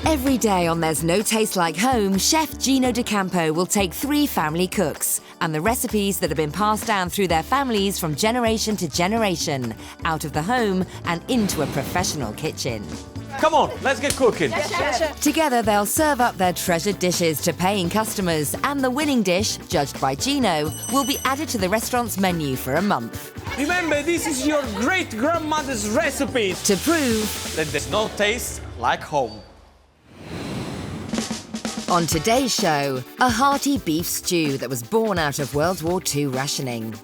Every day on There's No Taste Like Home, Chef Gino DiCampo will take 3 family cooks and the recipes that have been passed down through their families from generation to generation, out of the home and into a professional kitchen. Come on, let's get cooking. Yes, chef. Together, they'll serve up their treasured dishes to paying customers, and the winning dish, judged by Gino, will be added to the restaurant's menu for a month. Remember, this is your great-grandmother's recipe To prove that there's no taste like home. on today's show, a hearty beef stew that was born out of World War II rationing.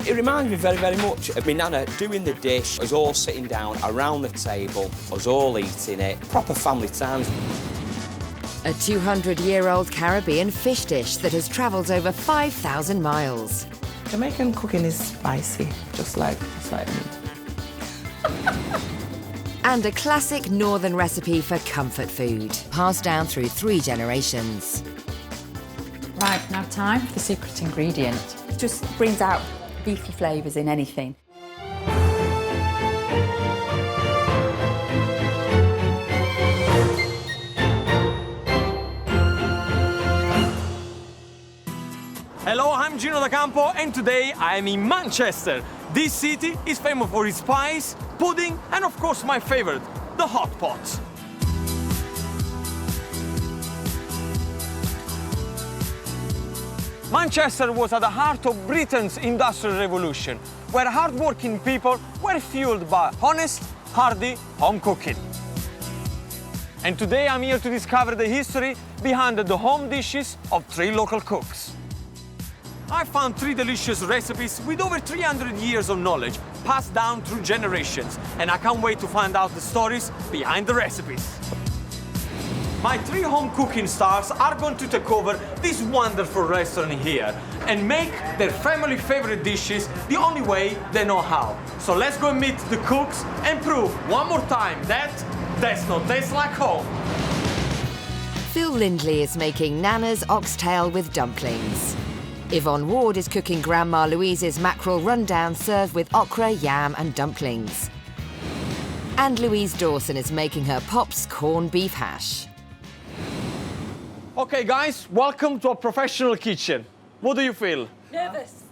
It reminds me very, very much of my nana doing the dish, us all sitting down around the table, us all eating it, proper family times. A 200-year-old Caribbean fish dish that has travelled over 5,000 miles. Jamaican cooking is spicy, just like me. And a classic northern recipe for comfort food, passed down through 3 generations. Right, now time for the secret ingredient. It just brings out beefy flavours in anything. Hello, I'm Gino D'Acampo, and today I am in Manchester. This city is famous for its pies, pudding, and of course my favorite, the hot pot. Manchester was at the heart of Britain's Industrial Revolution, where hard-working people were fueled by honest, hardy home cooking. And today I'm here to discover the history behind the home dishes of 3 local cooks. I found 3 delicious recipes with over 300 years of knowledge passed down through generations, and I can't wait to find out the stories behind the recipes. My 3 home cooking stars are going to take over this wonderful restaurant here and make their family favorite dishes the only way they know how. So let's go and meet the cooks and prove one more time that there's no taste like home. Phil Lindley is making Nana's oxtail with dumplings. Yvonne Ward is cooking Grandma Louise's mackerel rundown served with okra, yam and dumplings. And Louise Dawson is making her Pop's corned beef hash. Okay guys, welcome to a professional kitchen. What do you feel? Nervous.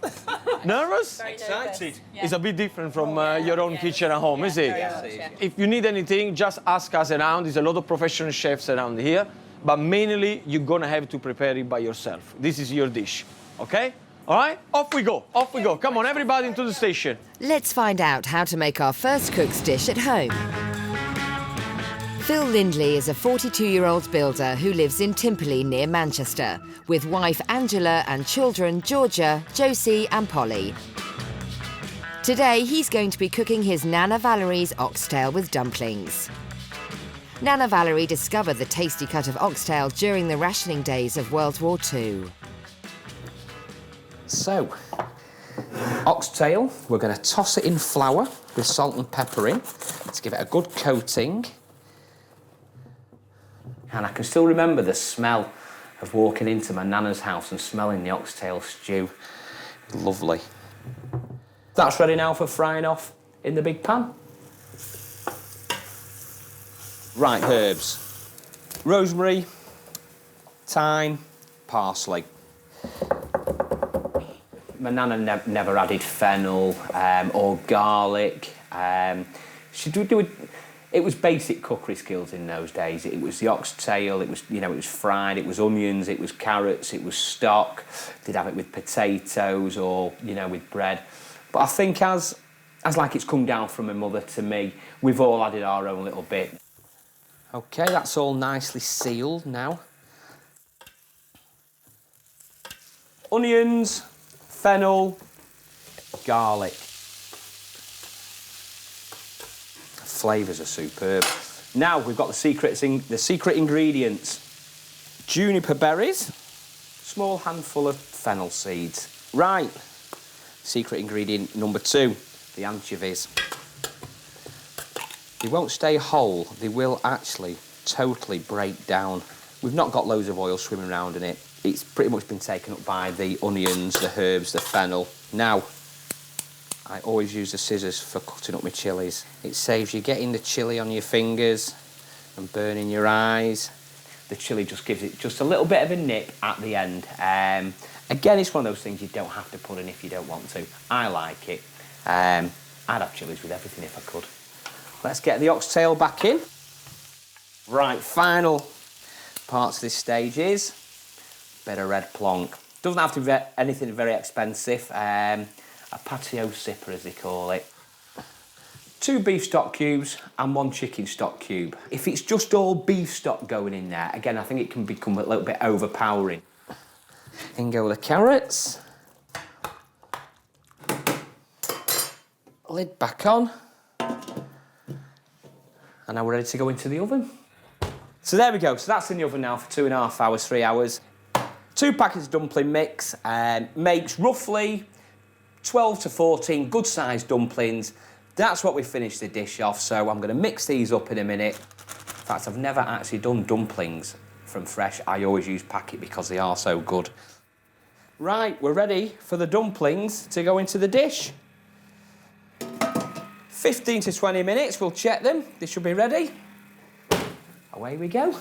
Nervous? Very Excited. nervous. Yeah. It's a bit different from your own kitchen at home, is it? Yeah. If you need anything, just ask us around. There's a lot of professional chefs around here, but mainly you're gonna have to prepare it by yourself. This is your dish, okay? All right, off we go, off we go. Come on, everybody into the station. Let's find out how to make our first cook's dish at home. Phil Lindley is a 42-year-old builder who lives in Timperley near Manchester, with wife Angela and children Georgia, Josie and Polly. Today, he's going to be cooking his Nana Valerie's oxtail with dumplings. Nana Valerie discovered the tasty cut of oxtail during the rationing days of World War II. So, oxtail, we're going to toss it in flour with salt and pepper in to give it a good coating. And I can still remember the smell of walking into my nana's house and smelling the oxtail stew. Lovely. That's ready now for frying off in the big pan. Right, herbs. Rosemary, thyme, parsley. My nana never added fennel or garlic. She would do it. It was basic cookery skills in those days. It was the oxtail. It was, you know, it was fried. It was onions. It was carrots. It was stock. Did have it with potatoes or, you know, with bread. But I think as like it's come down from my mother to me, we've all added our own little bit. Okay, that's all nicely sealed now. Onions, fennel, garlic. Flavours are superb. Now we've got the secret ingredients. Juniper berries, small handful of fennel seeds. Right, secret ingredient number 2, the anchovies. They won't stay whole, they will actually totally break down. We've not got loads of oil swimming around in it. It's pretty much been taken up by the onions, the herbs, the fennel. Now, I always use the scissors for cutting up my chillies. It saves you getting the chilli on your fingers and burning your eyes. The chilli just gives it just a little bit of a nip at the end. Again, it's one of those things you don't have to put in if you don't want to. I like it. I'd have chillies with everything if I could. Let's get the oxtail back in. Right, final parts of this stage is a bit of red plonk. Doesn't have to be anything very expensive. A patio sipper, as they call it. 2 beef stock cubes and 1 chicken stock cube. If it's just all beef stock going in there, again, I think it can become a little bit overpowering. In go the carrots. Lid back on. And now we're ready to go into the oven. So there we go. So that's in the oven now for 2.5 hours, 3 hours. 2 packets of dumpling mix. Makes roughly 12 to 14 good-sized dumplings. That's what we finished the dish off, so I'm going to mix these up in a minute. In fact, I've never actually done dumplings from fresh. I always use packet because they are so good. Right, we're ready for the dumplings to go into the dish. 15 to 20 minutes, we'll check them. They should be ready. Away we go.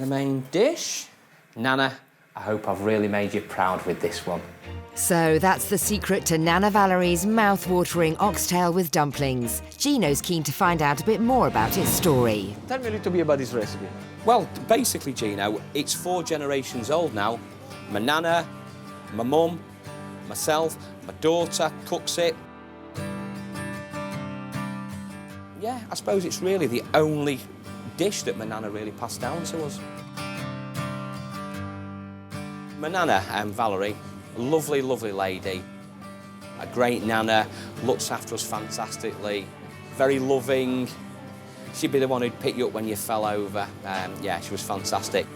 The main dish. Nana, I hope I've really made you proud with this one. So that's the secret to Nana Valerie's mouth-watering oxtail with dumplings. Gino's keen to find out a bit more about his story. Tell me a little bit about this recipe. Well, basically, Gino, it's 4 generations old now. My nana, my mum, myself, my daughter cooks it. Yeah, I suppose it's really the only dish that my nana really passed down to us. My nana, Valerie, lovely, lovely lady. A great nana, looks after us fantastically, very loving. She'd be the one who'd pick you up when you fell over. Yeah, she was fantastic.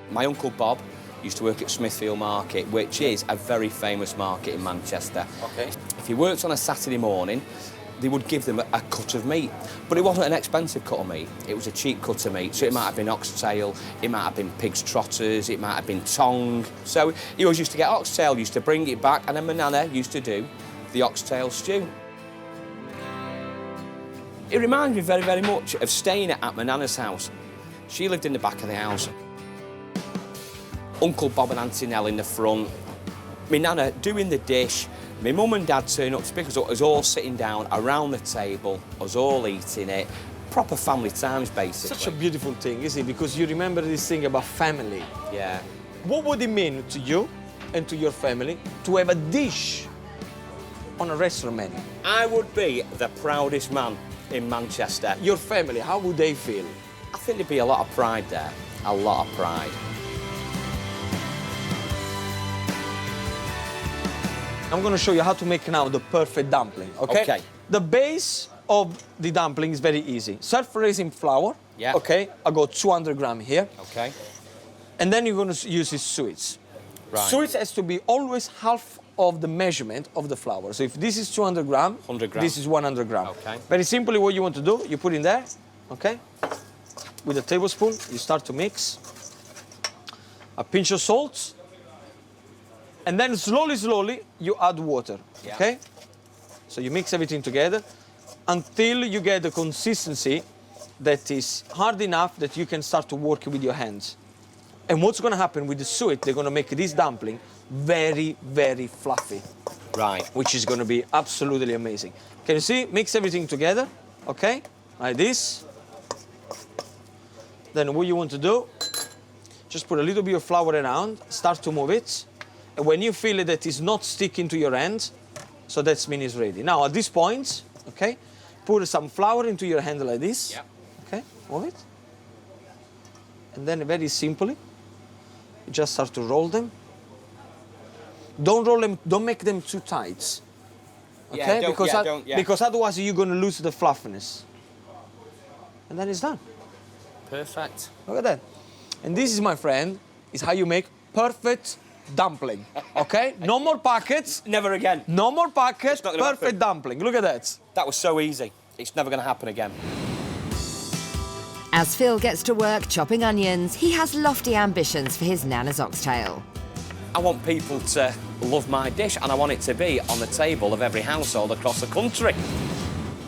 My Uncle Bob used to work at Smithfield Market, which is a very famous market in Manchester. Okay. If he worked on a Saturday morning, they would give them a cut of meat. But it wasn't an expensive cut of meat, it was a cheap cut of meat. So it might have been oxtail, it might have been pig's trotters, it might have been tongue. So he always used to get oxtail, used to bring it back, and then my nana used to do the oxtail stew. It reminds me very, very much of staying at my nana's house. She lived in the back of the house. Uncle Bob and Auntie Nell in the front. My nana doing the dish. My mum and dad turn up to pick us up, us all sitting down around the table, us all eating it. Proper family times, basically. Such a beautiful thing, isn't it? Because you remember this thing about family. Yeah. What would it mean to you and to your family to have a dish on a restaurant menu? I would be the proudest man in Manchester. Your family, how would they feel? I think there'd be a lot of pride there. A lot of pride. I'm going to show you how to make now the perfect dumpling, okay? Okay. The base of the dumpling is very easy. Self-raising flour, Yeah. okay? I got 200 grams here. Okay. And then you're going to use these sweets. Right. Sweets has to be always half of the measurement of the flour. So if this is 200 grams, 100 grams. this is 100 grams. Okay. Very simply, what you want to do, you put in there, okay? With a tablespoon, you start to mix. A pinch of salt. And then slowly, slowly, you add water, Yeah. okay? So you mix everything together until you get the consistency that is hard enough that you can start to work with your hands. And what's going to happen with the suet, they're going to make this dumpling very, very fluffy. Right. Which is going to be absolutely amazing. Can you see? Mix everything together, okay? Like this. Then what you want to do, just put a little bit of flour around, start to move it. And when you feel that it's not sticking to your hand, so that means it's ready. Now, at this point, okay, put some flour into your hand like this. Yeah. Okay, move it. And then very simply, you just start to roll them. Don't roll them, don't make them too tight. Okay, because otherwise you're going to lose the fluffiness. And then it's done. Perfect. Look at that. And this is, my friend, is how you make perfect dumpling, okay? No more packets. Never again. No more packets, It's not gonna perfect happen. dumpling. Look at that. That was so easy. It's never going to happen again. As Phil gets to work chopping onions, he has lofty ambitions for his Nana's oxtail. I want people to love my dish, and I want it to be on the table of every household across the country.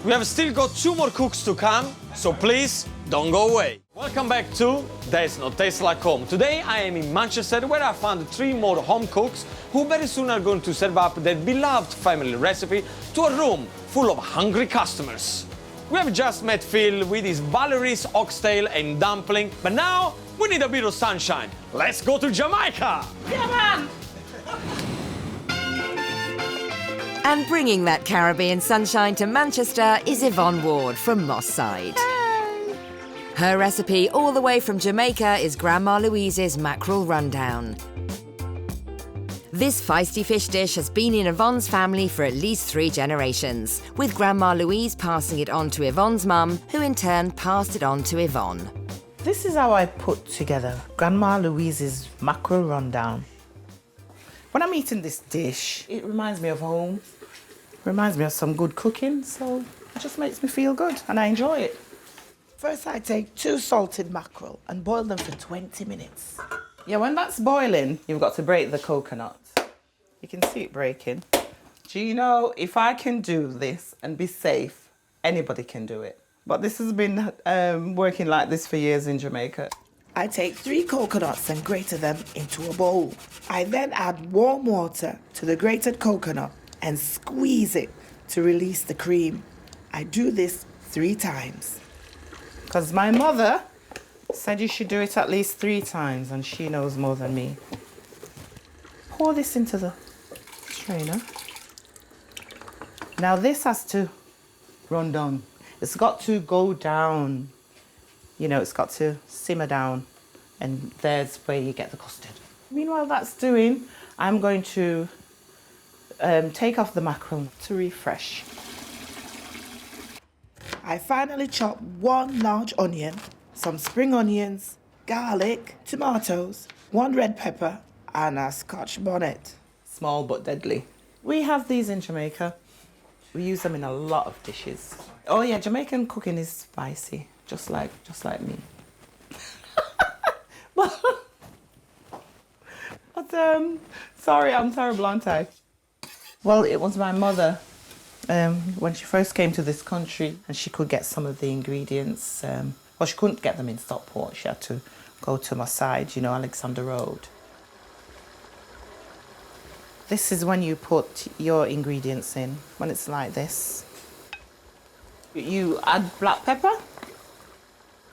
We have still got 2 more cooks to come, so please don't go away. Welcome back to There's No Taste Like Home. Today I am in Manchester, where I found 3 more home cooks who very soon are going to serve up their beloved family recipe to a room full of hungry customers. We have just met Phil with his Valerie's Oxtail and Dumpling, but now we need a bit of sunshine. Let's go to Jamaica! Yeah, man! And bringing that Caribbean sunshine to Manchester is Yvonne Ward from Moss Side. Her recipe all the way from Jamaica is Grandma Louise's Mackerel Rundown. This feisty fish dish has been in Yvonne's family for at least 3 generations, with Grandma Louise passing it on to Yvonne's mum, who in turn passed it on to Yvonne. This is how I put together Grandma Louise's mackerel rundown. When I'm eating this dish, it reminds me of home. Reminds me of some good cooking, so it just makes me feel good and I enjoy it. First, I take 2 salted mackerel and boil them for 20 minutes. Yeah, when that's boiling, you've got to break the coconut. You can see it breaking. Gino, if I can do this and be safe, anybody can do it. But this has been working like this for years in Jamaica. I take 3 coconuts and grate them into a bowl. I then add warm water to the grated coconut and squeeze it to release the cream. I do this 3 times. Because my mother said you should do it at least 3 times, and she knows more than me. Pour this into the strainer. Now this has to run down. It's got to go down. You know, it's got to simmer down, and there's where you get the custard. Meanwhile that's doing, I'm going to take off the mackerel to refresh. I finally chop 1 large onion, some spring onions, garlic, tomatoes, 1 red pepper, and a Scotch bonnet. Small but deadly. We have these in Jamaica. We use them in a lot of dishes. Oh yeah, Jamaican cooking is spicy, just like me. but sorry, I'm terrible, aren't I? Well, it was my mother when she first came to this country, and she could get some of the ingredients. Well, she couldn't get them in Stockport. She had to go to my side, you know, Alexander Road. This is when you put your ingredients in, when it's like this. You add black pepper,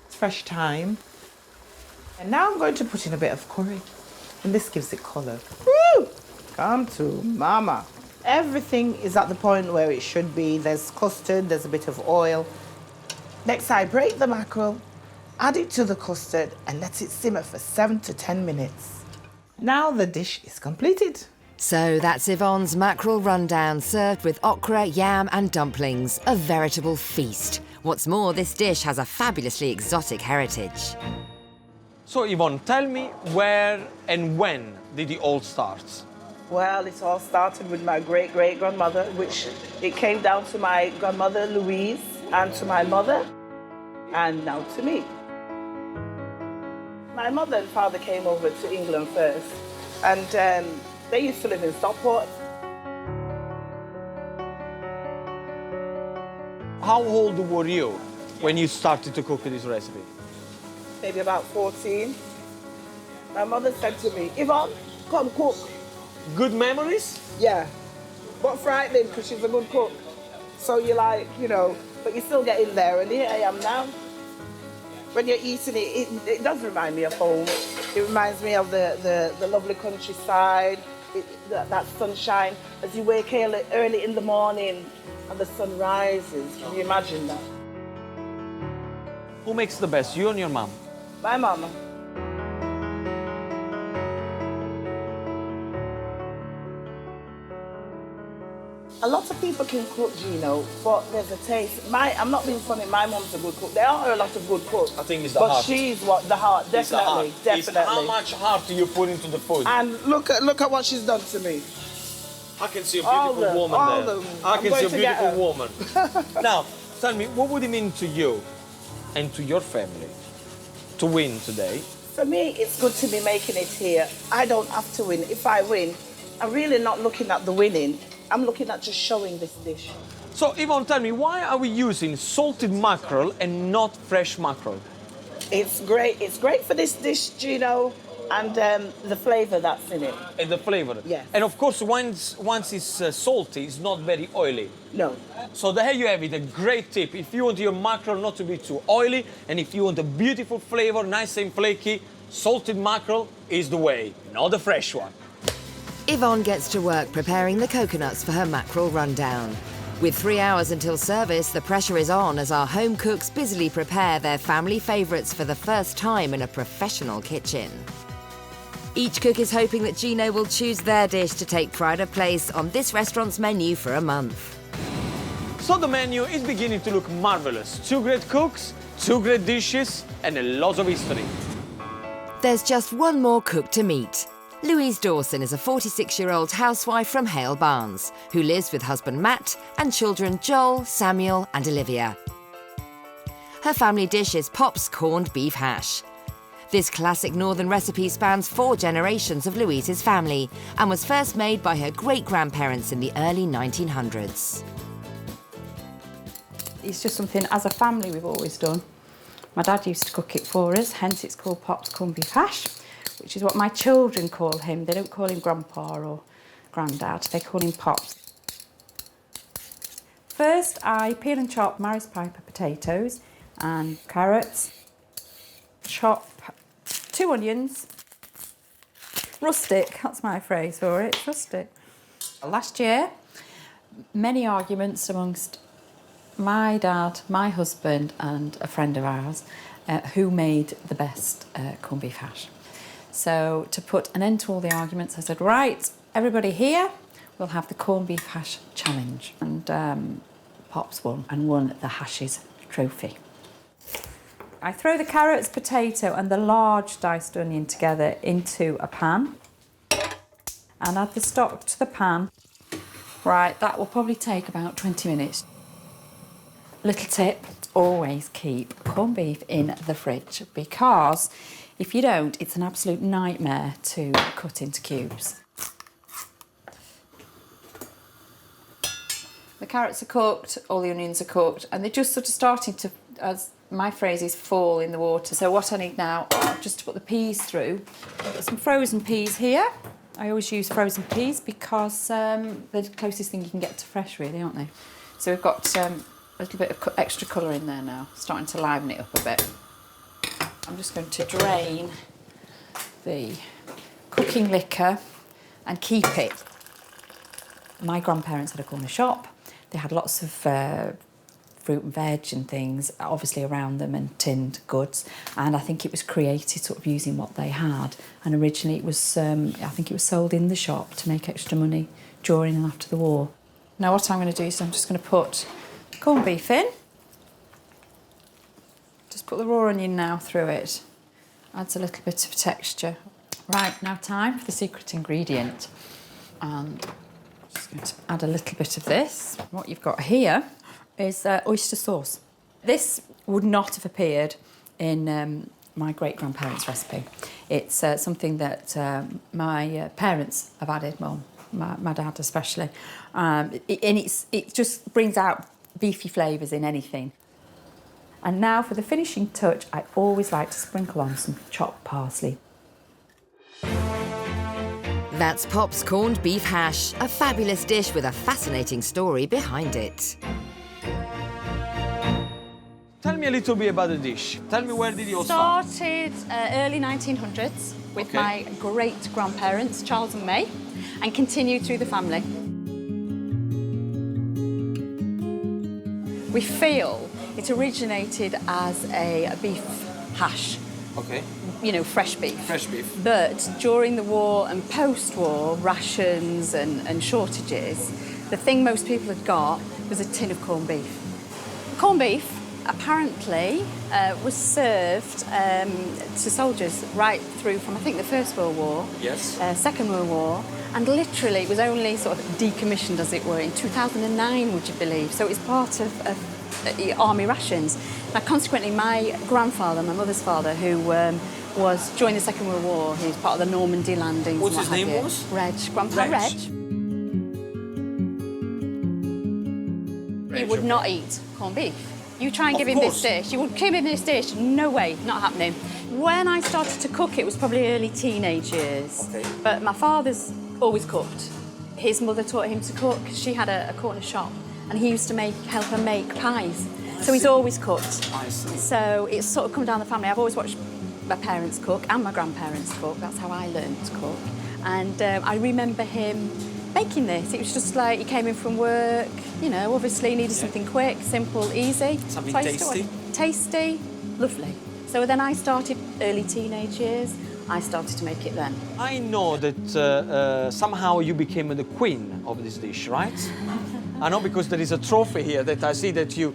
fresh thyme, and now I'm going to put in a bit of curry, and this gives it colour. Woo! Come to mama. Everything is at the point where it should be. There's custard, there's a bit of oil. Next, I break the mackerel, add it to the custard, and let it simmer for 7 to 10 minutes. Now the dish is completed. So that's Yvonne's Mackerel Rundown, served with okra, yam and dumplings. A veritable feast. What's more, this dish has a fabulously exotic heritage. So Yvonne, tell me where and when did it all start? Well, it all started with my great-great-grandmother, which it came down to my grandmother Louise and to my mother, and now to me. My mother and father came over to England first, and they used to live in Stockport. How old were you when you started to cook this recipe? Maybe about 14. My mother said to me, Yvonne, come cook. Good memories? Yeah, but frightening because she's a good cook. So you're like, you know, but you still get in there, and here I am now. When you're eating it, it does remind me of home. It reminds me of the lovely countryside, that sunshine. As you wake early in the morning and the sun rises, can you imagine that? Who makes the best, you and your mom? My mama. A lot of people can cook, Gino, but there's a taste. I'm not being funny, my mum's a good cook. There are a lot of good cooks. I think it's the but heart. But she's the heart, definitely, It's how much heart do you put into the food? And look at what she's done to me. I can see a beautiful woman there. I can see a beautiful woman. Now, tell me, what would it mean to you and to your family to win today For me, it's good to be making it here. I don't have to win. If I win, I'm really not looking at the winning. I'm looking at just showing this dish. So, Yvonne, tell me, why are we using salted mackerel and not fresh mackerel? It's great. It's great for this dish, Gino, and the flavour that's in it. And the flavour? Yes. And of course, once it's salty, it's not very oily. No. So there you have it, a great tip. If you want your mackerel not to be too oily, and if you want a beautiful flavour, nice and flaky, salted mackerel is the way, not the fresh one. Yvonne gets to work preparing the coconuts for her mackerel rundown. With 3 hours until service, the pressure is on as our home cooks busily prepare their family favourites for the first time in a professional kitchen. Each cook is hoping that Gino will choose their dish to take pride of place on this restaurant's menu for a month. So the menu is beginning to look marvellous. 2 great cooks, 2 great dishes, and a lot of history. There's just one more cook to meet. Louise Dawson is a 46-year-old housewife from Hale Barnes, who lives with husband Matt and children Joel, Samuel and Olivia. Her family dish is Pop's corned beef hash. This classic northern recipe spans 4 generations of Louise's family and was first made by her great-grandparents in the early 1900s. It's just something, as a family, we've always done. My dad used to cook it for us, hence it's called Pop's corned beef hash, which is what my children call him. They don't call him Grandpa or Grandad, they call him Pops. First, I peel and chop Maris Piper potatoes and carrots. Chop 2 onions. Rustic, that's my phrase for it, rustic. Last year, many arguments amongst my dad, my husband and a friend of ours who made the best corned beef hash. So to put an end to all the arguments, I said, right, everybody here, we'll have the corned beef hash challenge. And Pops won and won the Hashes trophy. I throw the carrots, potato and the large diced onion together into a pan and add the stock to the pan. Right, that will probably take about 20 minutes. Little tip, always keep corned beef in the fridge because if you don't, it's an absolute nightmare to cut into cubes. The carrots are cooked, all the onions are cooked, and they're just sort of starting to, as my phrase is, fall in the water. So what I need now, just to put the peas through, I've got some frozen peas here. I always use frozen peas because they're the closest thing you can get to fresh, really, aren't they? So we've got a little bit of extra colour in there now, starting to liven it up a bit. I'm just going to drain the cooking liquor and keep it. My grandparents had a corner shop. They had lots of fruit and veg and things, obviously around them, and tinned goods. And I think it was created sort of using what they had. And originally it was, I think it was sold in the shop to make extra money during and after the war. Now what I'm going to do is I'm just going to put corned beef in. Just put the raw onion now through it. Adds a little bit of texture. Right, now time for the secret ingredient. And I'm just going to add a little bit of this. What you've got here is oyster sauce. This would not have appeared in my great-grandparents' recipe. It's something that my parents have added, well, my dad especially. And it just brings out beefy flavours in anything. And now for the finishing touch, I always like to sprinkle on some chopped parsley. That's Pop's corned beef hash, a fabulous dish with a fascinating story behind it. Tell me a little bit about the dish. Tell me, where did you all start? Started early 1900s with my great-grandparents, Charles and May, and continued through the family. We feel it originated as a beef hash. Okay. You know, fresh beef. Fresh beef. But during the war and post-war rations and shortages, the thing most people had got was a tin of corned beef. Corned beef apparently was served to soldiers right through from, I think, the First World War, Yes. Second World War, and literally it was only sort of decommissioned, as it were, in 2009, would you believe? So it was part of army rations. Now, consequently, my grandfather, my mother's father, who was during the Second World War. He was part of the Normandy landings. What's and his what name have you. was? Reg. Grandpa Reg. He would not eat corned beef. You try and Of give him course. this dish, you would give him this dish, no way, not happening. When I started to cook, it was probably early teenage years. Okay. But my father's always cooked. His mother taught him to cook. She had a corner shop, and he used to help her make pies. So he's always cooked. I see. So it's sort of come down the family. I've always watched my parents cook and my grandparents cook. That's how I learned to cook. And I remember him making this. It was just like he came in from work, you know, obviously needed something quick, simple, easy. Something So I used to tasty? watch- Tasty, lovely. So then I started, early teenage years, I started to make it then. I know that somehow you became the queen of this dish, right? I know because there is a trophy here that I see that you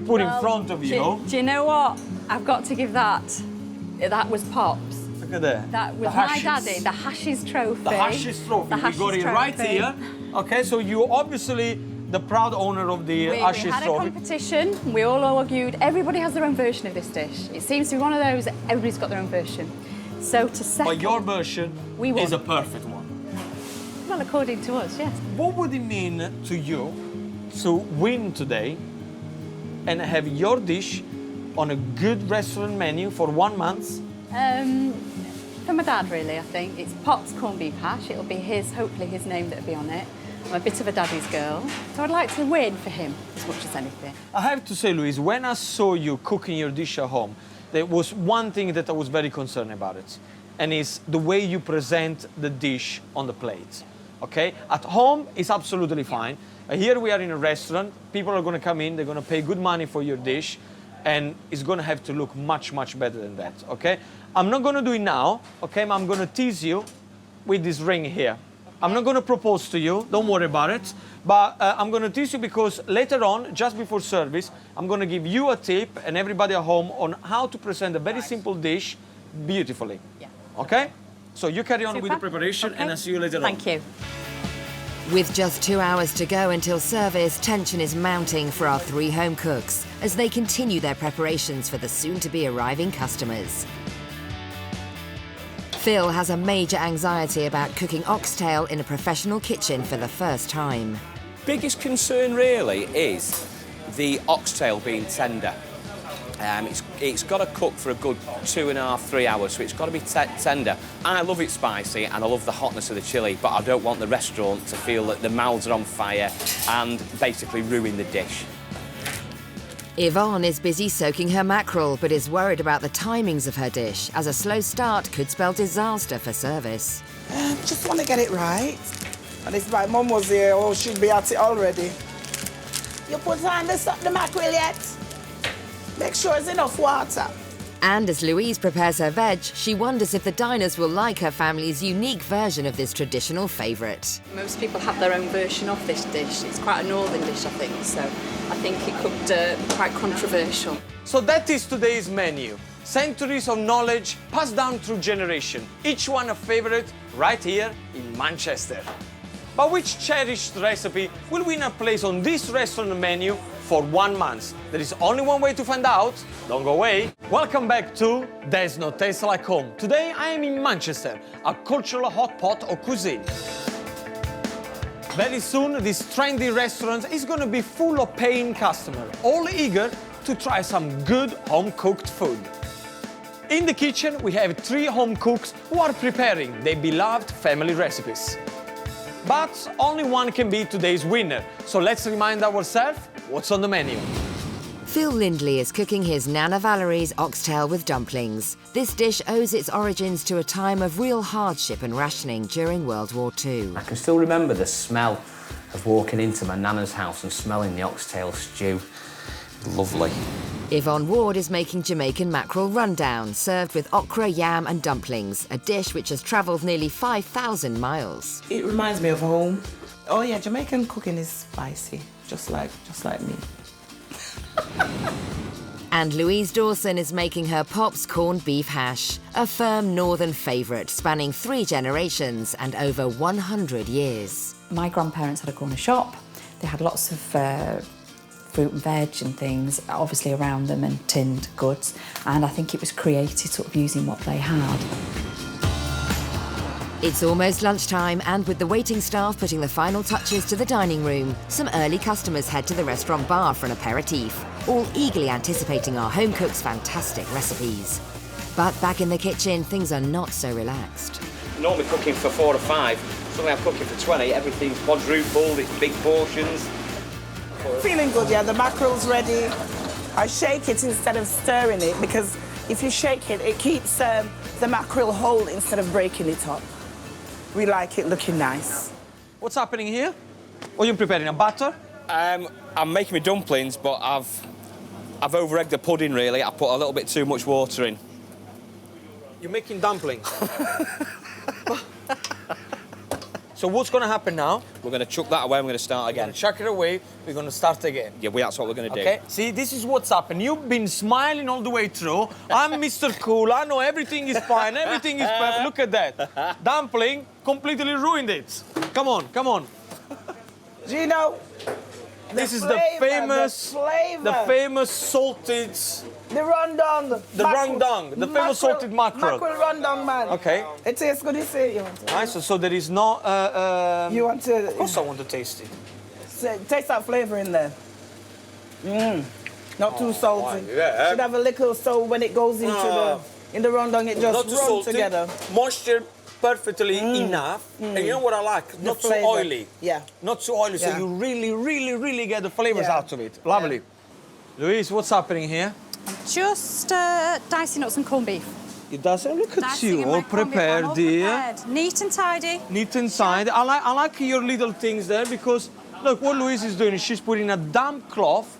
put in front of you. Do you know what? I've got to give that. That was Pops. Look at that. That was The my Hashes. daddy, the Hashes trophy. The Hashes trophy. The We got Hashes it right trophy. here. Okay, so you obviously the proud owner of the We Hashes had a trophy. competition, we all argued, everybody has their own version of this dish. It seems to be one of those, everybody's got their own version. So to settle, But your version We won. is a perfect one. well, according to us, yes. What would it mean to you to win today and have your dish on a good restaurant menu for 1 month? For my dad, really, I think. It's Pop's corned beef hash. It'll be his, hopefully his name that'll be on it. I'm a bit of a daddy's girl, so I'd like to win for him as much as anything. I have to say, Louise, when I saw you cooking your dish at home, there was one thing that I was very concerned about it, and it's the way you present the dish on the plate. Okay? At home, it's absolutely fine. Here we are in a restaurant. People are going to come in, they're going to pay good money for your dish, and it's going to have to look much, much better than that. Okay? I'm not going to do it now. Okay? I'm going to tease you with this ring here. I'm not going to propose to you, don't worry about it, but I'm going to teach you because later on, just before service, I'm going to give you a tip and everybody at home on how to present a very simple dish beautifully. Yeah. Okay? So you carry on with the Super. preparation Okay. and I'll see you later on. Thank you. With just 2 hours to go until service, tension is mounting for our 3 home cooks as they continue their preparations for the soon-to-be arriving customers. Phil has a major anxiety about cooking oxtail in a professional kitchen for the first time. Biggest concern really is the oxtail being tender. It's got to cook for a good 2.5, 3 hours, so it's got to be tender. I love it spicy and I love the hotness of the chilli, but I don't want the restaurant to feel that the mouths are on fire and basically ruin the dish. Yvonne is busy soaking her mackerel, but is worried about the timings of her dish, as a slow start could spell disaster for service. Just want to get it right. And if my mum was here, oh, she'd be at it already. You put on the mackerel yet? Make sure it's enough water. And as Louise prepares her veg, she wonders if the diners will like her family's unique version of this traditional favourite. Most people have their own version of this dish. It's quite a northern dish, I think, so I think it could be quite controversial. So that is today's menu. Centuries of knowledge passed down through generation, each one a favorite right here in Manchester. But which cherished recipe will win a place on this restaurant menu for 1 month? There is only one way to find out. Don't go away. Welcome back to There's No Taste Like Home. Today I am in Manchester, a cultural hot pot of cuisine. Very soon this trendy restaurant is going to be full of paying customers, all eager to try some good home-cooked food. In the kitchen we have 3 home cooks who are preparing their beloved family recipes. But only one can be today's winner, so let's remind ourselves what's on the menu. Phil Lindley is cooking his Nana Valerie's oxtail with dumplings. This dish owes its origins to a time of real hardship and rationing during World War II. I can still remember the smell of walking into my nana's house and smelling the oxtail stew. Lovely. Yvonne Ward is making Jamaican mackerel rundown, served with okra, yam and dumplings, a dish which has travelled nearly 5,000 miles. It reminds me of home. Oh yeah, Jamaican cooking is spicy, just like me. And Louise Dawson is making her Pop's corned beef hash, a firm northern favourite spanning 3 generations and over 100 years. My grandparents had a corner shop. They had lots of fruit and veg and things, obviously around them, and tinned goods. And I think it was created sort of using what they had. It's almost lunchtime, and with the waiting staff putting the final touches to the dining room, some early customers head to the restaurant bar for an aperitif, all eagerly anticipating our home cook's fantastic recipes. But back in the kitchen, things are not so relaxed. Normally cooking for 4 or 5, suddenly I'm cooking for 20. Everything's quadrupled, it's big portions. Feeling good, yeah. The mackerel's ready. I shake it instead of stirring it because if you shake it, it keeps the mackerel whole instead of breaking it up. We like it looking nice. What's happening here? What are you preparing, a batter? I'm making my dumplings, but I've over-egged the pudding, really. I put a little bit too much water in. You're making dumplings. So what's going to happen now? We're going to chuck that away and we're going to start We're again. going to chuck it away, we're going to start again. Yeah, that's what we're going to do. Okay, see, this is what's happened. You've been smiling all the way through. I'm Mr. Cool, I know everything is fine, everything is perfect. Look at that. Dumpling completely ruined it. Come on, come on. Gino, This is flavor, the famous salted, the rondong. the rondong, the famous salted mackerel. Mackerel rondong, man. Okay. It tastes good, you say you want to. Nice, so there is no... You want to... Of course I want to taste it. Taste that flavour in there. Not too salty. yeah. Should have a little so when it goes into in the rondong, it just Not too runs salty, together. moisture perfectly enough. And you know what I like? Not too flavour. oily. Yeah. Not too oily, so Yeah. you really get the flavors Yeah. out of it. Lovely. Louise, what's happening here? Just dicing up some corned beef. It doesn't look at Dicing you, in all my corned beef. I'm prepared, all dear. prepared. Neat and tidy. Neat inside. I like your little things there because look what Louise is doing. She's putting a damp cloth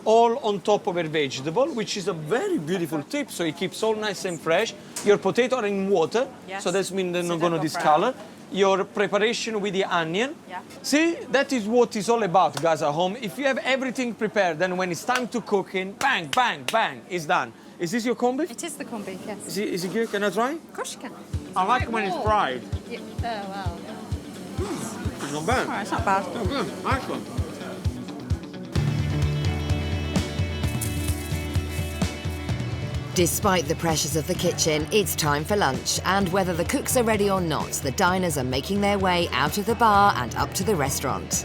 all on top of her vegetable, which is a very beautiful tip. So it keeps all nice and fresh. Your potato are in water, Yes. so that means they're So not they going to go discolor. Your preparation with the onion. Yeah. See, that is what it's all about, guys, at home. If you have everything prepared, then when it's time to cooking, bang, bang, bang, it's done. Is this your corned beef? It is the corned beef, yes. Is it good? Can I try? Of course you can. I like when it's fried. Yeah. Oh, well. It's not bad. All right, it's not bad. Oh, good. Nice one. Despite the pressures of the kitchen, it's time for lunch, and whether the cooks are ready or not, the diners are making their way out of the bar and up to the restaurant.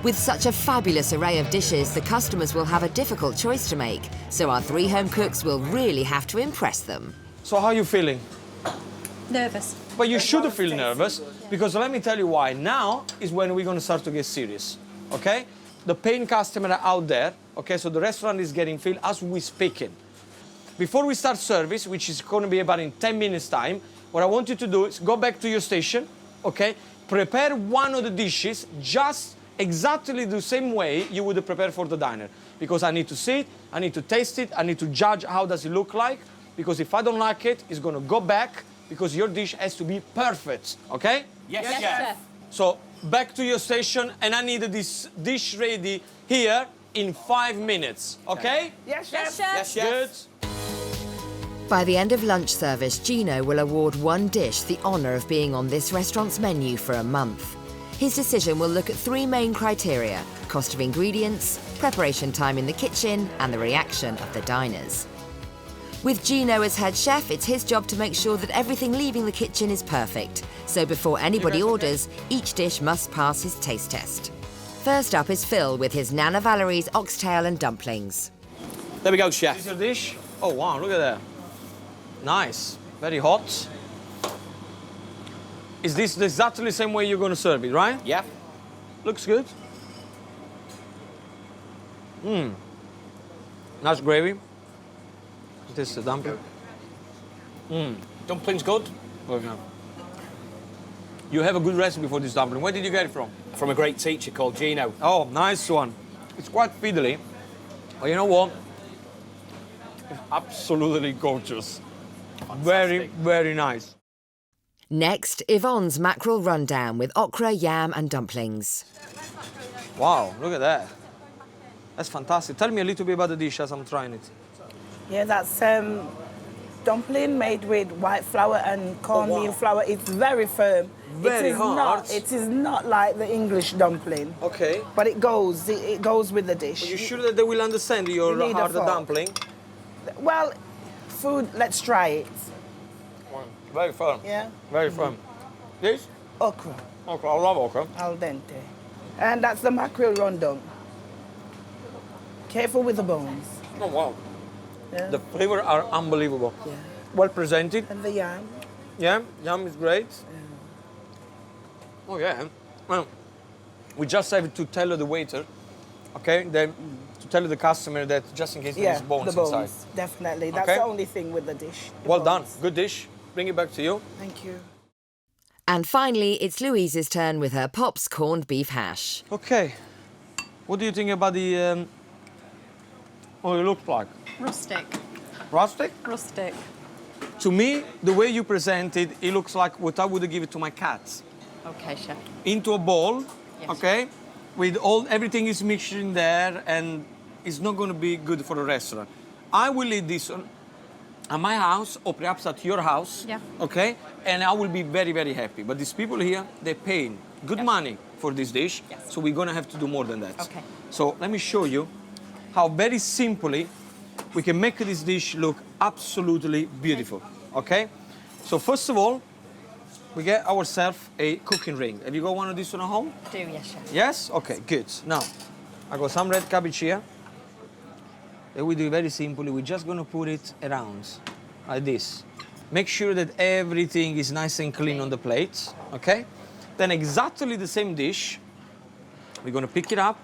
With such a fabulous array of dishes, the customers will have a difficult choice to make, so our 3 home cooks will really have to impress them. So how are you feeling? Nervous. But you should feel nervous, because let me tell you why. Now is when we're going to start to get serious, okay? The paying customer are out there, okay? So the restaurant is getting filled as we speaking. Before we start service, which is going to be about in 10 minutes time, what I want you to do is go back to your station, okay? Prepare one of the dishes just exactly the same way you would prepare for the diner. Because I need to see it, I need to taste it, I need to judge how does it look like. Because if I don't like it, it's going to go back because your dish has to be perfect, okay? Yes, Chef. So back to your station, and I need this dish ready here in 5 minutes, okay? Yes, chef. Yes, chef. Yes, chef. Good. By the end of lunch service, Gino will award one dish the honour of being on this restaurant's menu for a month. His decision will look at 3 main criteria: cost of ingredients, preparation time in the kitchen, and the reaction of the diners. With Gino as head chef, it's his job to make sure that everything leaving the kitchen is perfect. So before anybody orders, each dish must pass his taste test. First up is Phil with his Nana Valerie's oxtail and dumplings. There we go, Is chef. your dish? Oh wow, look at that. Nice, very hot. Is this exactly the same way you're going to serve it, right? Yeah. Looks good. Nice gravy. This is the dumpling. Dumplings good? Okay. You have a good recipe for this dumpling. Where did you get it from? From a great teacher called Gino. Oh, nice one. It's quite fiddly. But you know what? It's absolutely gorgeous. Very, very nice. Next, Yvonne's mackerel rundown with okra, yam and dumplings. Wow, look at that. That's fantastic. Tell me a little bit about the dish as I'm trying it. Yeah, that's dumpling made with white flour and cornmeal flour. It's very firm. Very hard. It is not like the English dumpling. Okay. But it goes with the dish. Are you sure that they will understand your You need a hard fork. dumpling? Well, food, let's try it. Very firm. Yeah? Very firm. This? Okra, Okay, I love okra. al dente. And that's the mackerel rundown. Careful with the bones. Oh, wow. Yeah? The flavor are unbelievable. Yeah. Well presented. And the yam. Yeah, yum is great. Oh, yeah. Well, we just have to tell the waiter, okay, to tell the customer that just in case Yeah, there's bones the bones, inside. definitely. That's Okay. the only thing with the dish. the Well done. bones. Good dish. Bring it back to you. Thank you. And finally, it's Louise's turn with her Pop's corned beef hash. Okay. What do you think about the... what it looks like? Rustic. Rustic? Rustic. To me, the way you present it, it looks like what I would give it to my cats. Okay, chef. Into a bowl, Yes. okay? With everything is mixed in there and it's not going to be good for a restaurant. I will eat this at my house or perhaps at your house, Yeah. okay? And I will be very, very happy. But these people here, they're paying good money for this dish, Yes. so we're going to have to do more than that. Okay. So let me show you how very simply we can make this dish look absolutely beautiful, okay? So first of all, we get ourselves a cooking ring. Have you got one of these at home? Do, yes, chef. Yes? Okay, good. Now, I got some red cabbage here. And we do it very simply. We're just going to put it around, like this. Make sure that everything is nice and clean on the plate, okay? Then exactly the same dish, we're going to pick it up.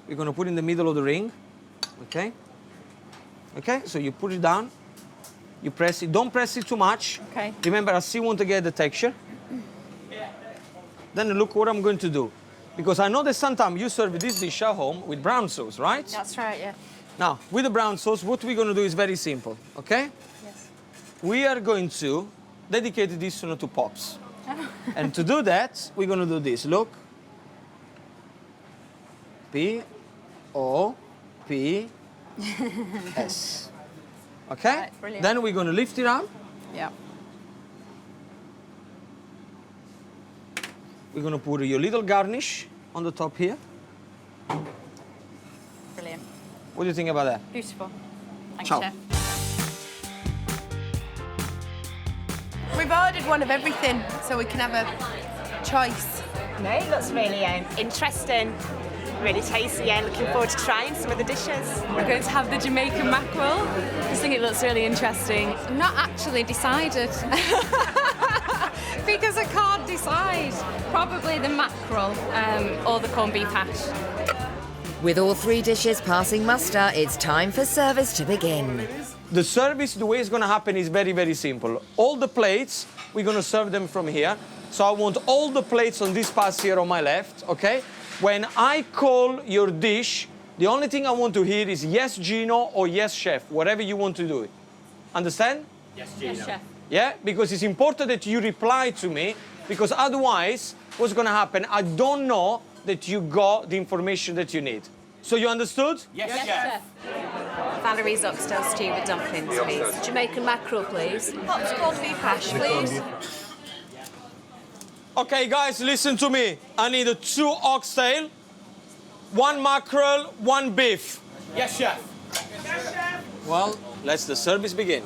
We're going to put it in the middle of the ring, okay? Okay, so you put it down. You press it. Don't press it too much. Okay. Remember, I still want to get the texture. Then look what I'm going to do. Because I know that sometimes you serve this dish at home with brown sauce, right? That's right, yeah. Now, with the brown sauce, what we're going to do is very simple, okay? Yes. We are going to dedicate this one to Pops. And to do that, we're going to do this. Look. P-O-P-S. Okay? Right, brilliant. Then we're going to lift it up. Yeah. We're going to put your little garnish on the top here. Brilliant. What do you think about that? Beautiful. Thanks, Ciao. chef. We've ordered one of everything, so we can have a choice. No, it looks really interesting, really tasty. Yeah, looking forward to trying some of the dishes. We're going to have the Jamaican mackerel. I just think it looks really interesting. I'm not actually decided. Because I can't decide. Probably the mackerel or the corned beef hash. With all three dishes passing muster, it's time for service to begin. The service, the way it's going to happen is very, very simple. All the plates, we're going to serve them from here. So I want all the plates on this pass here on my left, okay? When I call your dish, the only thing I want to hear is yes, Gino, or yes, chef, whatever you want to do it. Understand? Yes, chef. Yeah? Because it's important that you reply to me, because otherwise, what's going to happen? I don't know that you got the information that you need. So you understood? Yes, chef. Valerie's oxtail stew with dumplings, please. Jamaican mackerel, please. Pops corned beef hash, please. Okay, guys, listen to me. I need 2 oxtail, 1 mackerel, 1 beef. Yes, chef. Well, let the service begin.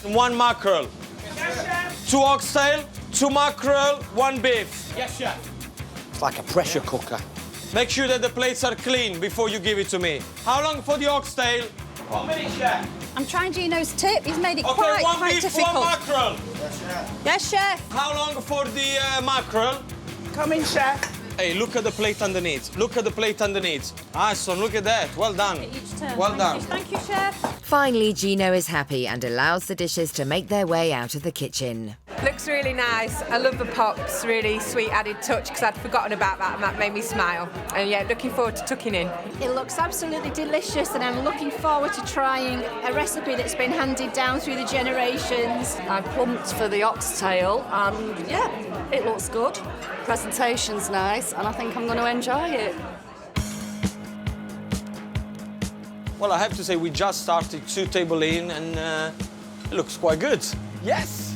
1 mackerel. 2 oxtail, 2 mackerel, 1 beef. Yes, chef. It's like a pressure cooker. Make sure that the plates are clean before you give it to me. How long for the oxtail? 1 minute, chef. I'm trying Gino's tip. He's made it Okay, 1 quite beef, difficult. 1 mackerel. Yes, chef. How long for the mackerel? Come in, chef. Hey, look at the plate underneath. Look at the plate underneath. Ah, son, look at that. Well done. Each turn. Well done. Thank you, chef. Finally, Gino is happy and allows the dishes to make their way out of the kitchen. Looks really nice. I love the pops, really sweet added touch because I'd forgotten about that and that made me smile. And yeah, looking forward to tucking in. It looks absolutely delicious and I'm looking forward to trying a recipe that's been handed down through the generations. I plumped for the oxtail and yeah, it looks good. Presentation's nice and I think I'm going to enjoy it. Well, I have to say, we just started 2 tables in and it looks quite good. Yes!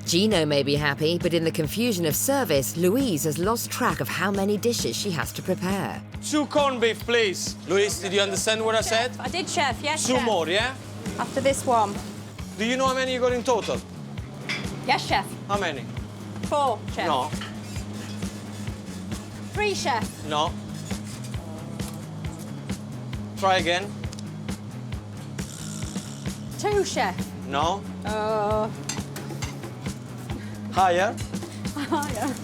Gino may be happy, but in the confusion of service, Louise has lost track of how many dishes she has to prepare. 2 corned beef, please. Louise, did you understand what I said? I did, Chef, yes, 2 Chef. more, yeah? After this one. Do you know how many you got in total? Yes, Chef. How many? 4, Chef. No. 3, Chef. No. Try again. 2, Chef. No. Higher. Higher.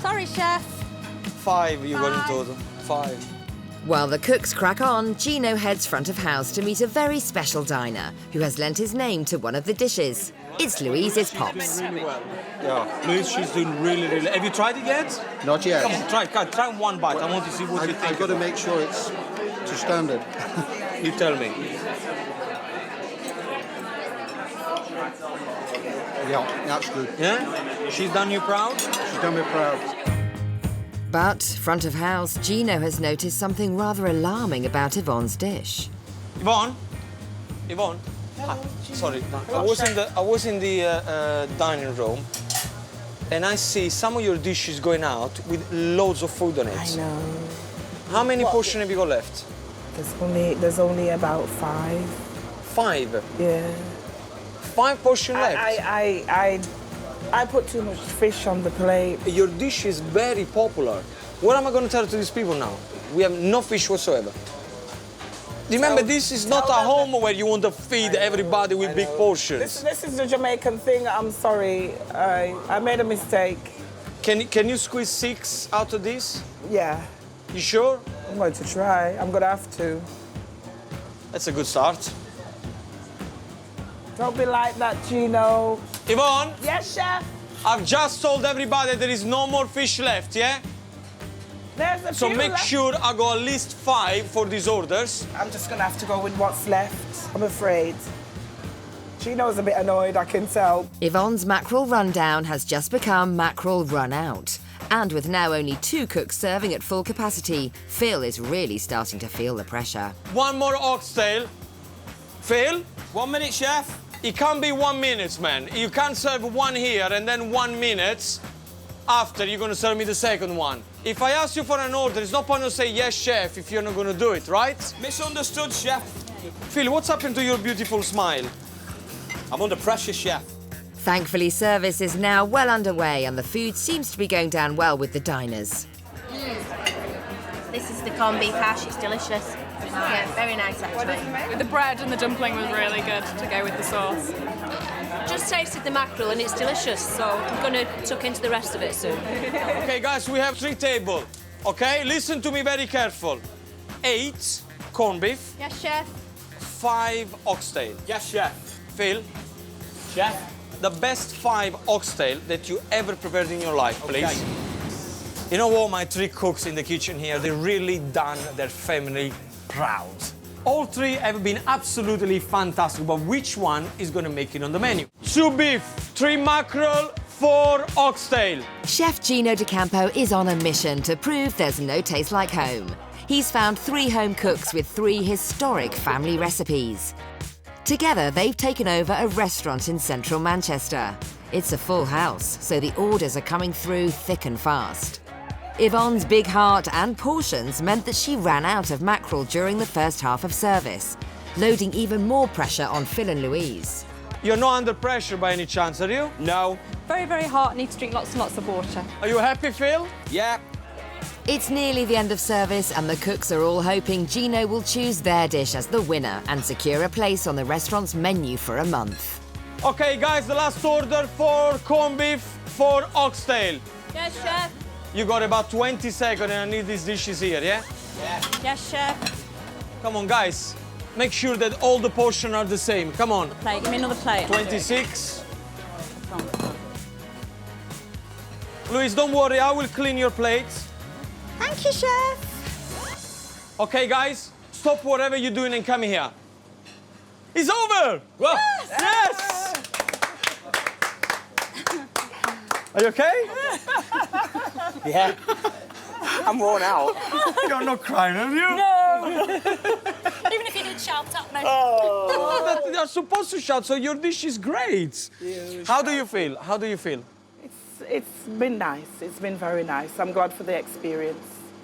Sorry, Chef. 5 you got in total. 5. While the cooks crack on, Gino heads front of house to meet a very special diner who has lent his name to one of the dishes. It's Louise's Pops. Really well. Yeah. Louise, she's doing really, really... Have you tried it yet? Not yet. Come on, try 1 bite. I want to see what you think. I've got to make sure it's to standard. You tell me. Yeah, that's good. Yeah? She's done you proud? She's done me proud. But, front of house, Gino has noticed something rather alarming about Yvonne's dish. Yvonne? Yvonne? Hi. Sorry, I was in the dining room and I see some of your dishes going out with loads of food on it. I know. How many portions have you got left? There's only about 5. 5? Yeah. 5 portions left? I put too much fish on the plate. Your dish is very popular. What am I going to tell to these people now? We have no fish whatsoever. Remember, this is not a home where you want to feed everybody with big portions. This is the Jamaican thing. I'm sorry. I made a mistake. Can you squeeze 6 out of this? Yeah. You sure? I'm going to try. I'm going to have to. That's a good start. Don't be like that, Gino. Yvonne? Yes, Chef? I've just told everybody there is no more fish left, yeah? There's a So few make left. sure I go at least 5 for these orders. I'm just going to have to go with what's left, I'm afraid. Gino's a bit annoyed, I can tell. Yvonne's mackerel rundown has just become mackerel run out. And with now only 2 cooks serving at full capacity, Phil is really starting to feel the pressure. 1 more oxtail. Phil? 1 minute, Chef. It can't be 1 minute, man. You can't serve 1 here and then 1 minute after you're going to serve me the second one. If I ask you for an order, it's no point to say yes, chef, if you're not going to do it, right? Misunderstood, Chef. Phil, what's happened to your beautiful smile? I'm under pressure, Chef. Thankfully, service is now well underway and the food seems to be going down well with the diners. This is the corned beef hash. It's delicious. Yeah, very nice actually. The bread and the dumpling was really good to go with the sauce. Just tasted the mackerel and it's delicious, so I'm going to tuck into the rest of it soon. Okay, guys, we have 3 tables. Okay, listen to me very careful. 8 corned beef. Yes, Chef. 5 oxtail. Yes, Chef. Phil, Chef. the best 5 oxtail that you ever prepared in your life, please. Okay. You know what, my 3 cooks in the kitchen here, they really done their family proud. All 3 have been absolutely fantastic, but which one is going to make it on the menu? 2 beef, 3 mackerel, 4 oxtail. Chef Gino D'Acampo is on a mission to prove there's no taste like home. He's found 3 home cooks with 3 historic family recipes. Together, they've taken over a restaurant in central Manchester. It's a full house, so the orders are coming through thick and fast. Yvonne's big heart and portions meant that she ran out of mackerel during the first half of service, loading even more pressure on Phil and Louise. You're not under pressure by any chance, are you? No. Very, very hot. Need to drink lots and lots of water. Are you happy, Phil? Yeah. It's nearly the end of service and the cooks are all hoping Gino will choose their dish as the winner and secure a place on the restaurant's menu for a month. Okay, guys, the last order, 4 corned beef, 4 oxtail. Yes, Chef. You got about 20 seconds and I need these dishes here, yeah? Yeah. Yes, Chef. Come on, guys. Make sure that all the portions are the same. Come on. Plate. Give me another plate. 26. Louise, don't worry, I will clean your plates. Thank you, Chef. Okay, guys, stop whatever you're doing and come here. It's over! Well, yes! Are you okay? Yeah. I'm worn out. You're not crying, are you? No. Even if you did shout at me. Oh, you're supposed to shout, so your dish is great. Yeah, How do you feel? How do you feel? It's been nice. It's been very nice. I'm glad for the experience.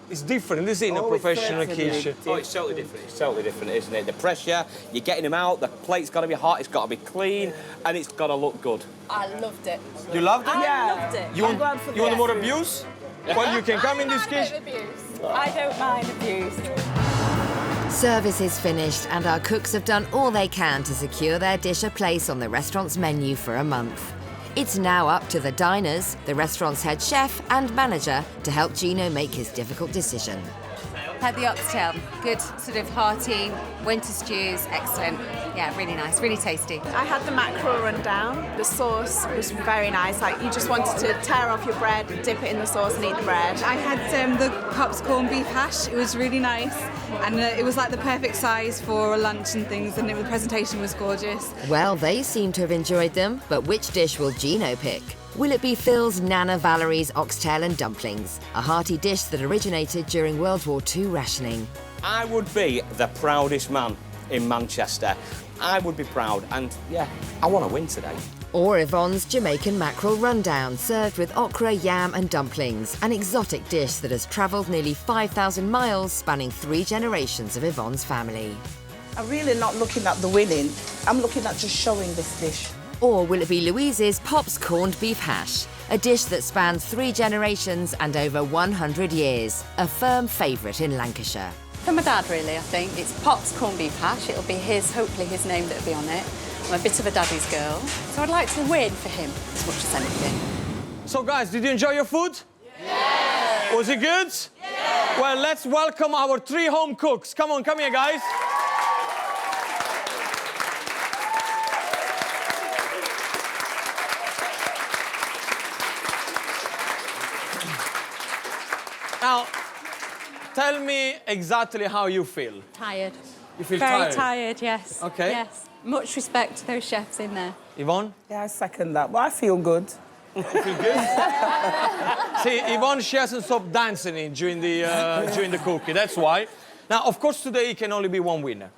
It's different, isn't it, in a professional kitchen? Oh, it's totally different. It's totally different, isn't it? The pressure, you're getting them out, the plate's got to be hot, it's got to be clean, and it's got to look good. I loved it. You loved it? I loved it. You want more abuse? Well, you can come in this kitchen. I don't mind abuse. Service is finished and our cooks have done all they can to secure their dish a place on the restaurant's menu for a month. It's now up to the diners, the restaurant's head chef and manager to help Gino make his difficult decision. Had the oxtail, good sort of hearty winter stews, excellent. Yeah, really nice, really tasty. I had the mackerel rundown. The sauce was very nice. Like you just wanted to tear off your bread, dip it in the sauce and eat the bread. I had the Pops corned beef hash. It was really nice, and it was like the perfect size for a lunch and things. And the presentation was gorgeous. Well, they seem to have enjoyed them, but which dish will Gino pick? Will it be Phil's Nana Valerie's Oxtail and Dumplings, a hearty dish that originated during World War II rationing? I would be the proudest man in Manchester. I would be proud, and yeah, I want to win today. Or Yvonne's Jamaican mackerel rundown, served with okra, yam and dumplings, an exotic dish that has travelled nearly 5,000 miles, spanning 3 generations of Yvonne's family. I'm really not looking at the winning. I'm looking at just showing this dish. Or will it be Louise's Pop's corned beef hash, a dish that spans 3 generations and over 100 years, a firm favourite in Lancashire? For my dad, really, I think. It's Pop's corned beef hash. It'll be hopefully his name that'll be on it. I'm a bit of a daddy's girl, so I'd like to win for him as much as anything. So, guys, did you enjoy your food? Yes! Was it good? Yes! Well, let's welcome our 3 home cooks. Come on, come here, guys. Now, tell me exactly how you feel. Tired. You feel Very tired? tired, yes. Okay. Yes. Much respect to those chefs in there. Yvonne? Yeah, I second that. But I feel good. You feel good? See, Yvonne, she hasn't stopped dancing during the cooking. That's why. Now, of course, today it can only be one winner.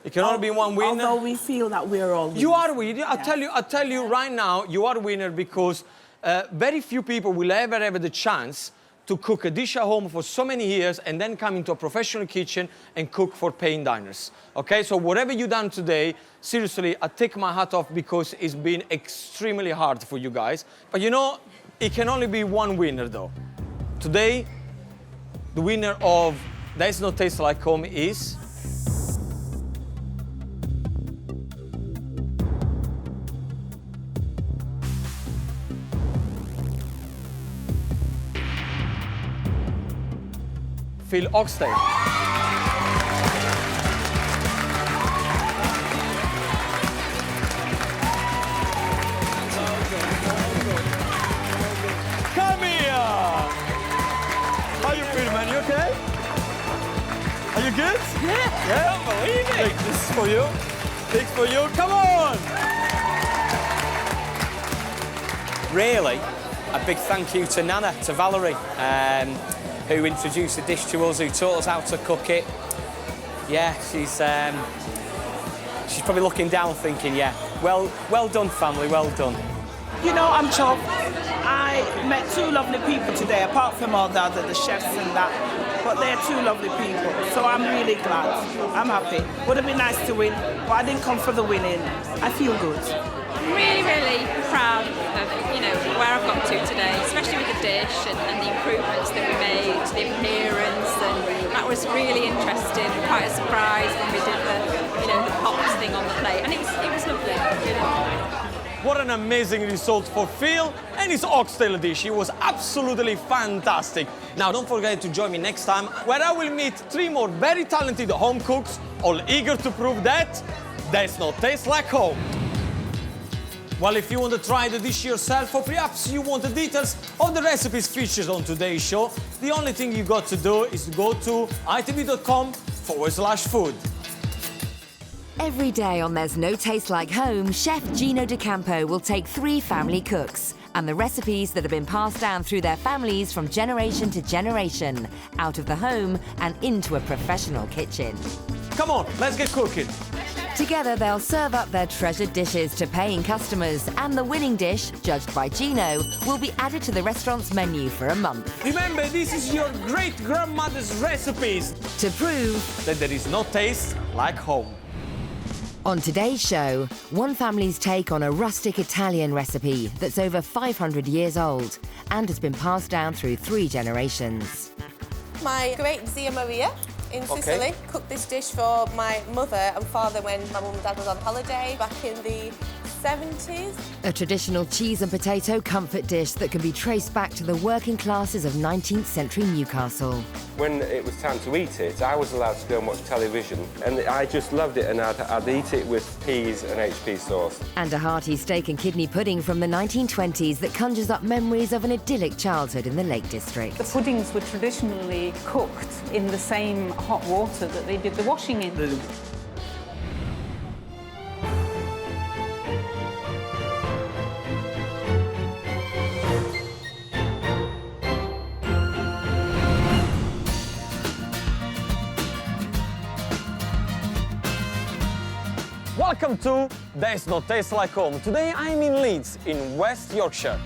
It can only be one winner. Although we feel that we're all winners. You are winner. I tell you right now, you are winner because very few people will ever have the chance to cook a dish at home for so many years and then come into a professional kitchen and cook for paying diners. Okay, so whatever you've done today, seriously, I take my hat off because it's been extremely hard for you guys. But you know, it can only be one winner though. Today, the winner of There's No Taste Like Home is... Phil Oxtail. Come here! How you feel, man? You okay? Are you good? Yeah. Yeah? I don't believe it. Look, this is for you. This for you. Come on! Really, a big thank you to Nana, to Valerie, who introduced the dish to us, who taught us how to cook it. Yeah, she's probably looking down thinking, yeah, well done, family, well done. You know, I'm chuffed. I met 2 lovely people today, apart from all the chefs and that. But they're 2 lovely people, so I'm really glad. I'm happy. Would have been nice to win, but I didn't come for the winning. I feel good. I'm really, really proud of, where I've got to today, especially with the dish and the improvements that we made, the appearance, and that was really interesting, quite a surprise when we did the pops thing on the plate, and it was lovely. What an amazing result for Phil and his oxtail dish. It was absolutely fantastic. Now, don't forget to join me next time, where I will meet 3 more very talented home cooks, all eager to prove that there's no taste like home. Well, if you want to try the dish yourself, or perhaps you want the details of the recipes featured on today's show, the only thing you got to do is to go to itv.com/food. Every day on There's No Taste Like Home, Chef Gino D'Acampo will take 3 family cooks and the recipes that have been passed down through their families from generation to generation, out of the home and into a professional kitchen. Come on, let's get cooking. Together, they'll serve up their treasured dishes to paying customers, and the winning dish, judged by Gino, will be added to the restaurant's menu for a month. Remember, this is your great-grandmother's recipes. To prove that there is no taste like home. On today's show, one family's take on a rustic Italian recipe that's over 500 years old and has been passed down through 3 generations. My great Zia Maria in Sicily cooked this dish for my mother and father when my mum and dad was on holiday back in the 70s. A traditional cheese and potato comfort dish that can be traced back to the working classes of 19th century Newcastle. When it was time to eat it, I was allowed to go and watch television, and I just loved it, and I'd eat it with peas and HP sauce. And a hearty steak and kidney pudding from the 1920s that conjures up memories of an idyllic childhood in the Lake District. The puddings were traditionally cooked in the same hot water that they did the washing in. Welcome to There's No Taste Like Home. Today I'm in Leeds, in West Yorkshire.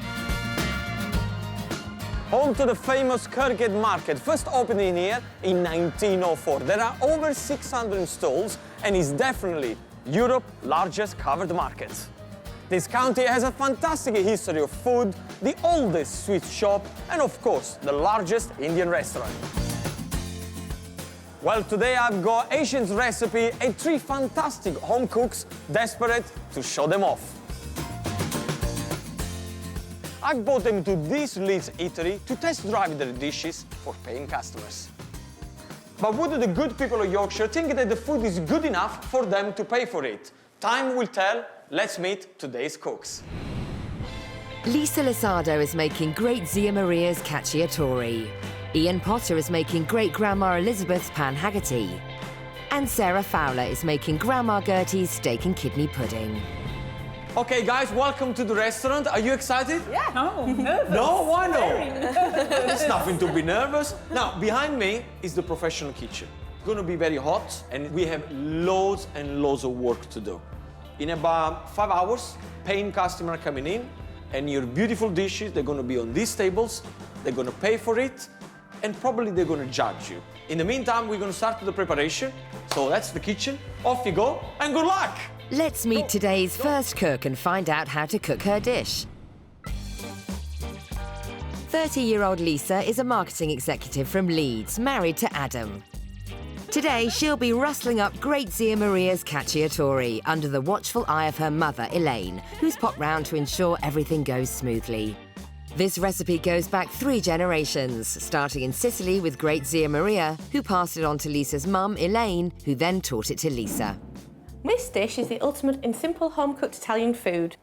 Home to the famous Harrogate market, first opening here in 1904. There are over 600 stalls and is definitely Europe's largest covered market. This county has a fantastic history of food, the oldest sweet shop, and of course, the largest Indian restaurant. Well, today I've got Asian's recipe and 3 fantastic home cooks desperate to show them off. I've brought them to this Leeds eatery to test drive their dishes for paying customers. But would the good people of Yorkshire think that the food is good enough for them to pay for it? Time will tell. Let's meet today's cooks. Lisa Losado is making great Zia Maria's Cacciatore. Ian Potter is making great-grandma Elizabeth's pan Haggerty. And Sarah Fowler is making Grandma Gertie's steak and kidney pudding. Okay, guys, welcome to the restaurant. Are you excited? Yeah. No, nervous. No? Why no? There's nothing to be nervous. Now, behind me is the professional kitchen. It's going to be very hot, and we have loads and loads of work to do. In about 5 hours, paying customer coming in, and your beautiful dishes, they're going to be on these tables. They're going to pay for it, and probably they're going to judge you. In the meantime, we're going to start with the preparation. So that's the kitchen. Off you go, and good luck! Let's meet today's first cook and find out how to cook her dish. 30-year-old Lisa is a marketing executive from Leeds, married to Adam. Today, she'll be rustling up great Zia Maria's Cacciatore under the watchful eye of her mother, Elaine, who's popped round to ensure everything goes smoothly. This recipe goes back 3 generations, starting in Sicily with great Zia Maria, who passed it on to Lisa's mum, Elaine, who then taught it to Lisa. This dish is the ultimate in simple home-cooked Italian food.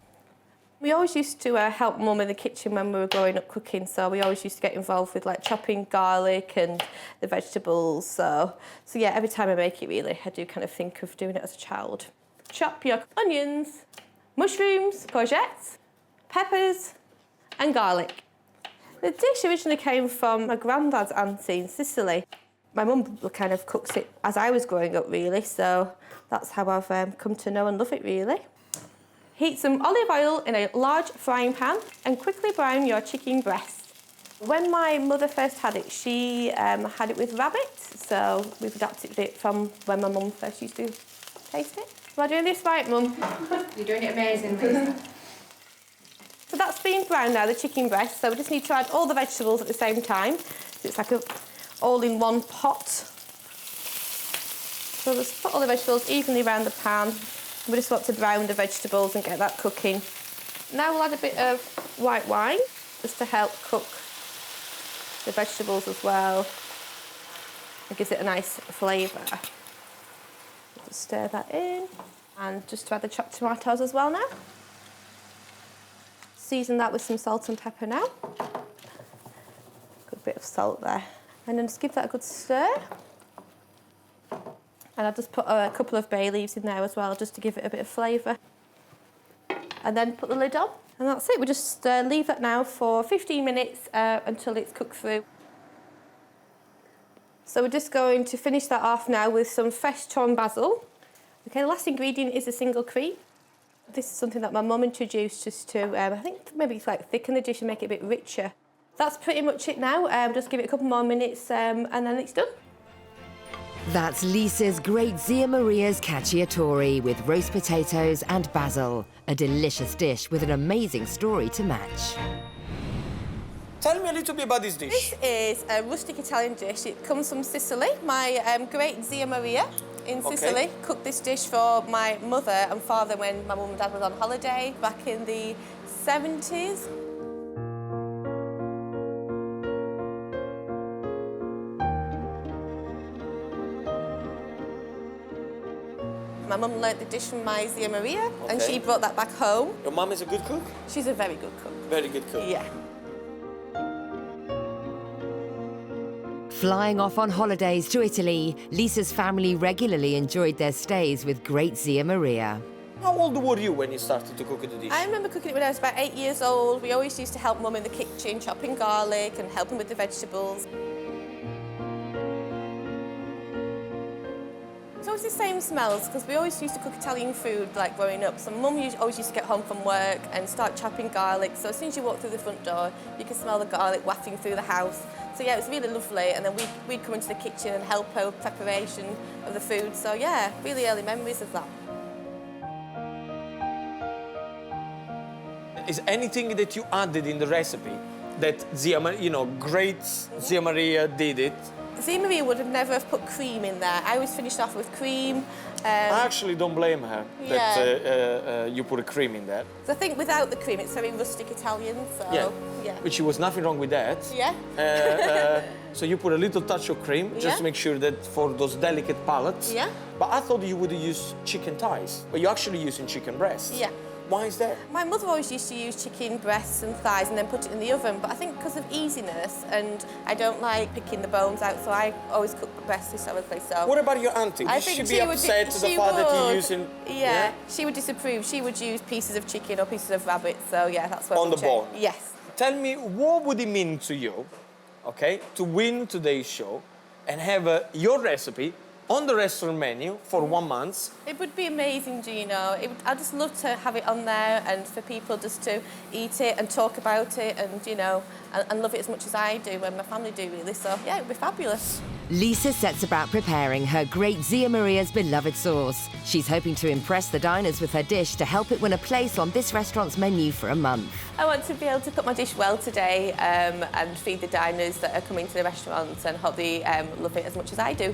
We always used to help Mum in the kitchen when we were growing up cooking, so we always used to get involved with like chopping garlic and the vegetables. So yeah, every time I make it, really, I do kind of think of doing it as a child. Chop your onions, mushrooms, courgettes, peppers, and garlic. The dish originally came from my granddad's auntie in Sicily. My mum kind of cooks it as I was growing up, really, so that's how I've come to know and love it, really. Heat some olive oil in a large frying pan and quickly brown your chicken breast. When my mother first had it, she had it with rabbit, so we've adapted it from when my mum first used to taste it. Am I doing this right, Mum? You're doing it amazing, Lisa. So that's being browned now, the chicken breast, so we just need to add all the vegetables at the same time. So it's like a all-in-one pot. So just put all the vegetables evenly around the pan. We just want to brown the vegetables and get that cooking. Now we'll add a bit of white wine, just to help cook the vegetables as well. It gives it a nice flavour. Just stir that in. And just to add the chopped tomatoes as well now. Season that with some salt and pepper now. Good bit of salt there. And then just give that a good stir. And I'll just put a couple of bay leaves in there as well, just to give it a bit of flavour. And then put the lid on And that's it. We'll just leave that now for 15 minutes until it's cooked through. So we're just going to finish that off now with some fresh torn basil. Okay, the last ingredient is a single cream. This is something that my mum introduced us to. I think maybe it's like thicken the dish and make it a bit richer. That's pretty much it now. Just give it a couple more minutes and then it's done. That's Lisa's great Zia Maria's Cacciatore with roast potatoes and basil. A delicious dish with an amazing story to match. Tell me a little bit about this dish. This is a rustic Italian dish. It comes from Sicily. My great Zia Maria in Sicily cooked this dish for my mother and father when my mum and dad was on holiday back in the 70s. My mum learnt the dish from my Zia Maria and she brought that back home. Your mum is a good cook? She's a very good cook. Very good cook. Yeah. Flying off on holidays to Italy, Lisa's family regularly enjoyed their stays with great Zia Maria. How old were you when you started to cook the dish? I remember cooking it when I was about 8 years old. We always used to help Mum in the kitchen, chopping garlic and helping with the vegetables. It's always the same smells because we always used to cook Italian food like growing up. So Mum always used to get home from work and start chopping garlic. So as soon as you walk through the front door, you can smell the garlic wafting through the house. So yeah, it was really lovely. And then we'd come into the kitchen and help her with preparation of the food. So yeah, really early memories of that. Is anything that you added in the recipe that Zia, great Zia Maria did it? Zia Maria would have never have put cream in there. I always finished off with cream. I actually don't blame her that you put a cream in there. So I think without the cream, it's very rustic Italian. So yeah. Which was nothing wrong with that. Yeah. So you put a little touch of cream just to make sure that for those delicate palates. Yeah. But I thought you would use chicken thighs, but you're actually using chicken breasts. Yeah. Why is that? My mother always used to use chicken breasts and thighs and then put it in the oven, but I think because of easiness and I don't like picking the bones out, so I always cook breasts historically. So what about your auntie? Would she be upset to the fact that you're using? Yeah, she would disapprove. She would use pieces of chicken or pieces of rabbit. So yeah, that's what. On the bone. Yes. Tell me, what would it mean to you, to win today's show and have your recipe on the restaurant menu for 1 month? It would be amazing, Gino. I'd just love to have it on there and for people just to eat it and talk about it and, and love it as much as I do and my family do, really. So, yeah, it would be fabulous. Lisa sets about preparing her great Zia Maria's beloved sauce. She's hoping to impress the diners with her dish to help it win a place on this restaurant's menu for a month. I want to be able to cook my dish well today and feed the diners that are coming to the restaurant and hope they love it as much as I do.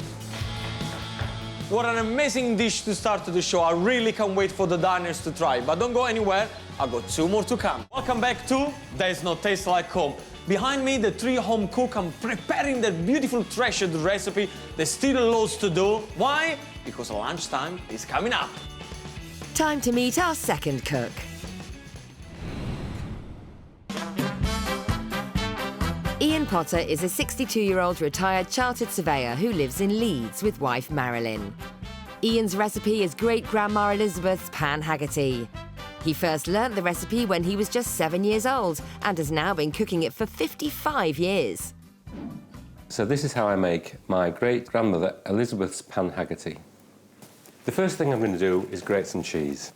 What an amazing dish to start the show. I really can't wait for the diners to try. But don't go anywhere, I've got 2 more to come. Welcome back to There's No Taste Like Home. Behind me, the 3 home cook are preparing their beautiful treasured recipe. There's still loads to do. Why? Because lunchtime is coming up. Time to meet our second cook. Ian Potter is a 62-year-old retired chartered surveyor who lives in Leeds with wife Marilyn. Ian's recipe is great-grandma Elizabeth's pan Haggerty. He first learnt the recipe when he was just 7 years old and has now been cooking it for 55 years. So this is how I make my great-grandmother Elizabeth's pan Haggerty. The first thing I'm going to do is grate some cheese.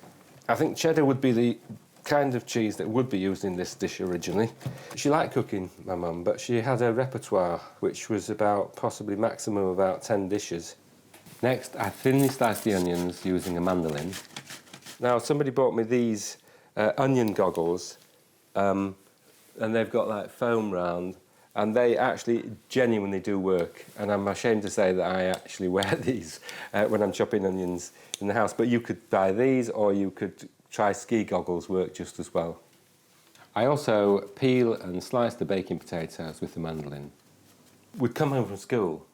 I think cheddar would be the kind of cheese that would be used in this dish originally. She liked cooking, my mum, but she had a repertoire which was possibly maximum about 10 dishes. Next, I thinly sliced the onions using a mandolin. Now, somebody bought me these onion goggles, and they've got like foam round, and they actually genuinely do work. And I'm ashamed to say that I actually wear these when I'm chopping onions in the house. But you could buy these, or you could try ski goggles, work just as well. I also peel and slice the baking potatoes with the mandolin. We'd come home from school,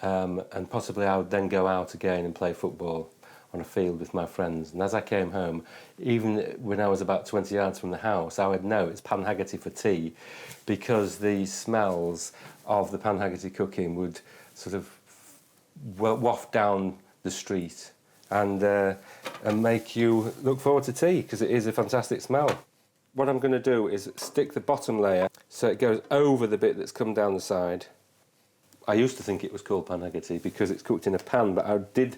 and possibly I would then go out again and play football on a field with my friends. And as I came home, even when I was about 20 yards from the house, I would know it's pan Haggerty for tea, because the smells of the pan Haggerty cooking would sort of waft down the street and make you look forward to tea, because it is a fantastic smell. What I'm going to do is stick the bottom layer so it goes over the bit that's come down the side. I used to think it was called pan Haggerty because it's cooked in a pan, but I did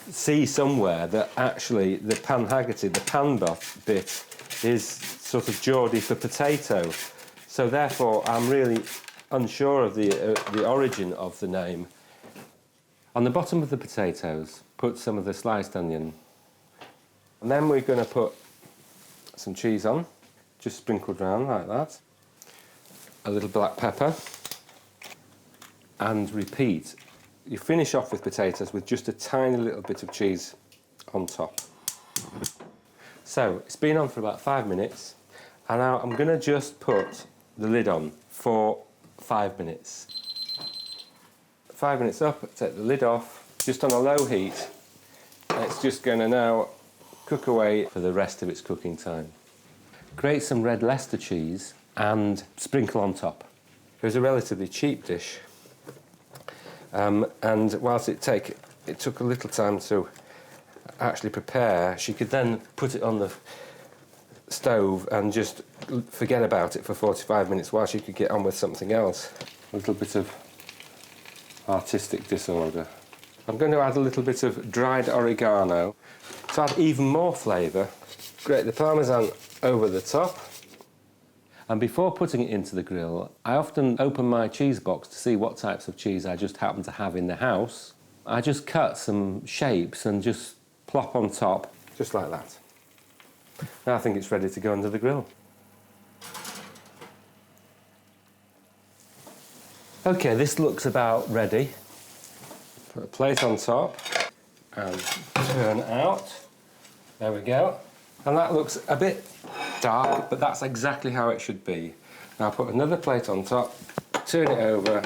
see somewhere that actually the pan Haggerty, the pan bit, is sort of Geordie for potato. So therefore, I'm really unsure of the origin of the name. On the bottom of the potatoes, put some of the sliced onion. And then we're going to put some cheese on, just sprinkled around like that. A little black pepper. And repeat. You finish off with potatoes with just a tiny little bit of cheese on top. So, it's been on for about 5 minutes, and now I'm going to just put the lid on for 5 minutes. 5 minutes up, take the lid off, just on a low heat, and it's just going to now cook away for the rest of its cooking time. Grate some red Leicester cheese and sprinkle on top. It was a relatively cheap dish. And whilst it took a little time to actually prepare, she could then put it on the stove and just forget about it for 45 minutes while she could get on with something else. A little bit of artistic disorder. I'm going to add a little bit of dried oregano to add even more flavour. Grate the parmesan over the top. And before putting it into the grill, I often open my cheese box to see what types of cheese I just happen to have in the house. I just cut some shapes and just plop on top, just like that. Now I think it's ready to go under the grill. OK, this looks about ready. Put a plate on top and turn out. There we go. And that looks a bit dark, but that's exactly how it should be. Now put another plate on top, turn it over,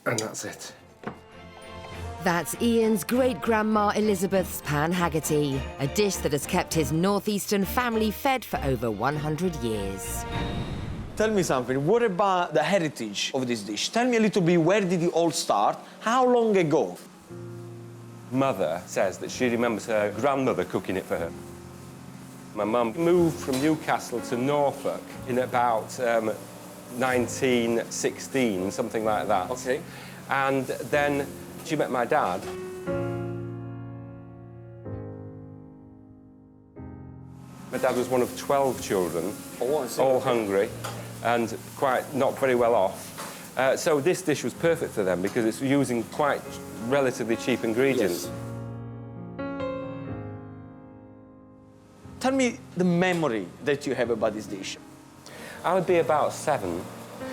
and that's it. That's Ian's great-grandma Elizabeth's pan Haggerty, a dish that has kept his northeastern family fed for over 100 years. Tell me something, what about the heritage of this dish? Tell me a little bit, where did it all start? How long ago? Mother says that she remembers her grandmother cooking it for her. My mum moved from Newcastle to Norfolk in about 1916, something like that. Okay. And then she met my dad. My dad was one of 12 children, all hungry and quite not very well off. So this dish was perfect for them because it's using quite relatively cheap ingredients. Yes. Tell me the memory that you have about this dish. I would be about 7.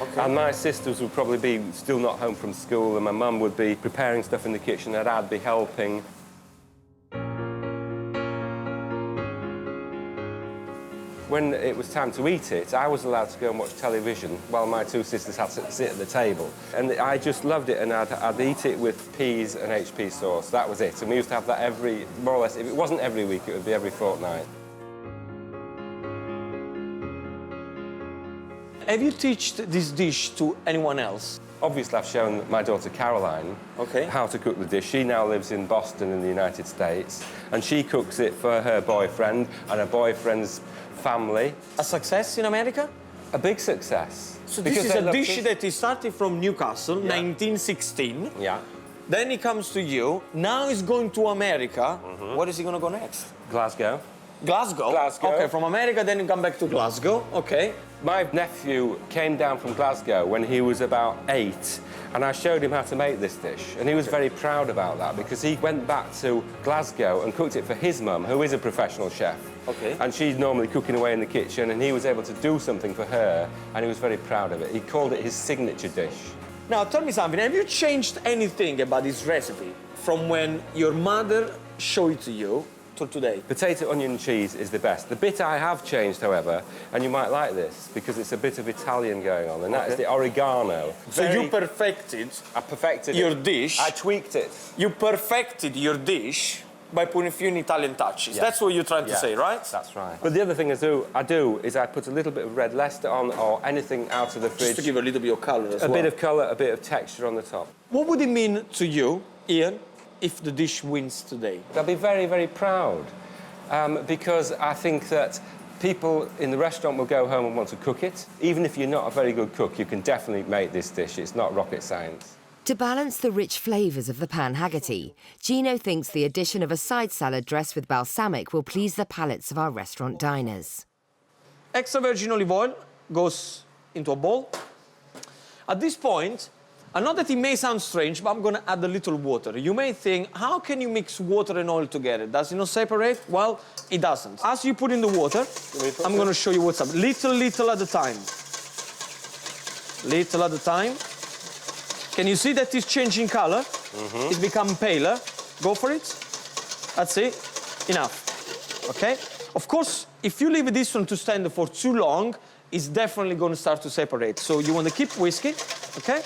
Okay. And my sisters would probably be still not home from school, and my mum would be preparing stuff in the kitchen, and I'd be helping. When it was time to eat it, I was allowed to go and watch television while my 2 sisters had to sit at the table. And I just loved it, and I'd eat it with peas and HP sauce. That was it. And we used to have that more or less, if it wasn't every week, it would be every fortnight. Have you taught this dish to anyone else? Obviously, I've shown my daughter Caroline how to cook the dish. She now lives in Boston in the United States, and she cooks it for her boyfriend and her boyfriend's family. A success in America? A big success. So this is a dish that is started from Newcastle, 1916. Yeah. Then he comes to you. Now he's going to America. Where is he going to go next? Glasgow. Glasgow? Glasgow. Okay, from America, then you come back to Glasgow. Okay. My nephew came down from Glasgow when he was about 8, and I showed him how to make this dish, and he was very proud about that because he went back to Glasgow and cooked it for his mum, who is a professional chef. Okay. And she's normally cooking away in the kitchen, and he was able to do something for her, and he was very proud of it. He called it his signature dish. Now, tell me something. Have you changed anything about this recipe from when your mother showed it to you to today? Potato, onion, cheese is the best. The bit I have changed, however, and you might like this, because it's a bit of Italian going on, and that is the oregano. So you perfected your dish. I tweaked it. You perfected your dish by putting a few Italian touches. Yeah. That's what you're trying to say, right? That's right. But the other thing I do is I put a little bit of red Leicester on, or anything out of the fridge. Just to give a little bit of colour as well. A bit of colour, a bit of texture on the top. What would it mean to you, Ian, if the dish wins today? I'll be very, very proud. because I think that people in the restaurant will go home and want to cook it. Even if you're not a very good cook, you can definitely make this dish. It's not rocket science. To balance the rich flavours of the pan Haggerty, Gino thinks the addition of a side salad dressed with balsamic will please the palates of our restaurant diners. Extra virgin olive oil goes into a bowl. At this point, I know that it may sound strange, but I'm going to add a little water. You may think, how can you mix water and oil together? Does it not separate? Well, it doesn't. As you put in the water, I'm going to show you what's up. Little at a time. Little at a time. Can you see that it's changing color? It's become paler. Go for it. That's it. Enough. Okay? Of course, if you leave this one to stand for too long, it's definitely going to start to separate. So you want to keep whisking, okay?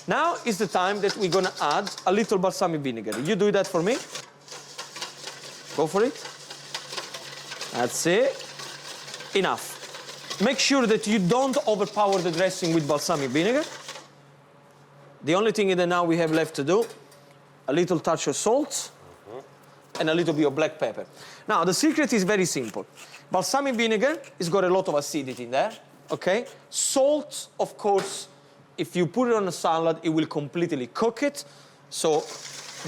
Now is the time that we're going to add a little balsamic vinegar. You do that for me. Go for it. That's it. Enough. Make sure that you don't overpower the dressing with balsamic vinegar. The only thing that now we have left to do, a little touch of salt and a little bit of black pepper. Now, the secret is very simple. Balsamic vinegar has got a lot of acidity in there, okay? Salt, of course, if you put it on a salad, it will completely cook it. So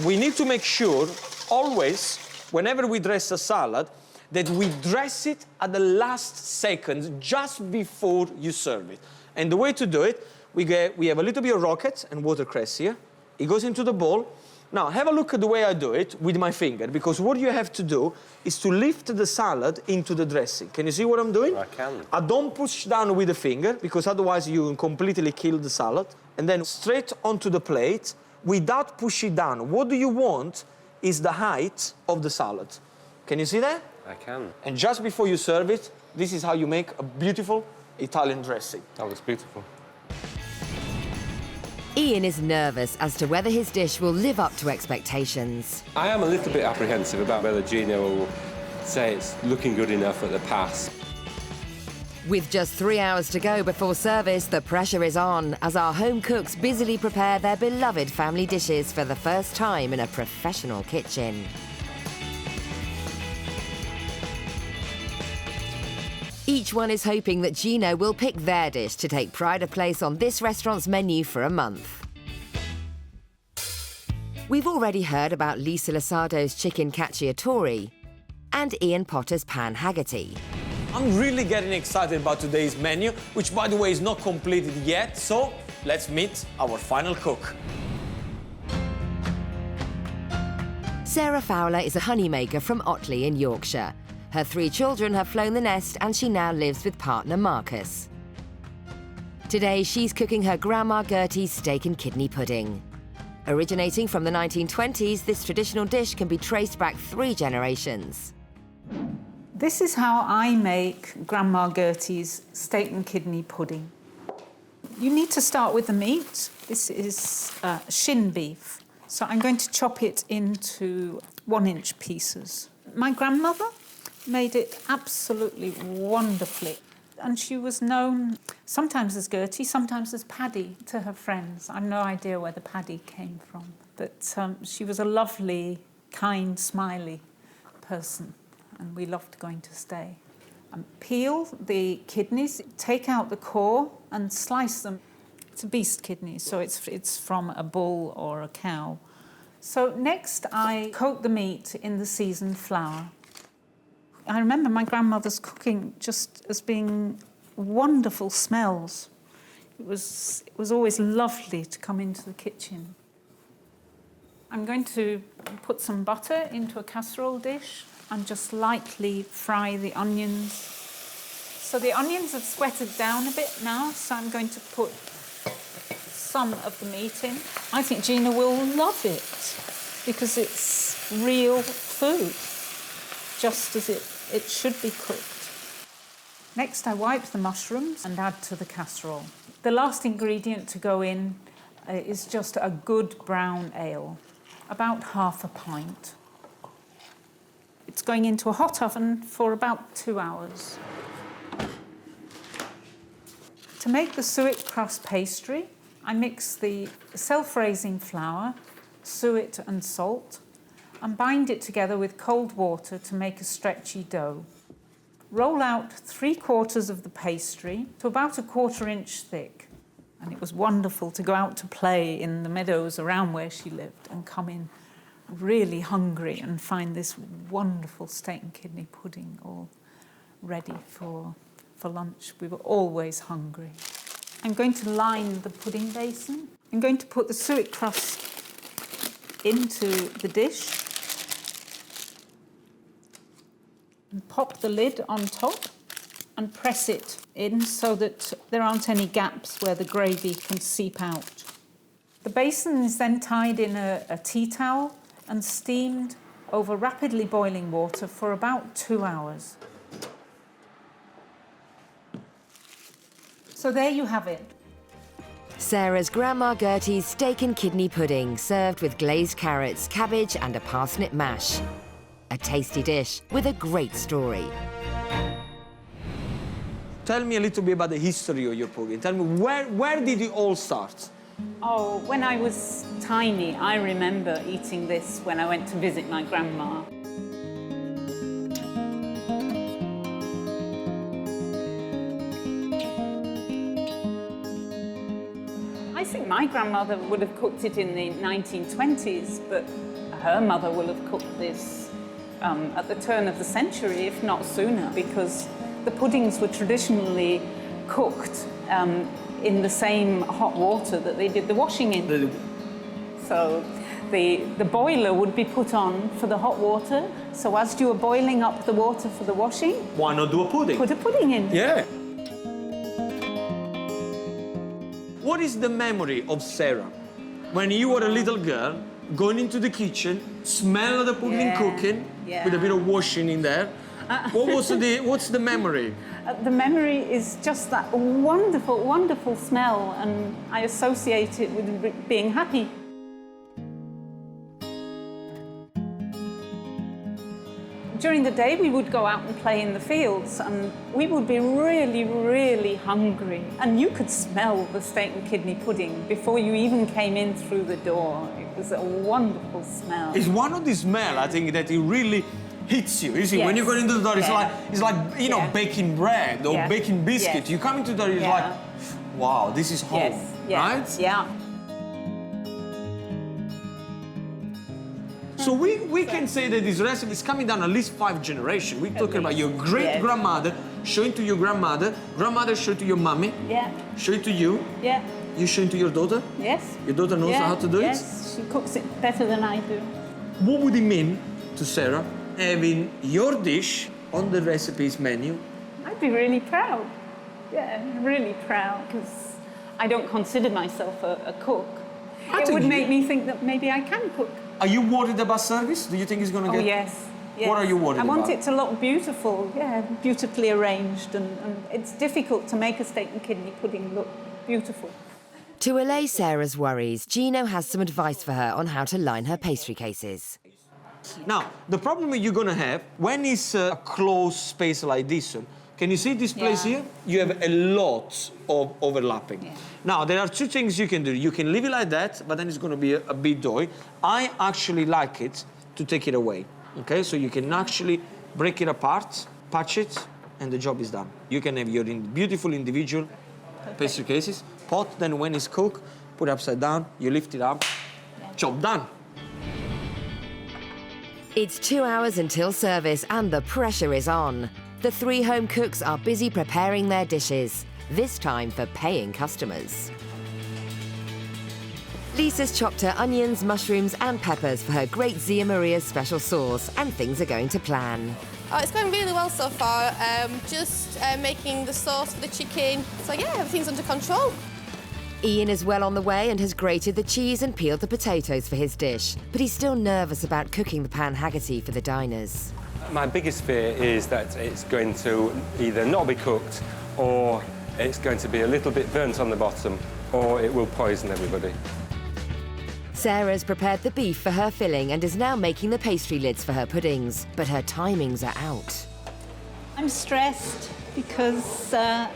we need to make sure, always, whenever we dress a salad, that we dress it at the last seconds, just before you serve it. And the way to do it, we have a little bit of rocket and watercress here. It goes into the bowl. Now, have a look at the way I do it with my finger, because what you have to do is to lift the salad into the dressing. Can you see what I'm doing? I can. I don't push down with the finger, because otherwise you will completely kill the salad. And then straight onto the plate, without pushing down. What do you want is the height of the salad. Can you see that? I can. And just before you serve it, this is how you make a beautiful Italian dressing. That looks beautiful. Ian is nervous as to whether his dish will live up to expectations. I am a little bit apprehensive about whether Gino will say it's looking good enough at the pass. With just 3 hours to go before service, the pressure is on as our home cooks busily prepare their beloved family dishes for the first time in a professional kitchen. Each one is hoping that Gino will pick their dish to take pride of place on this restaurant's menu for a month. We've already heard about Lisa Losado's chicken Cacciatore and Ian Potter's pan Haggerty. I'm really getting excited about today's menu, which, by the way, is not completed yet, so let's meet our final cook. Sarah Fowler is a honeymaker from Otley in Yorkshire. Her 3 children have flown the nest and she now lives with partner Marcus. Today, she's cooking her Grandma Gertie's steak and kidney pudding. Originating from the 1920s, this traditional dish can be traced back 3 generations. This is how I make Grandma Gertie's steak and kidney pudding. You need to start with the meat. This is shin beef. So I'm going to chop it into 1-inch pieces. My grandmother made it absolutely wonderfully. And she was known sometimes as Gertie, sometimes as Paddy to her friends. I've no idea where the Paddy came from. But she was a lovely, kind, smiley person. And we loved going to stay. Peel the kidneys, take out the core and slice them. It's a beast kidney, so it's from a bull or a cow. So next I coat the meat in the seasoned flour. I remember my grandmother's cooking just as being wonderful smells. It was always lovely to come into the kitchen. I'm going to put some butter into a casserole dish and just lightly fry the onions. So the onions have sweated down a bit now, so I'm going to put some of the meat in. I think Gina will love it because it's real food, just as it should be cooked. Next, I wipe the mushrooms and add to the casserole. The last ingredient to go in is just a good brown ale, about half a pint. It's going into a hot oven for about 2 hours. To make the suet crust pastry, I mix the self-raising flour, suet and salt, and bind it together with cold water to make a stretchy dough. Roll out 3/4 of the pastry to about 1/4 inch thick. And it was wonderful to go out to play in the meadows around where she lived and come in really hungry and find this wonderful steak and kidney pudding all ready for lunch. We were always hungry. I'm going to line the pudding basin. I'm going to put the suet crust into the dish and pop the lid on top and press it in so that there aren't any gaps where the gravy can seep out. The basin is then tied in a tea towel and steamed over rapidly boiling water for about 2 hours. So there you have it. Sarah's Grandma Gertie's steak and kidney pudding, served with glazed carrots, cabbage and a parsnip mash. A tasty dish with a great story. Tell me a little bit about the history of your pudding. Tell me, where did it all start? Oh, when I was tiny, I remember eating this when I went to visit my grandma. I think my grandmother would have cooked it in the 1920s, but her mother will have cooked this at the turn of the century, if not sooner, because the puddings were traditionally cooked in the same hot water that they did the washing in. So the boiler would be put on for the hot water, so as you were boiling up the water for the washing... Why not do a pudding? Put a pudding in. Yeah. What is the memory of Sarah when you were a little girl, going into the kitchen, smell of the pudding cooking, with a bit of washing in there? What's the memory? The memory is just that wonderful, wonderful smell, and I associate it with being happy. During the day, we would go out and play in the fields, and we would be really, really hungry. And you could smell the steak and kidney pudding before you even came in through the door. It was a wonderful smell. It's one of the smell, I think, that it really hits you. You see, when you go into the door, it's like you know, baking bread or baking biscuit. You come into the door, it's like, wow, this is home, right? Yeah. So we can say that this recipe is coming down at least 5 generations. We're talking about your great-grandmother, showing to your grandmother, grandmother showing to your mommy, showing to you, you showing to your daughter? Yes. Your daughter knows how to do it? Yes, she cooks it better than I do. What would it mean to Sarah having your dish on the recipes menu? I'd be really proud. Yeah, really proud, because I don't consider myself a cook. It would make me think that maybe I can cook. Are you worried about service? Do you think it's going to get... Oh, yes. What are you worried about? I want it to look beautiful, beautifully arranged, and it's difficult to make a steak and kidney pudding look beautiful. To allay Sarah's worries, Gino has some advice for her on how to line her pastry cases. Now, the problem you're going to have, when it's a closed space like this one, can you see this place here? You have a lot of overlapping. Yeah. Now, there are 2 things you can do. You can leave it like that, but then it's going to be a bit doughy. I actually like it to take it away, okay? So you can actually break it apart, patch it, and the job is done. You can have your beautiful individual pastry cases, pot, then when it's cooked, put it upside down, you lift it up, job done. It's 2 hours until service and the pressure is on. The 3 home cooks are busy preparing their dishes, this time for paying customers. Lisa's chopped her onions, mushrooms and peppers for her great Zia Maria's special sauce, and things are going to plan. Oh, it's going really well so far. Just making the sauce for the chicken. So yeah, everything's under control. Ian is well on the way and has grated the cheese and peeled the potatoes for his dish, but he's still nervous about cooking the pan Haggerty for the diners. My biggest fear is that it's going to either not be cooked, or it's going to be a little bit burnt on the bottom, or it will poison everybody. Sarah's prepared the beef for her filling and is now making the pastry lids for her puddings, but her timings are out. I'm stressed because the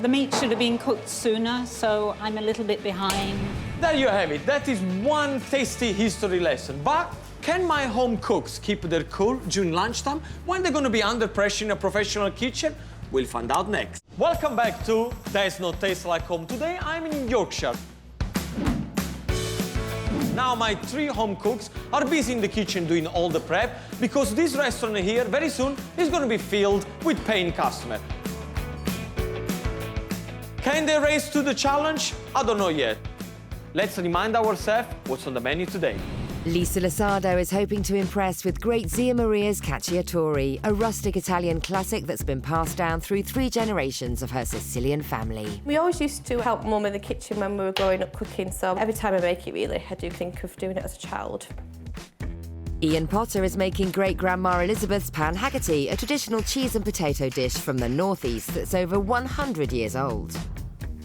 meat should have been cooked sooner, so I'm a little bit behind. There you have it. That is one tasty history lesson. But Can my home cooks keep their cool during lunchtime when they're going to be under pressure in a professional kitchen? We'll find out next. Welcome back to Does Not Taste Like Home. Today I'm in Yorkshire. Now my 3 home cooks are busy in the kitchen doing all the prep because this restaurant here very soon is going to be filled with paying customers. Can they rise to the challenge? I don't know yet. Let's remind ourselves what's on the menu today. Lisa Lasardo is hoping to impress with Great Zia Maria's Cacciatore, a rustic Italian classic that's been passed down through 3 generations of her Sicilian family. We always used to help Mum in the kitchen when we were growing up cooking, so every time I make it, really, I do think of doing it as a child. Ian Potter is making great-grandma Elizabeth's pan Haggerty, a traditional cheese and potato dish from the northeast that's over 100 years old.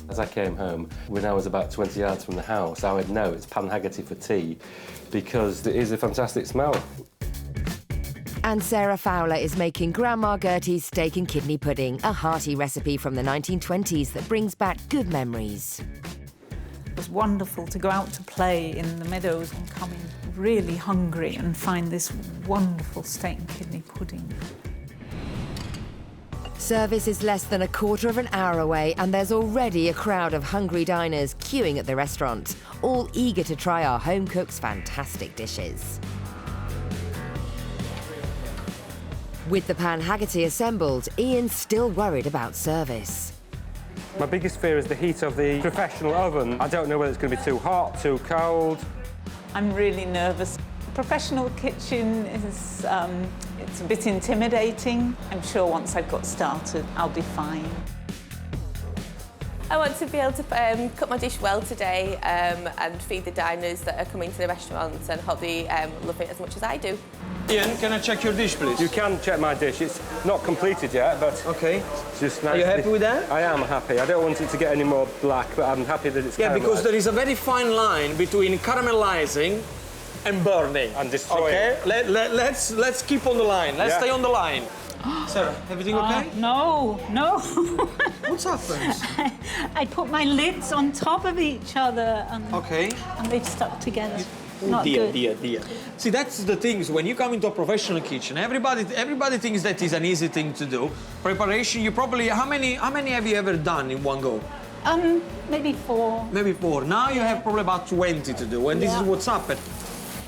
As I came home, when I was about 20 yards from the house, I would know it's pan Haggerty for tea because it is a fantastic smell. And Sarah Fowler is making Grandma Gertie's steak and kidney pudding, a hearty recipe from the 1920s that brings back good memories. It was wonderful to go out to play in the meadows and come in really hungry and find this wonderful steak and kidney pudding. Service is less than a quarter of an hour away and there's already a crowd of hungry diners queuing at the restaurant, all eager to try our home cook's fantastic dishes. With the pan Haggerty assembled, Ian's still worried about service. My biggest fear is the heat of the professional oven. I don't know whether it's going to be too hot, too cold. I'm really nervous. Professional kitchen is it's a bit intimidating. I'm sure once I've got started, I'll be fine. I want to be able to cook my dish well today and feed the diners that are coming to the restaurant and hope they love it as much as I do. Ian, can I check your dish, please? You can check my dish. It's not completed yet, but okay. It's just nice. Are you happy with that? I am happy. I don't want it to get any more black, but I'm happy that it's caramelised. Because there is a very fine line between caramelizing and burning. And destroying. Okay, let's keep on the line. Let's stay on the line. Sarah, everything okay? No. What's happened? I put my lids on top of each other and they've stuck together. Not dear, good. dear. See, that's the things, when you come into a professional kitchen, everybody thinks that is an easy thing to do. Preparation, you probably, how many have you ever done in one go? Maybe 4. Maybe 4. Now you have probably about 20 to do, and this is what's happened.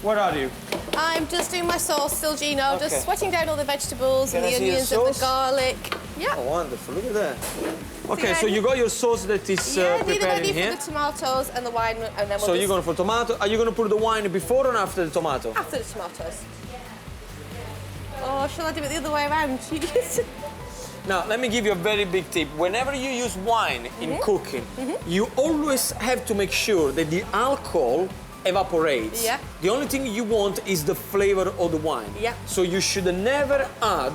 Where are you? I'm just doing my sauce, still Gino, just sweating down all the vegetables and the onions and the garlic. Yeah. Oh, wonderful, look at that. Okay, so you got your sauce that is preparing here. For the tomatoes and the wine, and then So you're going for tomato. Are you going to put the wine before or after the tomato? After the tomatoes. Or shall I do it the other way around? Now, let me give you a very big tip. Whenever you use wine in cooking, you always have to make sure that the alcohol evaporates. Yeah. The only thing you want is the flavor of the wine. Yeah. So you should never add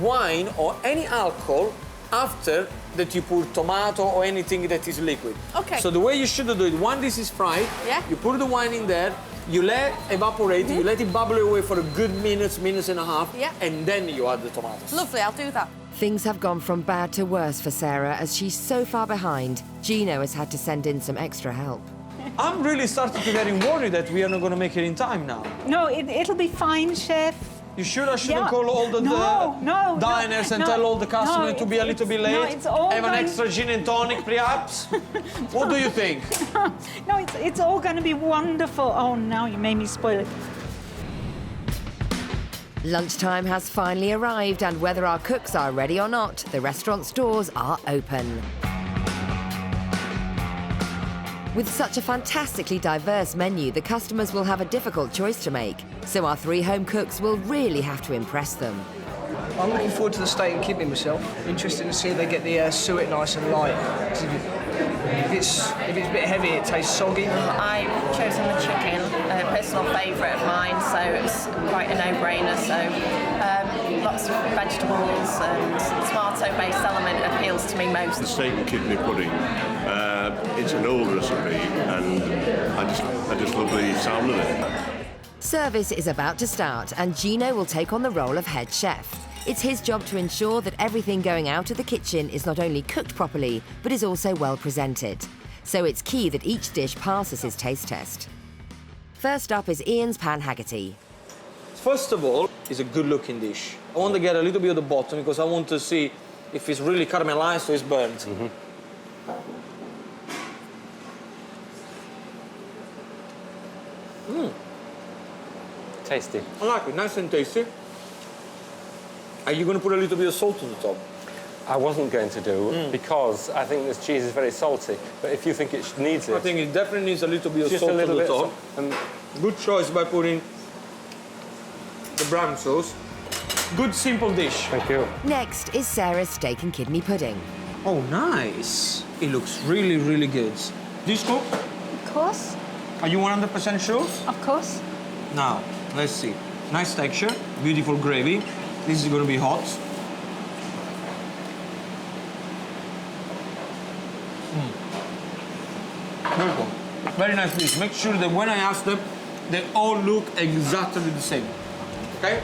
wine or any alcohol after that you put tomato or anything that is liquid. Okay. So the way you should do it, when this is fried, you put the wine in there, you let it evaporate, you let it bubble away for a good minute and a half, and then you add the tomatoes. Lovely, I'll do that. Things have gone from bad to worse for Sarah as she's so far behind. Gino has had to send in some extra help. I'm really starting to getting worried that we are not going to make it in time now. No, it'll be fine, Chef. You sure I shouldn't call all the diners and tell all the customers to be a little bit late? No, it's all have an extra gin and tonic, perhaps? What do you think? No, it's all going to be wonderful. Oh, now you made me spoil it. Lunchtime has finally arrived, and whether our cooks are ready or not, the restaurant's doors are open. With such a fantastically diverse menu, the customers will have a difficult choice to make. So our 3 home cooks will really have to impress them. I'm looking forward to the steak and kidney myself. Interesting to see if they get the suet nice and light. If it's a bit heavy, it tastes soggy. I've chosen the chicken, a personal favourite of mine, so it's quite a no-brainer. So lots of vegetables and tomato-based element appeals to me most. The steak and kidney pudding, it's an old recipe, and I just love the sound of it. Service is about to start, and Gino will take on the role of head chef. It's his job to ensure that everything going out of the kitchen is not only cooked properly, but is also well presented. So it's key that each dish passes his taste test. First up is Ian's pan Haggerty. First of all, it's a good-looking dish. I want to get a little bit of the bottom because I want to see if it's really caramelized or it's burnt. Tasty. I like it, nice and tasty. Are you going to put a little bit of salt on the top? I wasn't going to do because I think this cheese is very salty. But if you think it needs it, I think it definitely needs a little bit of just salt a little on the bit. top. And good choice by putting the brown sauce. Good simple dish. Thank you. Next is Sarah's steak and kidney pudding. Oh, nice. It looks really, really good. Dish cook? Of course. Are you 100% sure? Of course. Now, let's see. Nice texture, beautiful gravy. This is going to be hot. Very cool. Very nice dish. Make sure that when I ask them, they all look exactly the same. Okay?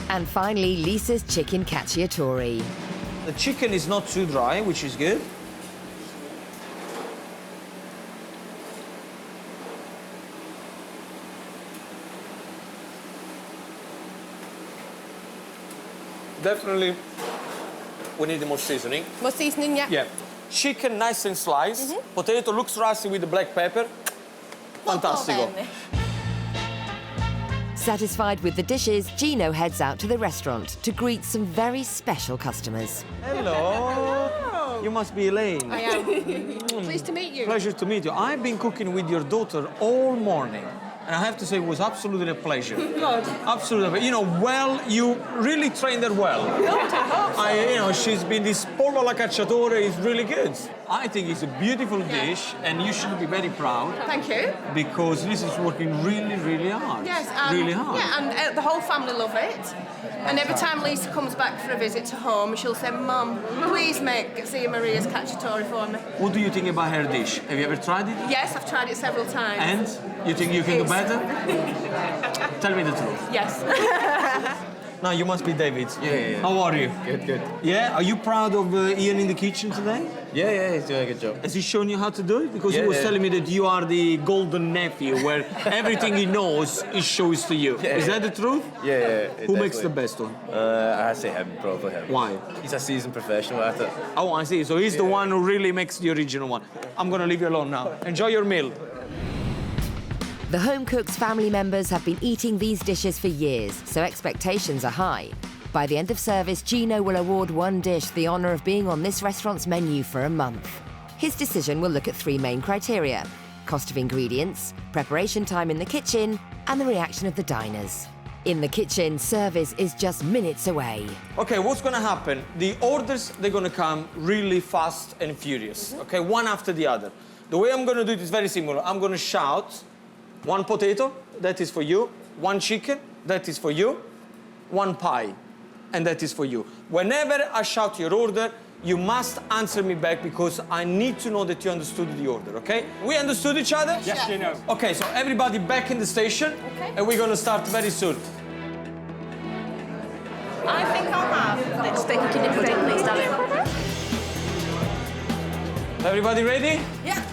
And finally, Lisa's chicken cacciatore. The chicken is not too dry, which is good. Definitely, we need more seasoning. More seasoning, yeah? Yeah. Chicken nice and sliced. Potato looks rusty with the black pepper. Fantastico. Satisfied with the dishes, Gino heads out to the restaurant to greet some very special customers. Hello. You must be Elaine. I am. Pleased to meet you. Pleasure to meet you. I've been cooking with your daughter all morning. And I have to say, it was absolutely a pleasure. Good. Absolutely. You know, well, you really trained her well. You know, she's been this pollo alla cacciatore is really good. I think it's a beautiful dish, and you should be very proud. Thank you. Because this is working really, really hard. Yes, really hard. Yeah, and the whole family love it. And every time Lisa comes back for a visit to home, she'll say, Mum, please make Zia Maria's cacciatore for me. What do you think about her dish? Have you ever tried it? Yes, I've tried it several times. And? You think you can do better? Tell me the truth. Yes. Now, you must be David. Yeah. How are you? Good. Yeah? Are you proud of Ian in the kitchen today? Yeah, he's doing a good job. Has he shown you how to do it? Because he Yeah, was yeah. telling me that you are the golden nephew, where everything he knows, he shows to you. Yeah, Is yeah. that the truth? Yeah. Who makes the best one? I say him, probably him. Why? He's a seasoned professional at it. Oh, I see. So he's the one who really makes the original one. I'm going to leave you alone now. Enjoy your meal. The home cook's family members have been eating these dishes for years, so expectations are high. By the end of service, Gino will award one dish the honour of being on this restaurant's menu for a month. His decision will look at three main criteria: cost of ingredients, preparation time in the kitchen, and the reaction of the diners. In the kitchen, service is just minutes away. Okay, what's going to happen? The orders, they're going to come really fast and furious, okay, one after the other. The way I'm going to do it is very simple. I'm going to shout, one potato, that is for you, one chicken, that is for you, one pie, and that is for you. Whenever I shout your order, you must answer me back because I need to know that you understood the order, okay? We understood each other? Yes, you know. Okay, so everybody back in the station, and we're gonna start very soon. I think I'll have steak and kidney pudding, please, darling. Everybody ready? Yeah.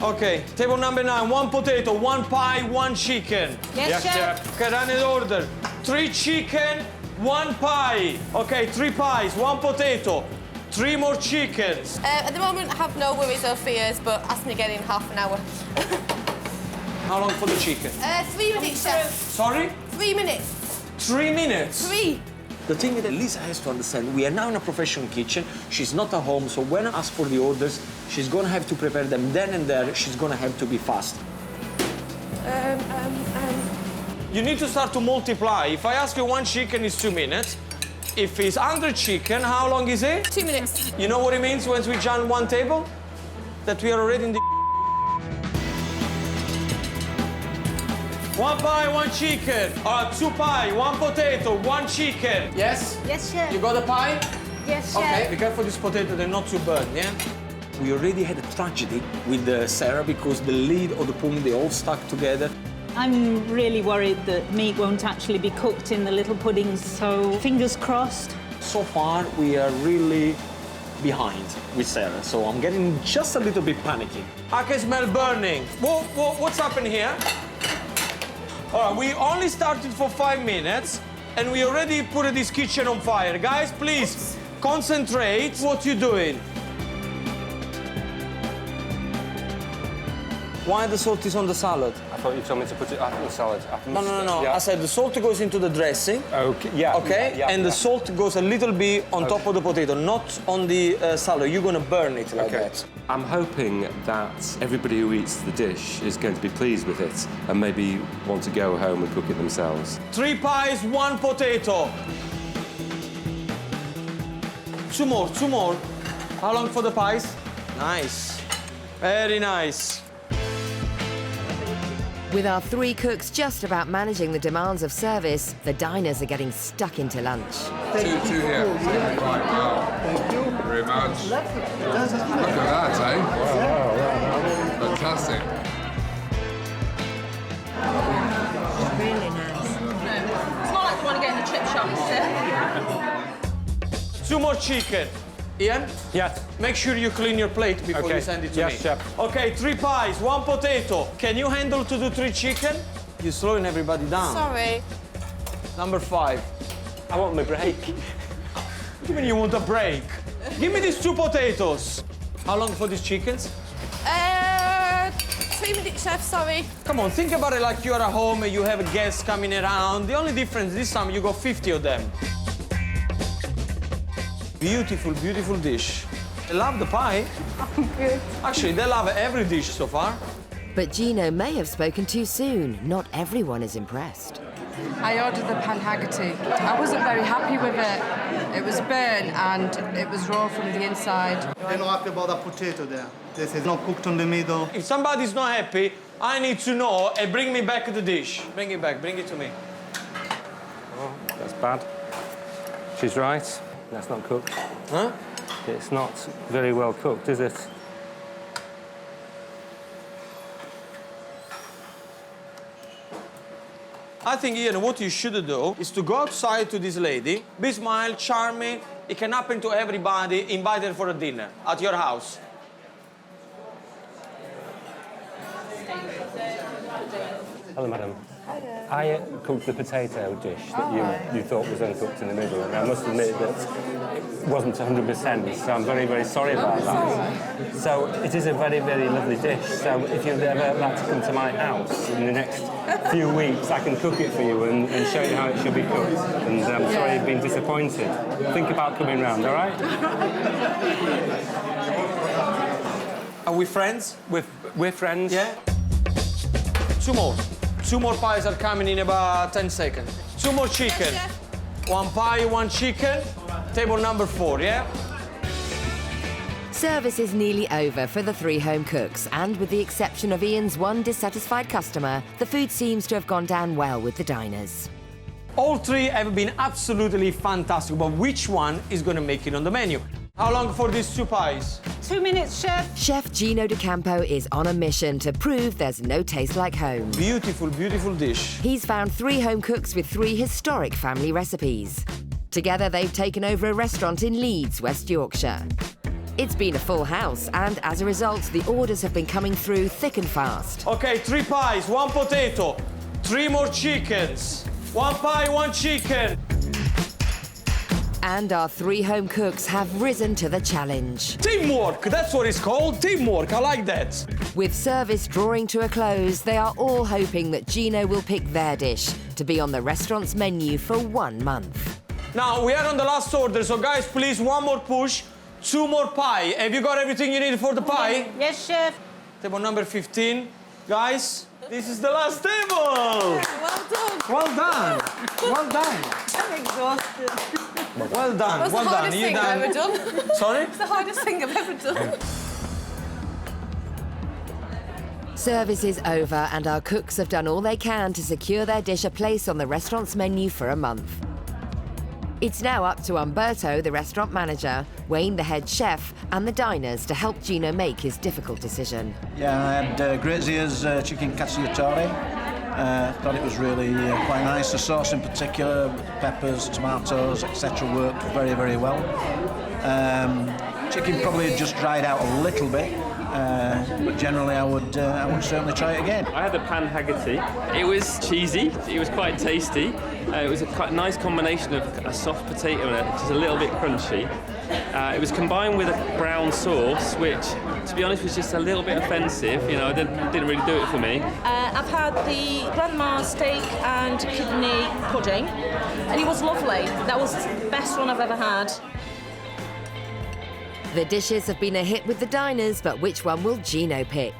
Okay, table number 9, one potato, one pie, one chicken. Yes, chef. Okay, running order. 3 chicken, 1 pie. Okay, 3 pies, 1 potato, 3 more chickens. At the moment, I have no worries or fears, but ask me again in half an hour. How long for the chicken? 3 minutes, chef. Sorry? 3 minutes. 3 minutes? 3. The thing that Lisa has to understand, we are now in a professional kitchen. She's not at home, so when I ask for the orders, she's gonna have to prepare them then and there. She's gonna have to be fast. You need to start to multiply. If I ask you 1 chicken, it's 2 minutes. If it's 100 chicken, how long is it? 2 minutes. You know what it means when we join one table? That we are already in the... 1 pie, 1 chicken. 2 pie, 1 potato, 1 chicken. Yes? Yes, chef. You got a pie? Yes, Okay, be careful this potato, they're not too burnt, yeah? We already had a tragedy with Sarah because the lid of the pudding, they all stuck together. I'm really worried that meat won't actually be cooked in the little puddings, so fingers crossed. So far, we are really behind with Sarah, so I'm getting just a little bit panicky. I can smell burning. What's happening here? All right, we only started for 5 minutes, and we already put this kitchen on fire. Guys, please, concentrate what you're doing. Why the salt is on the salad? I thought you told me to put it after the salad. No. Yeah. I said the salt goes into the dressing. Okay, yeah. Okay, yeah, and the salt goes a little bit on top of the potato, not on the salad. You're gonna burn it like that. I'm hoping that everybody who eats the dish is going to be pleased with it and maybe want to go home and cook it themselves. 3 pies, 1 potato. 2 more, 2 more. How long for the pies? Nice. Very nice. With our 3 cooks just about managing the demands of service, the diners are getting stuck into lunch. Two here. Right, wow. Thank you very much. Lovely. Look at that, eh? Wow. Fantastic. Really nice. It's more like you want to get in the chip shop, is it? 2 more chicken. Ian? Yes. Make sure you clean your plate before you send it to me. Yes, chef. Okay, 3 pies, 1 potato. Can you handle to do 3 chicken? You're slowing everybody down. Sorry. Number 5. I want my break. What do you mean you want a break? Give me these 2 potatoes. How long for these chickens? 2 minutes, chef, sorry. Come on, think about it like you're at home and you have guests coming around. The only difference this time, you got 50 of them. Beautiful, beautiful dish. They love the pie. Good. Actually, they love every dish so far. But Gino may have spoken too soon. Not everyone is impressed. I ordered the pan Haggerty. I wasn't very happy with it. It was burnt and it was raw from the inside. I'm not happy about the potato there. This is not cooked on the middle. If somebody's not happy, I need to know and bring me back the dish. Bring it back, bring it to me. Oh, that's bad. She's right. That's not cooked. Huh? It's not very well cooked, is it? I think, Ian, what you should do is to go outside to this lady, be smile, charming. It can happen to everybody. Invite her for a dinner at your house. Hello, madam. I cooked the potato dish that you thought was uncooked in the middle, and I must admit that it wasn't 100%, so I'm very, very sorry about that. So it is a very, very lovely dish, so if you'd ever like to come to my house in the next few weeks, I can cook it for you and show you how it should be cooked. And I'm sorry you've been disappointed. Think about coming round, all right? Are we friends? We're friends. Yeah? 2 more. 2 more pies are coming in about 10 seconds. 2 more chicken. 1 pie, 1 chicken. Table number 4, yeah? Service is nearly over for the 3 home cooks, and with the exception of Ian's 1 dissatisfied customer, the food seems to have gone down well with the diners. All 3 have been absolutely fantastic, but which one is going to make it on the menu? How long for these 2 pies? 2 minutes, chef. Chef Gino D'Acampo is on a mission to prove there's no taste like home. Beautiful, beautiful dish. He's found 3 home cooks with 3 historic family recipes. Together, they've taken over a restaurant in Leeds, West Yorkshire. It's been a full house, and as a result, the orders have been coming through thick and fast. Okay, 3 pies, 1 potato, 3 more chickens. 1 pie, 1 chicken. And our 3 home cooks have risen to the challenge. Teamwork, that's what it's called, teamwork, I like that. With service drawing to a close, they are all hoping that Gino will pick their dish to be on the restaurant's menu for 1 month. Now, we are on the last order, so guys, please, 1 more push, 2 more pie. Have you got everything you need for the pie? Yes, chef. Table number 15. Guys, this is the last table. Well done. Well done. Well done. I'm exhausted. Well done. That's well the done. hardest thing I've ever done. Sorry? It's the hardest thing I've ever done. Service is over, and our cooks have done all they can to secure their dish a place on the restaurant's menu for a month. It's now up to Umberto, the restaurant manager, Wayne, the head chef, and the diners to help Gino make his difficult decision. Yeah, I had Grazia's chicken Cacciatore. Thought it was really quite nice. The sauce in particular, peppers, tomatoes, etc. worked very, very well. Chicken probably had just dried out a little bit, but generally I would certainly try it again. I had a pan Haggerty. It was cheesy, it was quite tasty. It was a quite nice combination of a soft potato and just a little bit crunchy. It was combined with a brown sauce, which, to be honest, was just a little bit offensive. You know, it didn't really do it for me. I've had the grandma steak and kidney pudding, and it was lovely. That was the best one I've ever had. The dishes have been a hit with the diners, but which one will Gino pick?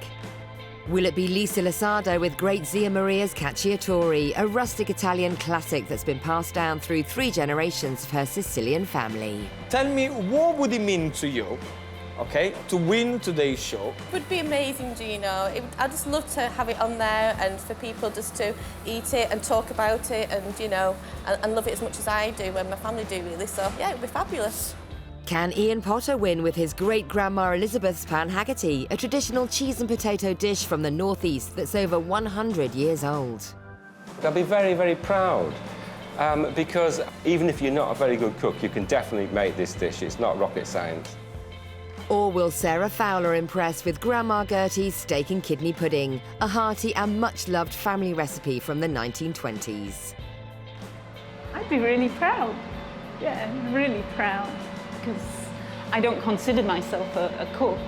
Will it be Lisa Losada with Great Zia Maria's Cacciatore, a rustic Italian classic that's been passed down through 3 generations of her Sicilian family? Tell me, what would it mean to you, okay, to win today's show? It would be amazing, Gino. I'd just love to have it on there and for people just to eat it and talk about it and, you know, and love it as much as I do and my family do, really. So, yeah, it would be fabulous. Can Ian Potter win with his great-grandma Elizabeth's pan Haggerty, a traditional cheese and potato dish from the northeast that's over 100 years old? I'll be very, very proud because even if you're not a very good cook, you can definitely make this dish. It's not rocket science. Or will Sarah Fowler impress with Grandma Gertie's steak and kidney pudding, a hearty and much-loved family recipe from the 1920s? I'd be really proud. Yeah, really proud. Because I don't consider myself a cook.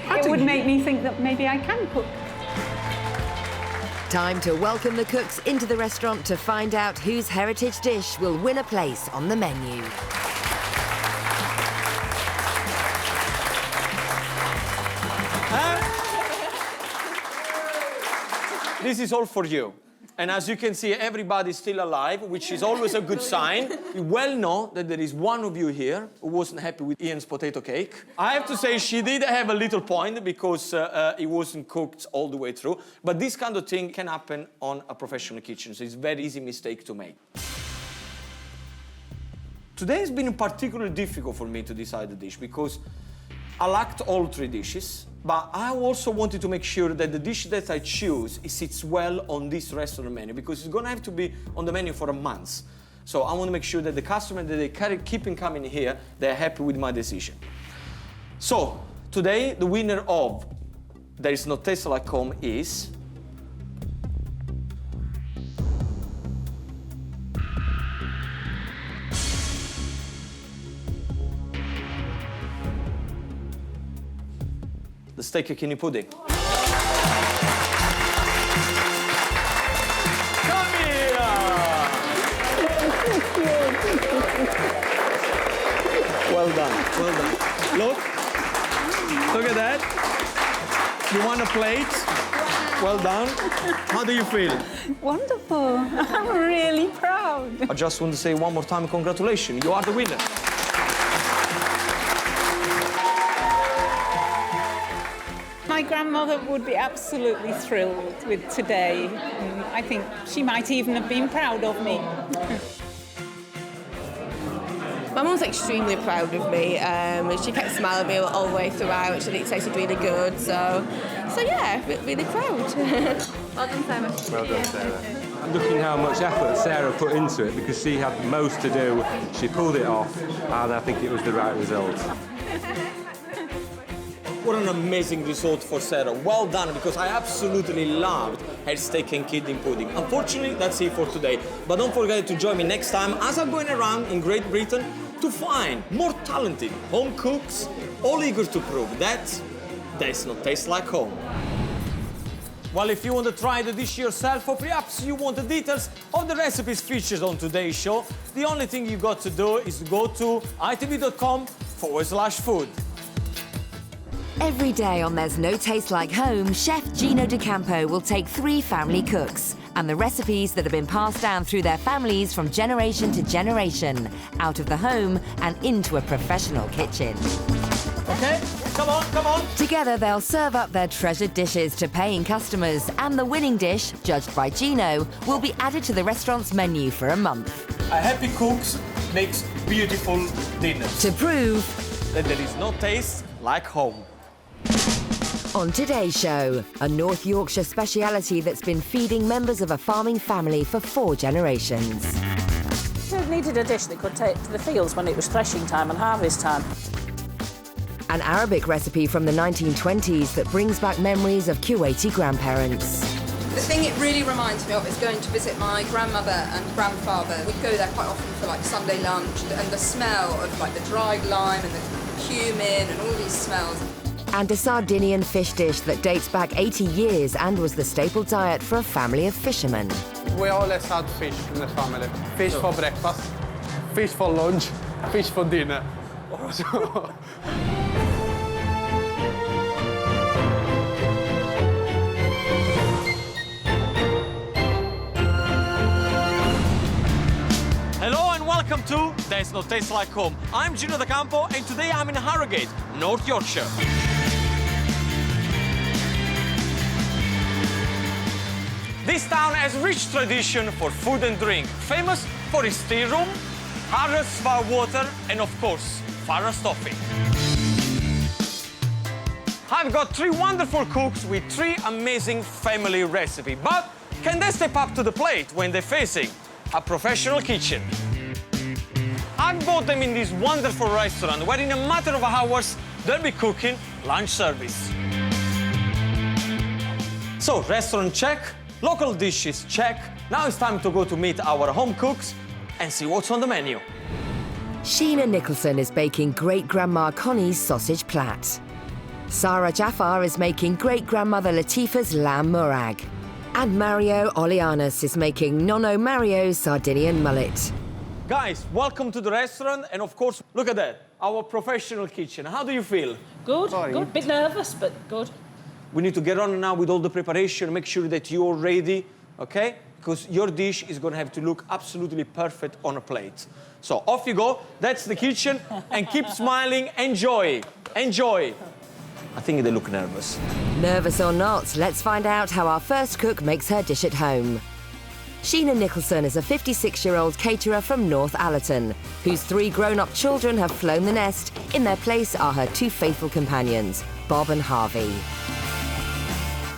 It would make me think that maybe I can cook. Time to welcome the cooks into the restaurant to find out whose heritage dish will win a place on the menu. This is all for you. And as you can see, everybody's still alive, which is always a good sign. You well know that there is one of you here who wasn't happy with Ian's potato cake. I have to say she did have a little point because it wasn't cooked all the way through. But this kind of thing can happen on a professional kitchen, so it's a very easy mistake to make. Today has been particularly difficult for me to decide the dish because I liked all 3 dishes. But I also wanted to make sure that the dish that I choose sits well on this restaurant menu because it's going to have to be on the menu for a month. So I want to make sure that the customer that they keep coming here, they're happy with my decision. So today, the winner of There Is No Taste Like Home is the steak and kidney pudding. Come here! Well done, well done. Look at that. You want a plate? Well done. How do you feel? Wonderful. I'm really proud. I just want to say one more time, congratulations. You are the winner. My grandmother would be absolutely thrilled with today. I think she might even have been proud of me. My mum's extremely proud of me. She kept smiling at me all the way throughout. She think it tasted really good. So yeah, really proud. Well done, Sarah. Well done, Sarah. Looking how much effort Sarah put into it because she had most to do. She pulled it off, and I think it was the right result. What an amazing result for Sarah. Well done, because I absolutely loved her steak and kidney pudding. Unfortunately, that's it for today. But don't forget to join me next time as I'm going around in Great Britain to find more talented home cooks, all eager to prove that there's no taste like home. Well, if you want to try the dish yourself, or perhaps you want the details of the recipes featured on today's show, the only thing you got to do is go to itv.com/food. Every day on There's No Taste Like Home, Chef Gino DiCampo will take 3 family cooks and the recipes that have been passed down through their families from generation to generation, out of the home and into a professional kitchen. Okay, come on, come on. Together they'll serve up their treasured dishes to paying customers, and the winning dish, judged by Gino, will be added to the restaurant's menu for a month. A happy cook makes beautiful dinners. To prove that there is no taste like home. On today's show, a North Yorkshire speciality that's been feeding members of a farming family for 4 generations. We needed a dish that could take to the fields when it was threshing time and harvest time. An Arabic recipe from the 1920s that brings back memories of Kuwaiti grandparents. The thing it really reminds me of is going to visit my grandmother and grandfather. We'd go there quite often for like Sunday lunch, and the smell of like the dried lime and the cumin and all these smells. And a Sardinian fish dish that dates back 80 years and was the staple diet for a family of fishermen. We always had fish in the family. Fish for breakfast, fish for lunch, fish for dinner. Hello and welcome to There's No Taste Like Home. I'm Gino DiCampo and today I'm in Harrogate, North Yorkshire. This town has rich tradition for food and drink, famous for its tea room, Harrods Far Water and of course, Farrah's Toffee. I've got 3 wonderful cooks with 3 amazing family recipes, but can they step up to the plate when they're facing a professional kitchen? I've bought them in this wonderful restaurant where in a matter of hours they'll be cooking lunch service. So, restaurant check, local dishes check. Now it's time to go to meet our home cooks and see what's on the menu. Sheena Nicholson is baking great-grandma Connie's sausage Plait. Sarah Jaffar is making great-grandmother Latifa's lamb Murrag. And Mario Olianos is making Nonno Mario's Sardinian mullet. Guys, welcome to the restaurant, and of course, look at that, our professional kitchen. How do you feel? Good, good. Bit nervous, but good. We need to get on now with all the preparation, make sure that you're ready, okay? Because your dish is going to have to look absolutely perfect on a plate. So off you go, that's the kitchen, and keep smiling, enjoy, enjoy. I think they look nervous. Nervous or not, let's find out how our first cook makes her dish at home. Sheena Nicholson is a 56-year-old caterer from North Allerton, whose 3 grown-up children have flown the nest. In their place are her 2 faithful companions, Bob and Harvey.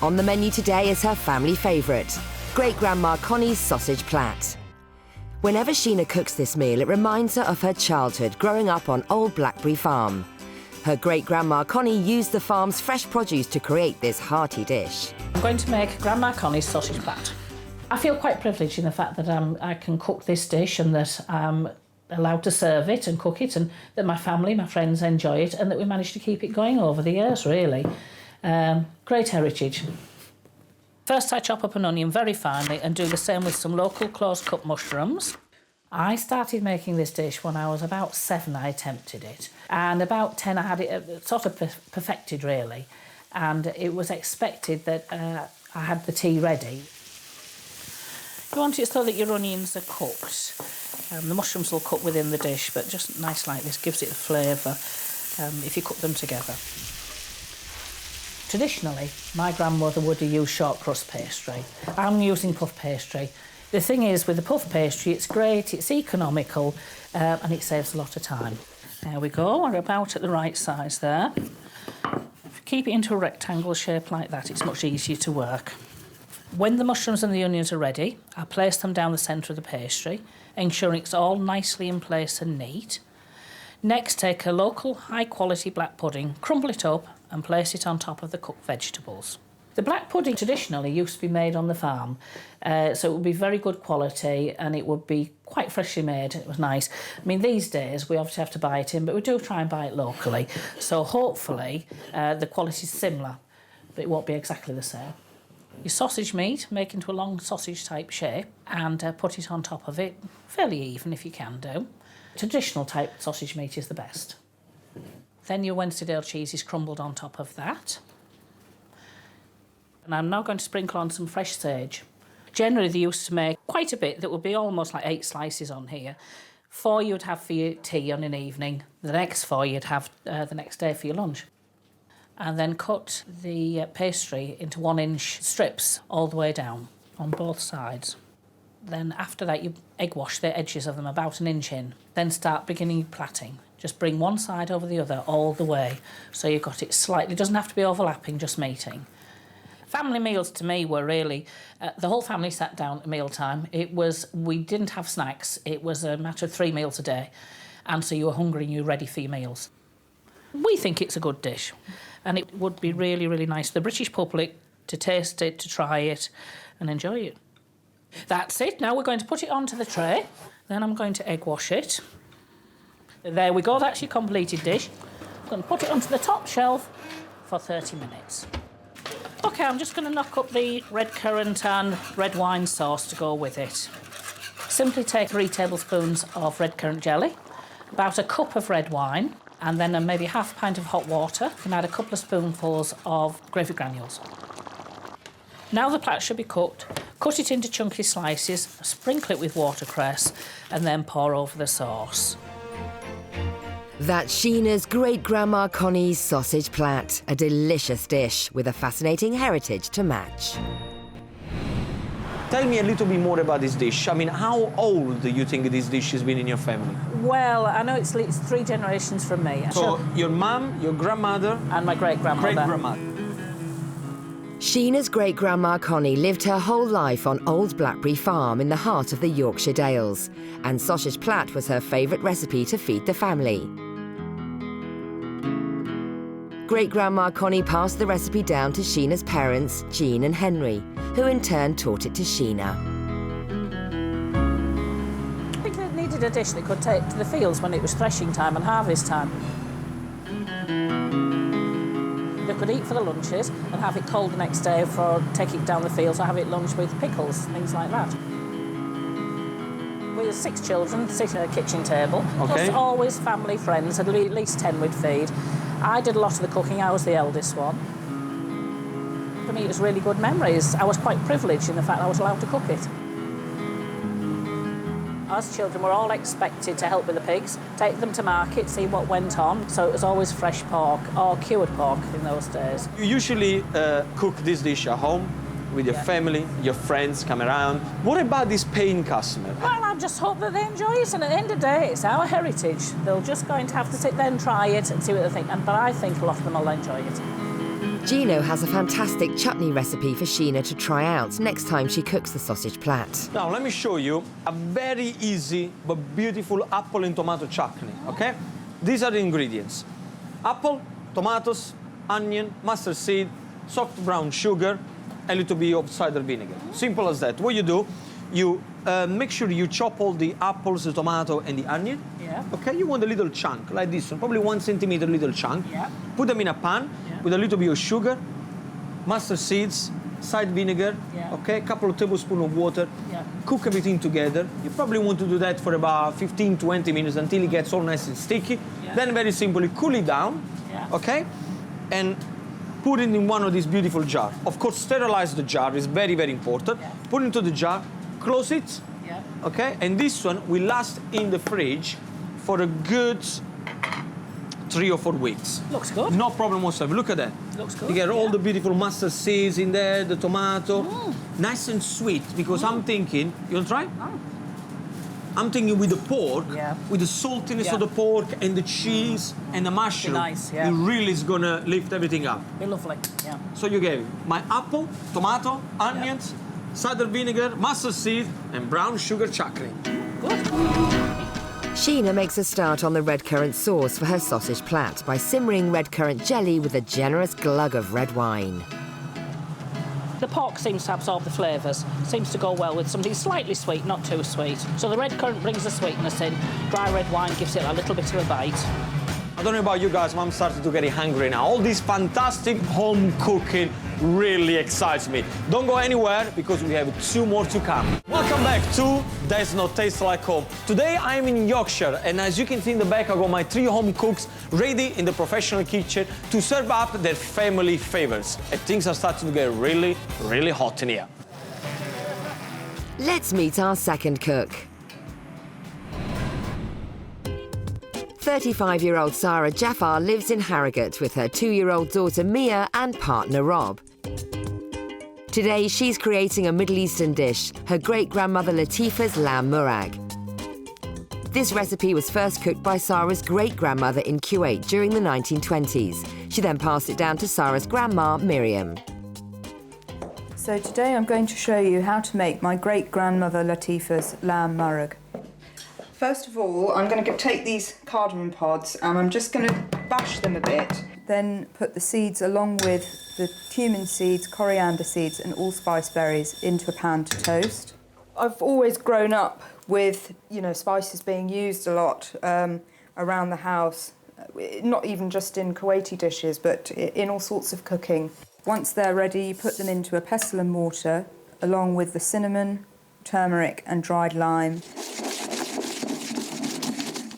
On the menu today is her family favourite, great-grandma Connie's sausage Plait. Whenever Sheena cooks this meal, it reminds her of her childhood growing up on Old Blackberry Farm. Her great-grandma Connie used the farm's fresh produce to create this hearty dish. I'm going to make Grandma Connie's sausage Plait. I feel quite privileged in the fact that I can cook this dish and that I'm allowed to serve it and cook it and that my family, my friends enjoy it and that we managed to keep it going over the years, really. Great heritage. First I chop up an onion very finely and do the same with some local close-cut mushrooms. I started making this dish when I was about 7, I attempted it. And about 10 I had it sort of perfected, really. And it was expected that I had the tea ready. You want it so that your onions are cooked. The mushrooms will cook within the dish, but just nice like this gives it a flavour if you cook them together. Traditionally, my grandmother would have used short crust pastry. I'm using puff pastry. The thing is, with the puff pastry, it's great, it's economical, and it saves a lot of time. There we go, we're about at the right size there. If you keep it into a rectangle shape like that, it's much easier to work. When the mushrooms and the onions are ready, I place them down the centre of the pastry, ensuring it's all nicely in place and neat. Next, take a local high-quality black pudding, crumble it up and place it on top of the cooked vegetables. The black pudding traditionally used to be made on the farm, so it would be very good quality and it would be quite freshly made. It was nice. I mean, these days we obviously have to buy it in, but we do try and buy it locally. So hopefully the quality is similar, but it won't be exactly the same. Your sausage meat, make into a long sausage type shape and put it on top of it, fairly even if you can do. Traditional type sausage meat is the best. Then your Wensleydale cheese is crumbled on top of that. And I'm now going to sprinkle on some fresh sage. Generally they used to make quite a bit, that would be almost like 8 slices on here. 4 you'd have for your tea on an evening, the next 4 you'd have the next day for your lunch. And then cut the pastry into 1-inch strips all the way down on both sides. Then after that you egg wash the edges of them about 1 inch in. Then start beginning your plaiting. Just bring one side over the other all the way so you've got it slightly, it doesn't have to be overlapping, just meeting. Family meals to me were really, the whole family sat down at mealtime. We didn't have snacks, it was a matter of 3 meals a day. And so you were hungry and you were ready for your meals. We think it's a good dish, and it would be really, really nice for the British public to taste it, to try it, and enjoy it. That's it. Now we're going to put it onto the tray. Then I'm going to egg wash it. There we go. That's your completed dish. I'm going to put it onto the top shelf for 30 minutes. OK, I'm just going to knock up the red currant and red wine sauce to go with it. Simply take 3 tablespoons of red currant jelly, about a cup of red wine, and then maybe half a pint of hot water, and add a couple of spoonfuls of gravy granules. Now the plat should be cooked. Cut it into chunky slices, sprinkle it with watercress, and then pour over the sauce. That's Sheena's great-grandma Connie's sausage plat, a delicious dish with a fascinating heritage to match. Tell me a little bit more about this dish. I mean, how old do you think this dish has been in your family? Well, I know it's 3 generations from me. So your mum, your grandmother... And my great-grandmother. Great-grandmother. Sheena's great-grandma Connie lived her whole life on Old Blackberry Farm in the heart of the Yorkshire Dales, and sausage plat was her favourite recipe to feed the family. Great-grandma Connie passed the recipe down to Sheena's parents, Jean and Henry, who in turn taught it to Sheena. I think they needed a dish they could take to the fields when it was threshing time and harvest time. They could eat for the lunches and have it cold the next day for take it down the fields or have it lunch with pickles, things like that. We were 6 children sitting at a kitchen table, plus always family, friends, at least 10 we'd feed. I did a lot of the cooking, I was the eldest one. For me, it was really good memories. I was quite privileged in the fact I was allowed to cook it. As children, we're all expected to help with the pigs, take them to market, see what went on, so it was always fresh pork or cured pork in those days. You usually cook this dish at home with your family, your friends come around. What about this paying customer? Well, I just hope that they enjoy it, and at the end of the day, it's our heritage. They're just going to have to sit there and try it and see what they think, but I think a lot of them will enjoy it. Gino has a fantastic chutney recipe for Sheena to try out next time she cooks the sausage plat. Now, let me show you a very easy but beautiful apple and tomato chutney, OK? These are the ingredients. Apple, tomatoes, onion, mustard seed, soft brown sugar, a little bit of cider vinegar. Simple as that. What you do, you make sure you chop all the apples, the tomato, and the onion. Yeah. Okay, you want a little chunk, like this one, probably 1 centimeter little chunk. Yeah. Put them in a pan with a little bit of sugar, mustard seeds, cider vinegar, okay, a couple of tablespoons of water. Yeah. Cook everything together. You probably want to do that for about 15-20 minutes until it gets all nice and sticky. Yeah. Then very simply cool it down, okay, and put it in one of these beautiful jars. Of course, sterilize the jar is very, very important. Yeah. Put it into the jar, close it, okay? And this one will last in the fridge for a good 3 or 4 weeks. Looks good. No problem whatsoever. Look at that. Looks good. You get all the beautiful mustard seeds in there, the tomato. Nice and sweet, because I'm thinking, you want to try? I'm thinking with the pork, with the saltiness of the pork and the cheese and the mushroom, nice, it really is going to lift everything up. Be lovely, yeah. So you gave my apple, tomato, onions, cider vinegar, mustard seed, and brown sugar chutney. Good. Sheena makes a start on the red currant sauce for her sausage plat by simmering red currant jelly with a generous glug of red wine. The pork seems to absorb the flavours, seems to go well with something slightly sweet, not too sweet. So the red currant brings the sweetness in, dry red wine gives it a little bit of a bite. I don't know about you guys, but I'm starting to get hungry now. All this fantastic home cooking really excites me. Don't go anywhere, because we have 2 more to come. Welcome back to There's No Taste Like Home. Today I'm in Yorkshire, and as you can see in the back, I got my 3 home cooks ready in the professional kitchen to serve up their family favorites. And things are starting to get really, really hot in here. Let's meet our second cook. 35-year-old Sarah Jaffar lives in Harrogate with her 2-year-old daughter Mia and partner Rob. Today, she's creating a Middle Eastern dish, her great-grandmother Latifa's lamb murrag. This recipe was first cooked by Sarah's great-grandmother in Kuwait during the 1920s. She then passed it down to Sarah's grandma, Miriam. So today I'm going to show you how to make my great-grandmother Latifa's lamb murrag. First of all, I'm going to take these cardamom pods and I'm just going to bash them a bit. Then put the seeds along with the cumin seeds, coriander seeds and allspice berries into a pan to toast. I've always grown up with, spices being used a lot around the house, not even just in Kuwaiti dishes, but in all sorts of cooking. Once they're ready, you put them into a pestle and mortar, along with the cinnamon, turmeric and dried lime.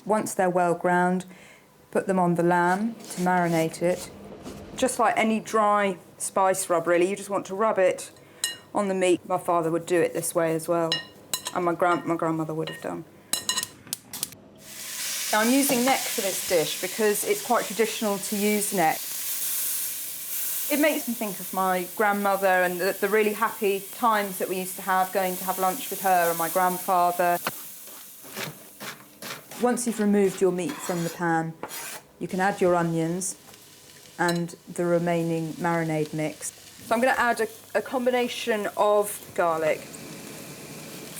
Once they're well ground, put them on the lamb to marinate it. Just like any dry spice rub, really, you just want to rub it on the meat. My father would do it this way as well, and my grandmother would have done. Now, I'm using neck for this dish because it's quite traditional to use neck. It makes me think of my grandmother and the really happy times that we used to have going to have lunch with her and my grandfather. Once you've removed your meat from the pan, you can add your onions and the remaining marinade mix. So I'm going to add a combination of garlic.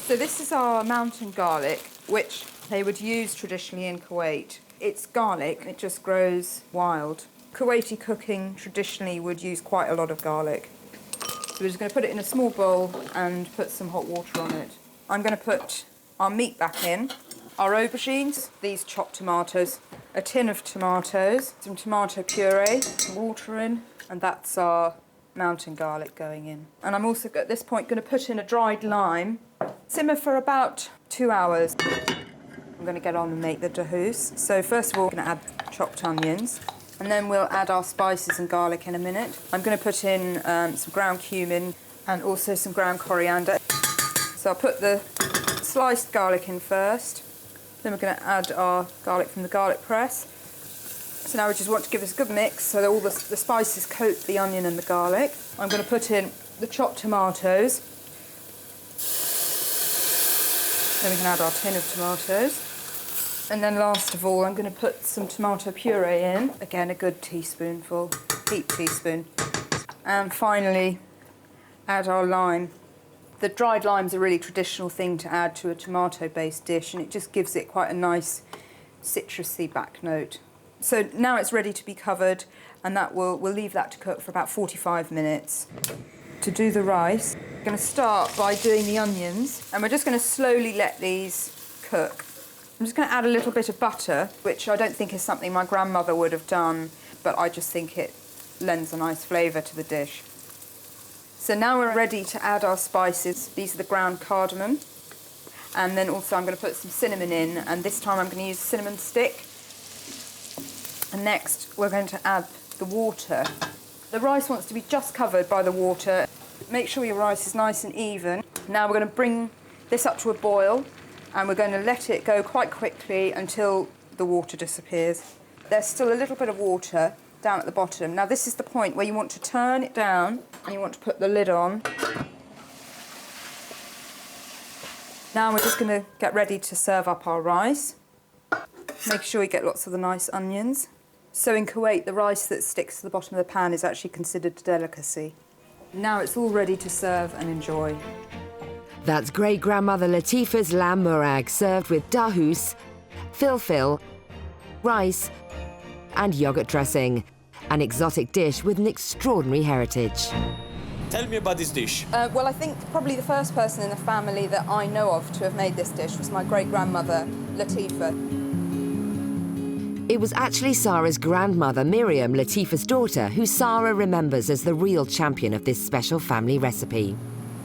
So this is our mountain garlic, which they would use traditionally in Kuwait. It's garlic, it just grows wild. Kuwaiti cooking traditionally would use quite a lot of garlic. So we're just going to put it in a small bowl and put some hot water on it. I'm going to put our meat back in, our aubergines, these chopped tomatoes, a tin of tomatoes, some tomato puree, some water in, and that's our mountain garlic going in. And I'm also at this point going to put in a dried lime, simmer for about 2 hours. I'm going to get on and make the dahous. So first of all, I'm going to add chopped onions, and then we'll add our spices and garlic in a minute. I'm going to put in some ground cumin and also some ground coriander. So I'll put the sliced garlic in first. Then we're going to add our garlic from the garlic press. So now we just want to give this a good mix so that all the spices coat the onion and the garlic. I'm going to put in the chopped tomatoes. Then we can add our tin of tomatoes. And then last of all, I'm going to put some tomato puree in. Again, a good teaspoonful, heaped teaspoon. And finally, add our lime. The dried lime's a really traditional thing to add to a tomato-based dish, and it just gives it quite a nice citrusy back note. So now it's ready to be covered, and we'll leave that to cook for about 45 minutes. To do the rice, I'm going to start by doing the onions, and we're just going to slowly let these cook. I'm just going to add a little bit of butter, which I don't think is something my grandmother would have done, but I just think it lends a nice flavour to the dish. So now we're ready to add our spices. These are the ground cardamom. And then also I'm going to put some cinnamon in, and this time I'm going to use a cinnamon stick. And next we're going to add the water. The rice wants to be just covered by the water. Make sure your rice is nice and even. Now we're going to bring this up to a boil, and we're going to let it go quite quickly until the water disappears. There's still a little bit of water down at the bottom. Now this is the point where you want to turn it down and you want to put the lid on. Now we're just going to get ready to serve up our rice. Make sure you get lots of the nice onions. So in Kuwait, the rice that sticks to the bottom of the pan is actually considered a delicacy. Now it's all ready to serve and enjoy. That's great-grandmother Latifa's lamb murrag, served with dahous, filfil, rice and yoghurt dressing. An exotic dish with an extraordinary heritage. Tell me about this dish. Well, I think probably the first person in the family that I know of to have made this dish was my great-grandmother, Latifa. It was actually Sarah's grandmother, Miriam, Latifa's daughter, who Sarah remembers as the real champion of this special family recipe.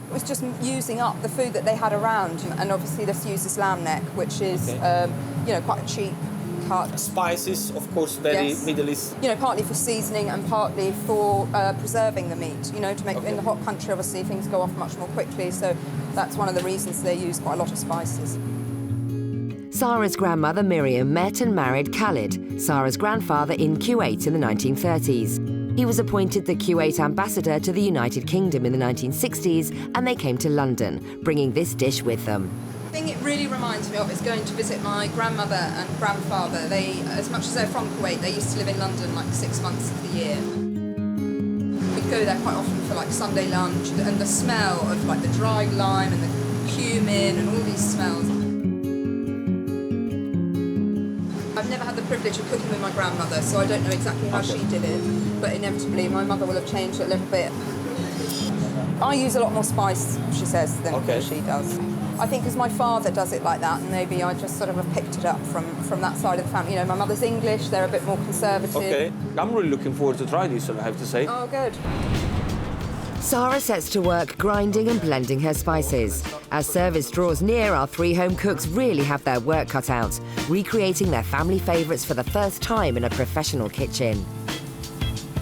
It was just using up the food that they had around, and obviously this uses lamb neck, which is, quite a cheap cut. Spices, of course, very Middle East. Partly for seasoning and partly for preserving the meat. To make in the hot country, obviously things go off much more quickly, so that's one of the reasons they use quite a lot of spices. Sarah's grandmother Miriam met and married Khalid, Sarah's grandfather, in Kuwait in the 1930s. He was appointed the Kuwait ambassador to the United Kingdom in the 1960s, and they came to London, bringing this dish with them. The thing it really reminds me of is going to visit my grandmother and grandfather. They, as much as they're from Kuwait, they used to live in London like 6 months of the year. We'd go there quite often for like Sunday lunch, and the smell of like the dried lime and the cumin and all these smells. I've never had the privilege of cooking with my grandmother, so I don't know exactly how she did it, but inevitably my mother will have changed it a little bit. I use a lot more spice, she says, than she does. I think because my father does it like that, and maybe I just sort of have picked it up from that side of the family. You know, my mother's English, they're a bit more conservative. Okay, I'm really looking forward to try this, I have to say. Oh, good. Sarah sets to work grinding and blending her spices. As service draws near, our three home cooks really have their work cut out, recreating their family favourites for the first time in a professional kitchen.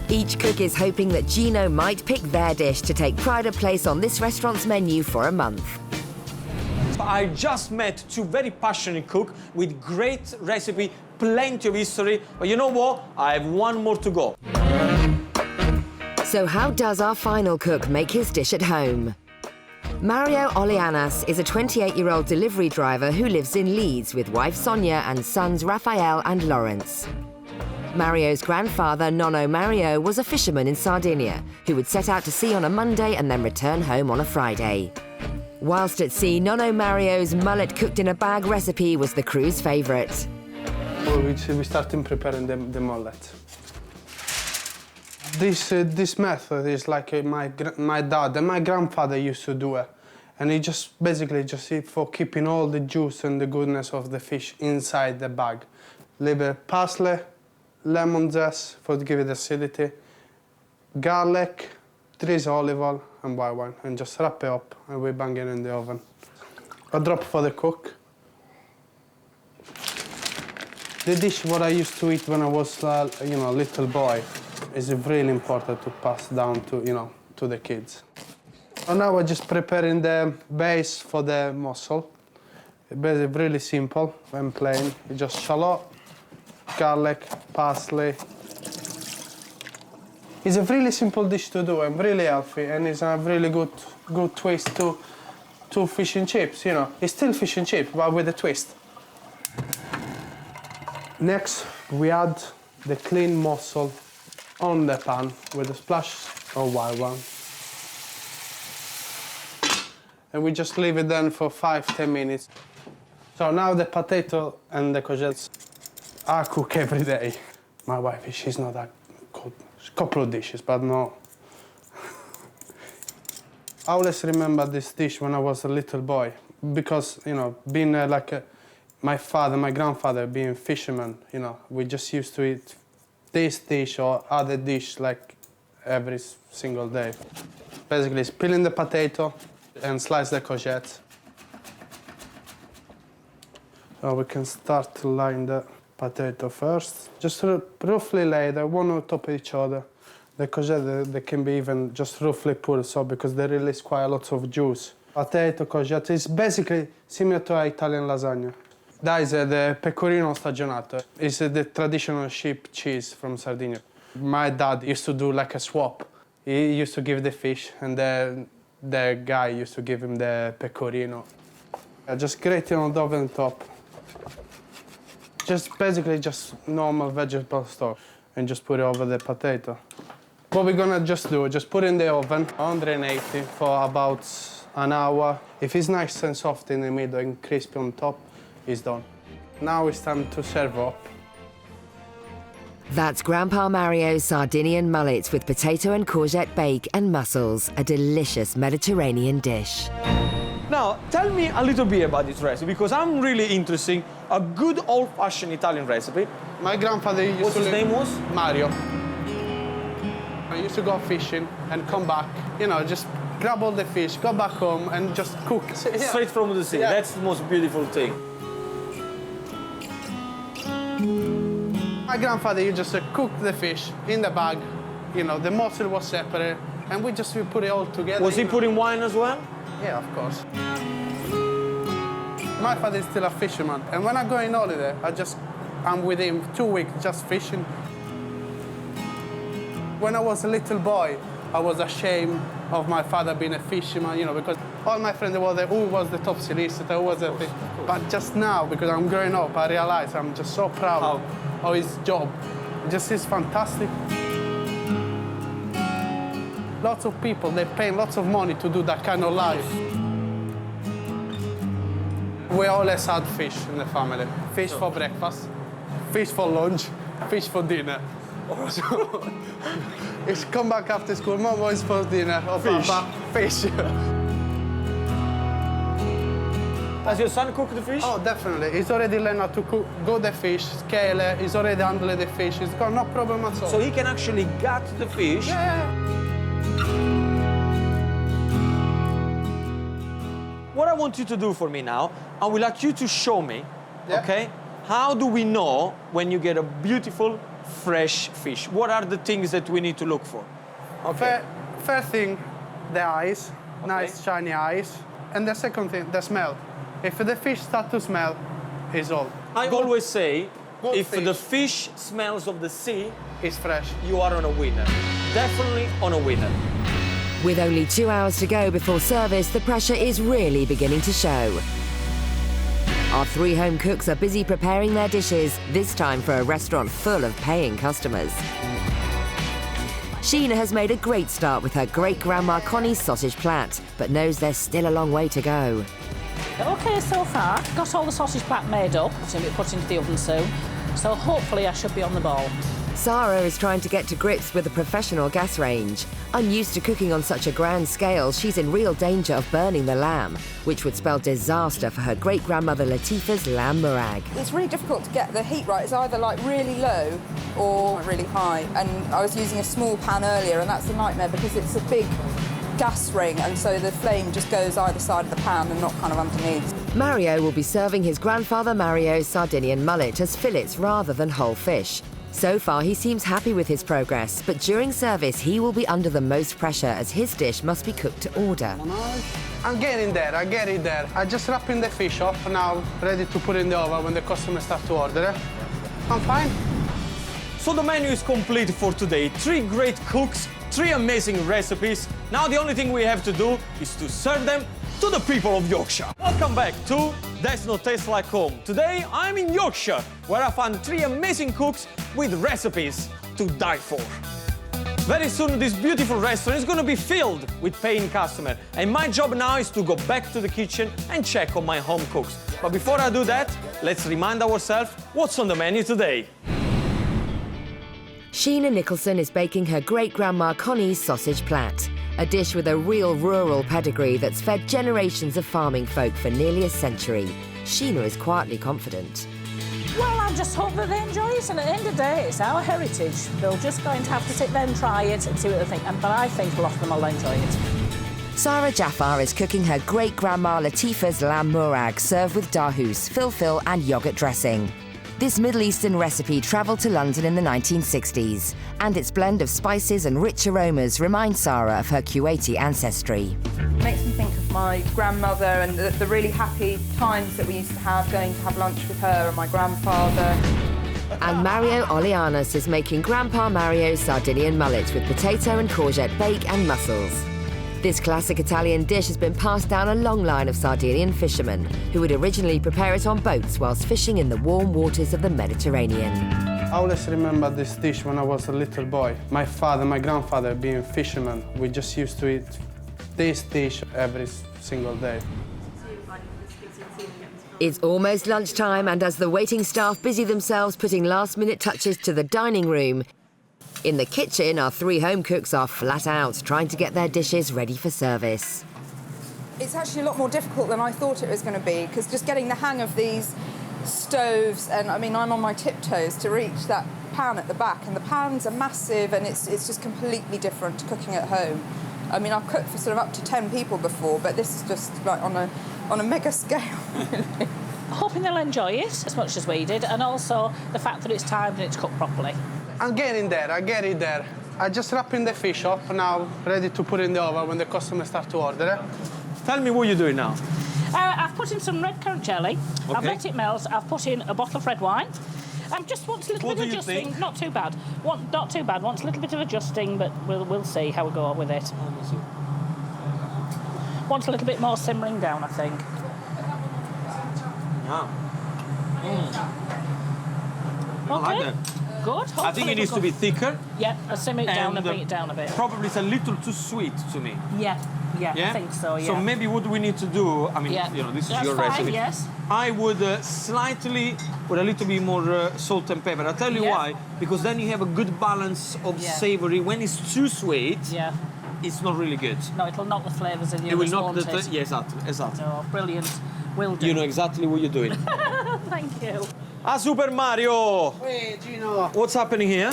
Each cook is hoping that Gino might pick their dish to take pride of place on this restaurant's menu for a month. I just met two very passionate cooks with great recipe, plenty of history, but you know what? I have one more to go. So how does our final cook make his dish at home? Mario Olianas is a 28-year-old delivery driver who lives in Leeds with wife Sonia and sons Raphael and Lawrence. Mario's grandfather, Nonno Mario, was a fisherman in Sardinia who would set out to sea on a Monday and then return home on a Friday. Whilst at sea, Nonno Mario's mullet cooked in a bag recipe was the crew's favourite. We started preparing the mullet. This method is like my dad and my grandfather used to do it. And he just basically for keeping all the juice and the goodness of the fish inside the bag. Little parsley, lemon zest for to give it acidity, garlic, drizzle olive oil and white wine, and just wrap it up and we bang it in the oven. A drop for the cook. The dish what I used to eat when I was a little boy is really important to pass down to to the kids. And now we're just preparing the base for the mussel. It's really simple and plain. It's just shallot, garlic, parsley. It's a really simple dish to do and really healthy, and it's a really good twist to fish and chips. It's still fish and chips, but with a twist. Next, we add the clean mussel on the pan with a splash of white wine. And we just leave it then for 5-10 minutes. So now the potato and the courgettes I cook every day. My wife, she's not that good. A couple of dishes, but no. I always remember this dish when I was a little boy because, being my grandfather being fisherman, we just used to eat this dish or other dish like every single day. Basically, it's peeling the potato and slice the courgette. So we can start to line the potato first. Just roughly lay them one on top of each other. The courgette, they can be even just roughly pulled, so because they release quite a lot of juice. Potato, courgette, is basically similar to Italian lasagna. That is the pecorino stagionato. It's the traditional sheep cheese from Sardinia. My dad used to do like a swap. He used to give the fish, and the guy used to give him the pecorino. Just grate it on the oven top. Basically just normal vegetable stock, and just put it over the potato. What we're gonna just do, just put it in the oven, 180 for about an hour. If it's nice and soft in the middle and crispy on top, it's done. Now it's time to serve up. That's Grandpa Mario's Sardinian mullet with potato and courgette bake and mussels, a delicious Mediterranean dish. Now, tell me a little bit about this recipe, because I'm really interested. A good old-fashioned Italian recipe. My grandfather used What's to his name was? Mario. I used to go fishing and come back, just grab all the fish, go back home and just cook. Straight from the sea. Yeah. That's the most beautiful thing. My grandfather used just cook the fish in the bag. The mussel was separate, and we put it all together. Was he putting wine as well? Yeah, of course. My father is still a fisherman, and when I go on holiday, I'm with him 2 weeks just fishing. When I was a little boy, I was ashamed of my father being a fisherman, because all my friends were there, who was the top solicitor, who was the fish. But just now, because I'm growing up, I realize I'm just so proud of his job. It's fantastic. Lots of people, they pay lots of money to do that kind of life. We always had fish in the family. Fish for breakfast, fish for lunch, fish for dinner. So, it's come back after school, Mom, what's for dinner? Oh, Fish. Papa, fish. Does your son cook the fish? Oh, definitely. He's already learned how to cook, go the fish, scale it. He's already handled the fish. He's got no problem at all. So he can actually gut the fish? Yeah. What I want you to do for me now, I would like you to show me, okay, how do we know when you get a beautiful, fresh fish? What are the things that we need to look for? Okay. First thing, the eyes, nice shiny eyes. And the second thing, the smell. If the fish start to smell, it's all. I always say, if fish. the fish smells of the sea, it's fresh. You are on a winner. Definitely on a winner. With only 2 hours to go before service, the pressure is really beginning to show. Our 3 home cooks are busy preparing their dishes, this time for a restaurant full of paying customers. Sheena has made a great start with her great-grandma Connie's sausage plat, but knows there's still a long way to go. OK, so far, got all the sausage plat made up, it's going to be put into the oven soon, so hopefully I should be on the ball. Sarah is trying to get to grips with a professional gas range. Unused to cooking on such a grand scale, she's in real danger of burning the lamb, which would spell disaster for her great-grandmother Latifah's lamb Murrag. It's really difficult to get the heat right. It's either like really low or really high. And I was using a small pan earlier, and that's a nightmare because it's a big gas ring, and so the flame just goes either side of the pan and not kind of underneath. Mario will be serving his grandfather Mario's Sardinian mullet as fillets rather than whole fish. So far, he seems happy with his progress, but during service, he will be under the most pressure as his dish must be cooked to order. I'm getting there, I get it there. I'm just wrapping the fish up now, ready to put in the oven when the customers start to order. I'm fine. So the menu is complete for today. 3 great cooks, 3 amazing recipes. Now the only thing we have to do is to serve them to the people of Yorkshire. Welcome back to That's No Taste Like Home. Today I'm in Yorkshire, where I found 3 amazing cooks with recipes to die for. Very soon this beautiful restaurant is going to be filled with paying customers, and my job now is to go back to the kitchen and check on my home cooks. But before I do that, let's remind ourselves what's on the menu today. Sheena Nicholson is baking her great-grandma Connie's sausage plat, a dish with a real rural pedigree that's fed generations of farming folk for nearly a century. Sheena is quietly confident. Well, I just hope that they enjoy it, and at the end of the day, it's our heritage. They're just going to have to sit there and try it and see what they think, but I think a lot of them will enjoy it. Sarah Jaffar is cooking her great-grandma Latifah's lamb Murrag, served with dahous, filfil and yoghurt dressing. This Middle Eastern recipe travelled to London in the 1960s, and its blend of spices and rich aromas reminds Sarah of her Kuwaiti ancestry. It makes me think of my grandmother and the really happy times that we used to have going to have lunch with her and my grandfather. And Mario Olianos is making Grandpa Mario's Sardinian mullet with potato and courgette bake and mussels. This classic Italian dish has been passed down a long line of Sardinian fishermen who would originally prepare it on boats whilst fishing in the warm waters of the Mediterranean. I always remember this dish when I was a little boy. My father, my grandfather being fishermen, we just used to eat this dish every single day. It's almost lunchtime, and as the waiting staff busy themselves putting last-minute touches to the dining room, in the kitchen, our 3 home cooks are flat out, trying to get their dishes ready for service. It's actually a lot more difficult than I thought it was going to be, because just getting the hang of these stoves, and I mean, I'm on my tiptoes to reach that pan at the back, and the pans are massive, and it's just completely different to cooking at home. I mean, I've cooked for sort of up to 10 people before, but this is just like on a mega scale, really. Hoping they'll enjoy it as much as we did, and also the fact that it's timed and it's cooked properly. I'm getting there, I get it there. I'm just wrapping the fish up now, ready to put in the oven when the customers start to order. Tell me what you're doing now. I've put in some red currant jelly. Okay. I've let it melt. I've put in a bottle of red wine. Just wants a little bit of adjusting. Think? Not too bad. Not too bad. Wants a little bit of adjusting, but we'll see how we go on with it. Wants a little bit more simmering down, I think. Yeah. Okay. I like that. good. I think it needs to be thicker. Yeah, I'll simmer it down and bring it down a bit. Probably it's a little too sweet to me. Yeah, I think so, yeah. So maybe what we need to do, I mean, Yeah. you know, this is That's your fine, recipe. yes. I would slightly, with a little bit more salt and pepper. I'll tell you why. Because then you have a good balance of savory. When it's too sweet, it's not really good. No, it'll knock the flavours in the It will others, knock won't the... it? Yeah, exactly. No, brilliant. Will do. You know exactly what you're doing. Thank you. Super Mario! Hey, Gino. What's happening here?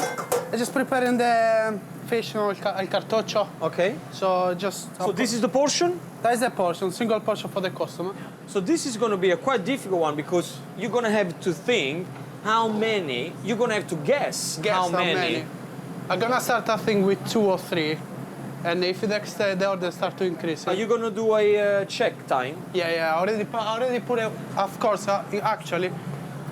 I'm just preparing the fish, you know, al cartoccio. Okay. So just... So this is the portion? That is the portion, single portion for the customer. So this is going to be a quite difficult one because you're going to have to think how many, you're going to have to guess how many. I'm going to start, I think, with 2 or 3. And if the order start to increase. Are you going to do a check time? Yeah, I already put it, of course, actually,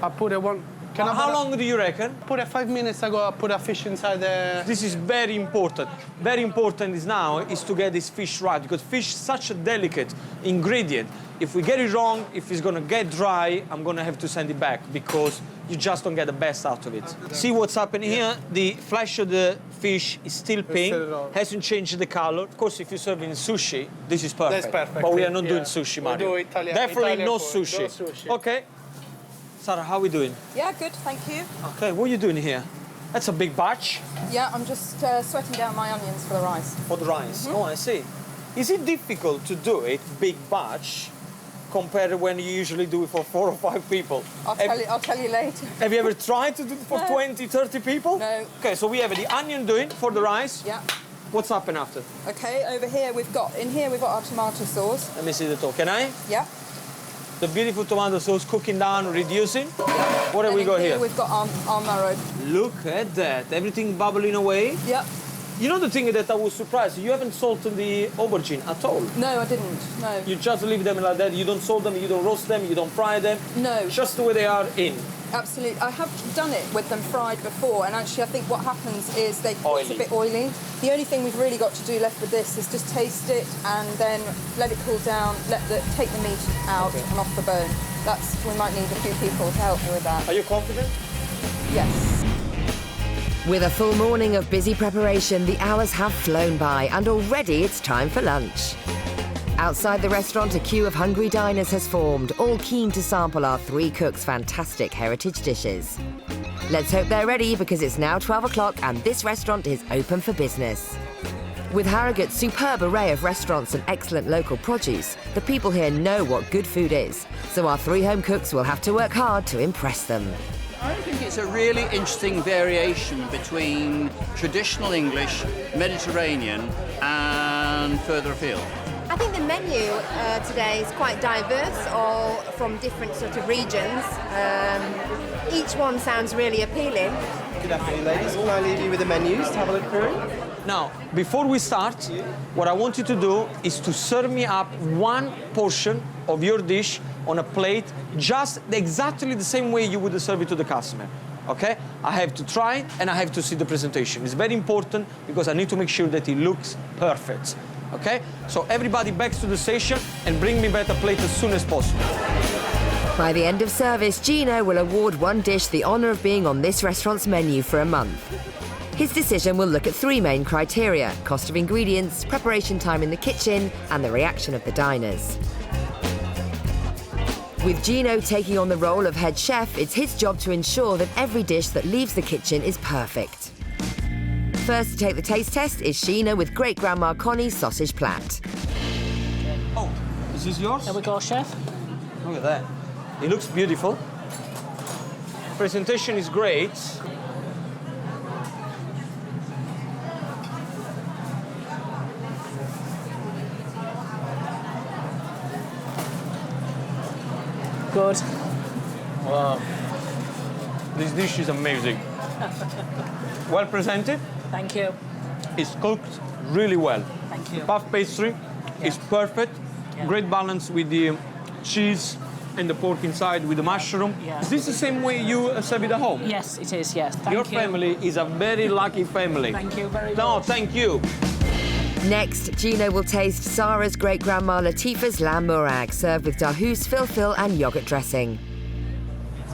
I put a one. How long do you reckon? Put it 5 minutes ago, I put a fish inside the... This is very important. Very important is to get this fish right, because fish is such a delicate ingredient. If we get it wrong, if it's gonna get dry, I'm gonna have to send it back because you just don't get the best out of it. See what's happening here? The flesh of the fish is still pink, hasn't changed the color. Of course, if you're serving sushi, this is perfect. That's perfect. But we are not doing sushi, Mario. We do Definitely Italian no food, sushi. no sushi. Okay. Sarah, how are we doing? Yeah, good, thank you. Okay, what are you doing here? That's a big batch. Yeah, I'm just sweating down my onions for the rice. For the rice? Oh, I see. Is it difficult to do it big batch compared to when you usually do it for 4 or 5 people? I'll tell you later. Have you ever tried to do it for 20, 30 people? No. Okay, so we have the onion doing for the rice. Yeah. What's happening after? Okay, over here we've got our tomato sauce. Let me see the top. Can I? Yeah. The beautiful tomato sauce cooking down, reducing. What have we got here? We've got our Murrag. Look at that. Everything bubbling away. Yep. You know the thing that I was surprised? You haven't salted the aubergine at all. No, I didn't. No. You just leave them like that. You don't salt them, you don't roast them, you don't fry them. No. Just the way they are in. Absolutely. I have done it with them fried before, and actually I think what happens is it's a bit oily. The only thing we've really got to do left with this is just taste it and then let it cool down, take the meat out and off the bone. We might need a few people to help me with that. Are you confident? Yes. With a full morning of busy preparation, the hours have flown by and already it's time for lunch. Outside the restaurant, a queue of hungry diners has formed, all keen to sample our 3 cooks' fantastic heritage dishes. Let's hope they're ready because it's now 12 o'clock and this restaurant is open for business. With Harrogate's superb array of restaurants and excellent local produce, the people here know what good food is, so our 3 home cooks will have to work hard to impress them. I think it's a really interesting variation between traditional English, Mediterranean and further afield. I think the menu today is quite diverse, all from different sort of regions. Each one sounds really appealing. Good afternoon, ladies. Can I leave you with the menus to have a look through? Now, before we start, what I want you to do is to serve me up 1 portion of your dish on a plate, just exactly the same way you would serve it to the customer. Okay? I have to try it and I have to see the presentation. It's very important because I need to make sure that it looks perfect. Okay? So everybody back to the station and bring me back a plate as soon as possible. By the end of service, Gino will award 1 dish the honour of being on this restaurant's menu for a month. His decision will look at 3 main criteria: cost of ingredients, preparation time in the kitchen, and the reaction of the diners. With Gino taking on the role of head chef, it's his job to ensure that every dish that leaves the kitchen is perfect. First to take the taste test is Sheena with great-grandma Connie's sausage plat. Oh, is this yours? There we go, chef. Look at that. It looks beautiful. Presentation is great. Good. Wow. This dish is amazing. Well presented. Thank you. It's cooked really well. Thank you. The puff pastry is perfect. Yeah. Great balance with the cheese and the pork inside with the mushroom. Yeah. Is this the same way you serve it at home? Yes, it is, yes. Thank Your you. family is a very lucky family. Thank you very much. No, thank you. Next, Gino will taste Sarah's great-grandma Latifa's lamb Murrag, served with dahous, filfil and yoghurt dressing.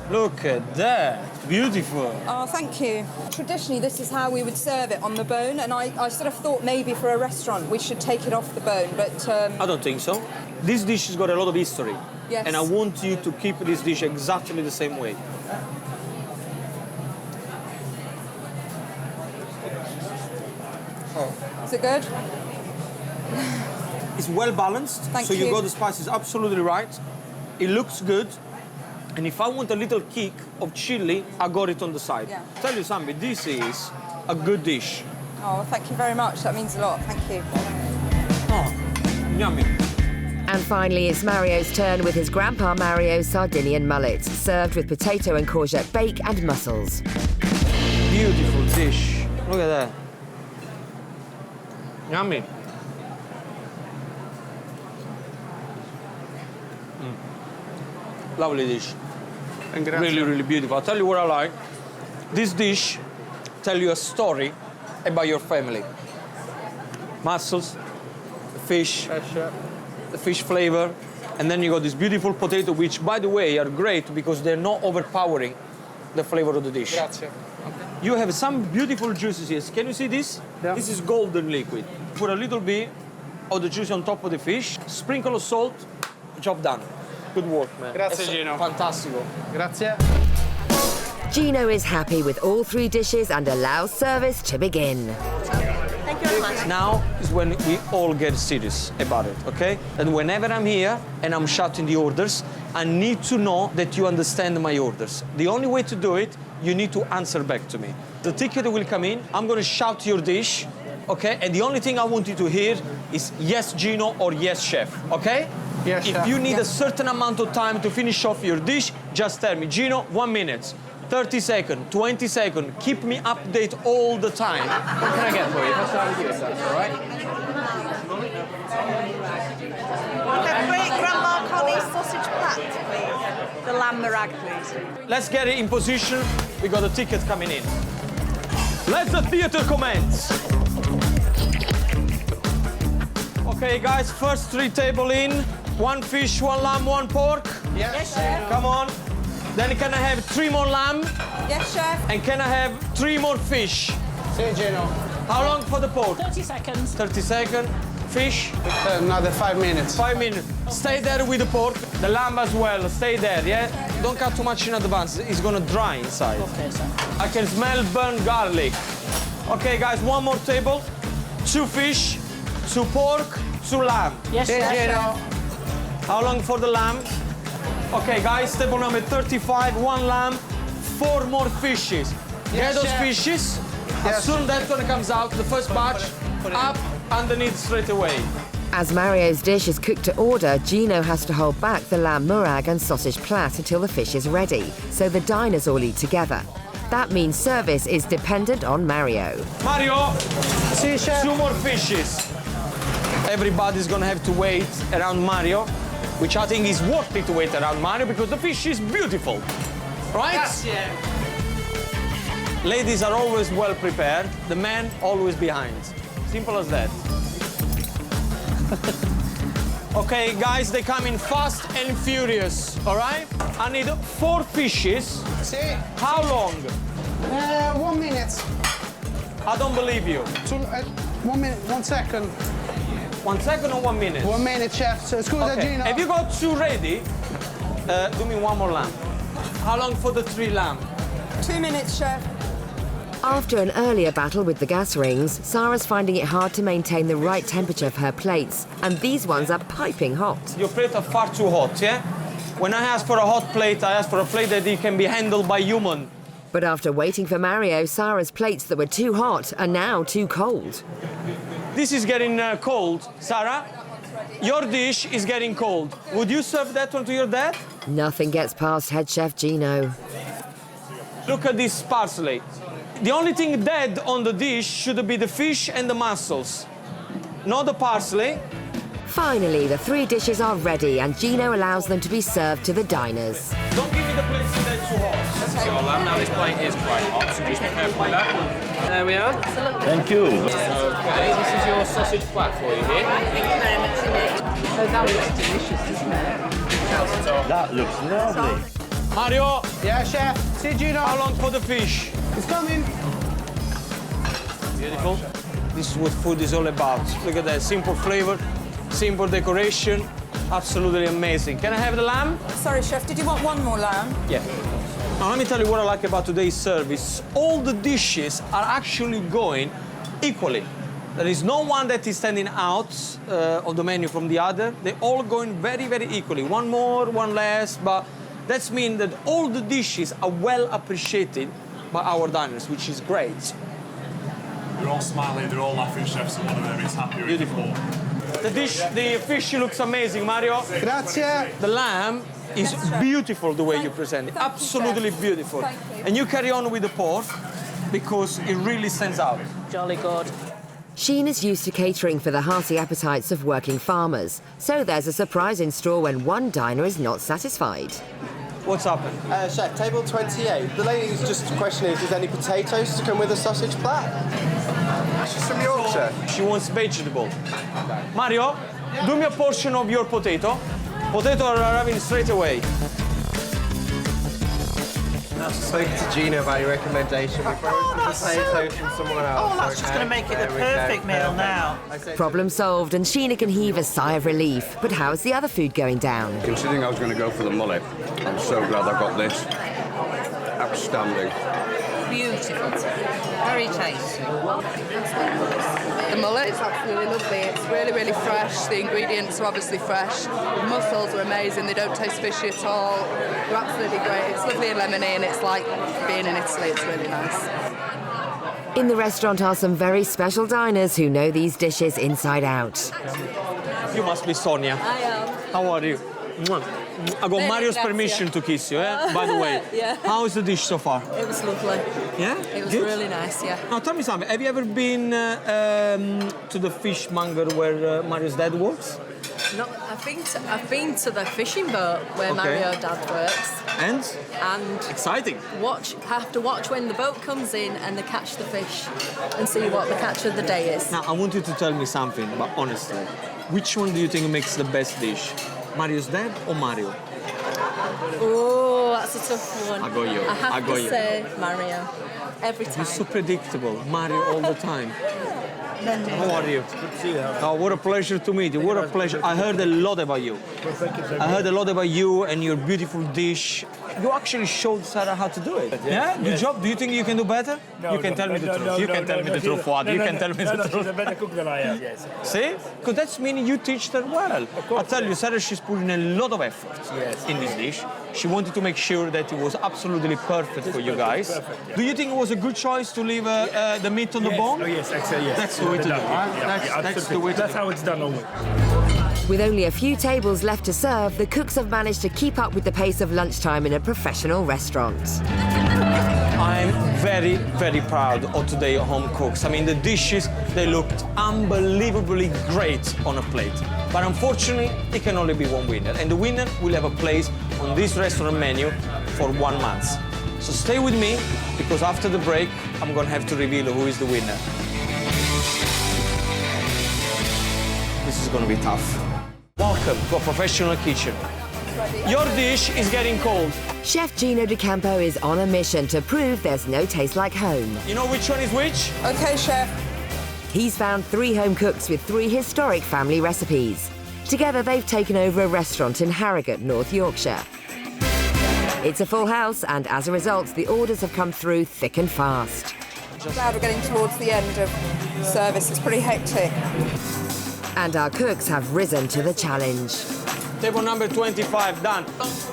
Look at that. Beautiful. Oh, thank you. Traditionally, this is how we would serve it, on the bone, and I sort of thought maybe for a restaurant we should take it off the bone, but... I don't think so. This dish has got a lot of history. Yes. And I want you to keep this dish exactly the same way. Is it good? It's well balanced, so you got the spices absolutely right. It looks good. And if I want a little kick of chili, I got it on the side. Yeah. Tell you something, this is a good dish. Oh, thank you very much. That means a lot. Thank you. Oh, yummy. And finally, it's Mario's turn with his Grandpa Mario's Sardinian mullet, served with potato and courgette bake and mussels. Beautiful dish. Look at that. Yummy. Lovely dish. Really, really beautiful. I'll tell you what I like. This dish tells you a story about your family. Mussels, the fish, the fish flavor, and then you got this beautiful potato, which, by the way, are great because they're not overpowering the flavor of the dish. Grazie. You have some beautiful juices here. Can you see this? Yeah. This is golden liquid. Put a little bit of the juice on top of the fish, sprinkle of salt, job done. Good work, man. Grazie, Gino. Fantastico. Grazie. Gino is happy with all 3 dishes and allows service to begin. Thank you very much. Now is when we all get serious about it, okay? And whenever I'm here and I'm shouting the orders, I need to know that you understand my orders. The only way to do it, you need to answer back to me. The ticket will come in, I'm gonna shout your dish, okay? And the only thing I want you to hear is yes, Gino, or yes, chef, okay? Yes, if chef. you need a certain amount of time to finish off your dish, just tell me, Gino, 1 minute. 30 seconds, 20 seconds, keep me update all the time. What can I get for you? If I start with you, if that's all right? The great Grandma Connie's sausage plat, please. The lamb Murrag, please. Let's get it in position. We got a ticket coming in. Let the theater commence. Okay, guys, first 3 table in. 1 fish, 1 lamb, 1 pork. Yes, chef. Come on. Then can I have 3 more lamb? Yes, chef. And can I have 3 more fish? Sì, Gino. How long for the pork? 30 seconds. 30 seconds. Fish? Another 5 minutes. 5 minutes. Stay there with the pork. The lamb as well. Stay there, yeah? Don't cut too much in advance. It's gonna dry inside. Okay, sir. I can smell burnt garlic. Okay, guys, 1 more table. 2 fish, 2 pork, 2 lamb. Yes, chef. How long for the lamb? Okay, guys, table number 35, 1 lamb, 4 more fishes. Get those fishes. As soon as that one comes out, the first batch, up underneath straight away. As Mario's dish is cooked to order, Gino has to hold back the lamb Murrag and sausage plat until the fish is ready, so the diners all eat together. That means service is dependent on Mario. Mario, 2 more fishes. Everybody's gonna have to wait around Mario, which I think is worth it to wait around Mario because the fish is beautiful, right? Yes, yeah. Ladies are always well prepared, the men always behind. Simple as that. Okay, guys, they come in fast and furious, all right? I need 4 fishes. Sì. How long? 1 minute. I don't believe you. 1 minute, 1 second. 1 second or 1 minute? 1 minute, chef. Scusa, Okay. Gino. Have you got 2 ready? Do me 1 more lamb. How long for the 3 lamb? 2 minutes, chef. After an earlier battle with the gas rings, Sarah's finding it hard to maintain the right temperature for her plates, and these ones are piping hot. Your plates are far too hot, yeah? When I ask for a hot plate, I ask for a plate that it can be handled by human. But after waiting for Mario, Sarah's plates that were too hot are now too cold. This is getting cold. Sarah, your dish is getting cold. Would you serve that one to your dad? Nothing gets past head chef Gino. Look at this parsley. The only thing dead on the dish should be the fish and the mussels, not the parsley. Finally, the 3 dishes are ready and Gino allows them to be served to the diners. Don't give me the plates that are too hot. So lamb, now this plate is quite hot, so just be careful with that. There we are. Thank you. Okay, this is your sausage plat for you here. Thank you very much indeed. Oh, that looks delicious, doesn't it? That looks lovely. Mario. Yeah, chef. See Gino. How long for the fish? It's coming. Beautiful. This is what food is all about. Look at that, simple flavor, simple decoration, absolutely amazing. Can I have the lamb? Sorry, chef, did you want one more lamb? Yeah. Now, let me tell you what I like about today's service. All the dishes are actually going equally. There is no one that is standing out of the menu from the other. They're all going very, very equally. One more, one less, but that means that all the dishes are well appreciated by our diners, which is great. They're all smiling, they're all laughing, chefs, and one of them is happy. Beautiful. The fish looks amazing, Mario. Grazie. The lamb is beautiful the way you present it. Absolutely beautiful. And you carry on with the pork because it really stands out. Jolly good. Sheen is used to catering for the hearty appetites of working farmers, so there's a surprise in store when one diner is not satisfied. What's happened? Chef, table 28. The lady's just questioning if there's any potatoes to come with a sausage plat. She's from Yorkshire. She wants vegetable. Mario, do me a portion of your potato. Potato are arriving straight away. I've spoken to Gino about your recommendation. We borrowed potatoes from someone else. Oh, that's just going to make it the perfect meal now. Problem solved, and Sheena can heave a sigh of relief. But how's the other food going down? Considering I was going to go for the mullet, I'm so glad I got this. Outstanding. Beautiful. Very tasty. The mullet is absolutely lovely. It's really, really fresh. The ingredients are obviously fresh. The mussels are amazing. They don't taste fishy at all. They're absolutely great. It's lovely and lemony, and it's like being in Italy. It's really nice. In the restaurant are some very special diners who know these dishes inside out. You must be Sonia. I am. How are you? I got Mario's permission to kiss you, by the way. Yeah. How is the dish so far? It was lovely. Yeah? It was Good? really nice, yeah. Now, tell me something. Have you ever been to the fishmonger where Mario's dad works? No, I've been to the fishing boat where Mario Dad works. And? And exciting. Have to watch when the boat comes in and they catch the fish and see what the catch of the day is. Now, I want you to tell me something, but honestly, which one do you think makes the best dish? Mario's dad or Mario? Oh, that's a tough one. I got you. I have I got to you. say Mario. Every time. You're so predictable. Mario all the time. How are you? Good to see you. Oh, what a pleasure to meet you. What a pleasure. I heard a lot about you. I heard a lot about you and your beautiful dish. You actually showed Sarah how to do it. Yeah? Good job. Do you think you can do better? You can tell me the truth. You can tell me the truth, Fuad. You can tell me the truth. She's a better cook than I am, yes. See? Because that's meaning you teach her well. I tell you, Sarah, she's putting a lot of effort in this dish. She wanted to make sure that it was absolutely perfect for you guys. Perfect, yeah. Do you think it was a good choice to leave the meat on the bone? Oh, yes, excellent, yes. That's the way to do it. That's the way to do it. That's how it's done always. With only a few tables left to serve, the cooks have managed to keep up with the pace of lunchtime in a professional restaurant. I'm very, very proud of today's home cooks. I mean, the dishes, they looked unbelievably great on a plate. But unfortunately, it can only be one winner. And the winner will have a place on this restaurant menu for 1 month. So stay with me, because after the break, I'm going to have to reveal who is the winner. This is going to be tough. Welcome to a professional kitchen. Your dish is getting cold. Chef Gino DiCampo is on a mission to prove there's no taste like home. You know which one is which? OK, chef. He's found 3 home cooks with 3 historic family recipes. Together, they've taken over a restaurant in Harrogate, North Yorkshire. It's a full house, and as a result, the orders have come through thick and fast. I'm glad we're getting towards the end of service. It's pretty hectic. And our cooks have risen to the challenge. Table number 25, done.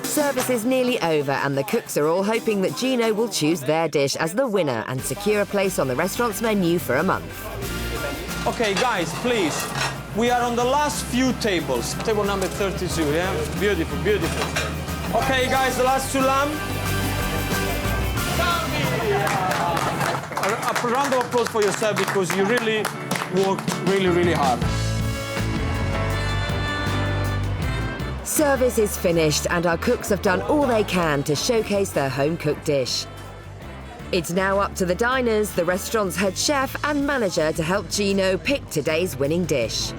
Service is nearly over, and the cooks are all hoping that Gino will choose their dish as the winner and secure a place on the restaurant's menu for a month. Okay, guys, please. We are on the last few tables. Table number 32, yeah? Beautiful, beautiful. Okay, guys, the last 2 lamb. A round of applause for yourself, because you really worked really, really hard. Service is finished, and our cooks have done all they can to showcase their home-cooked dish. It's now up to the diners, the restaurant's head chef and manager to help Gino pick today's winning dish.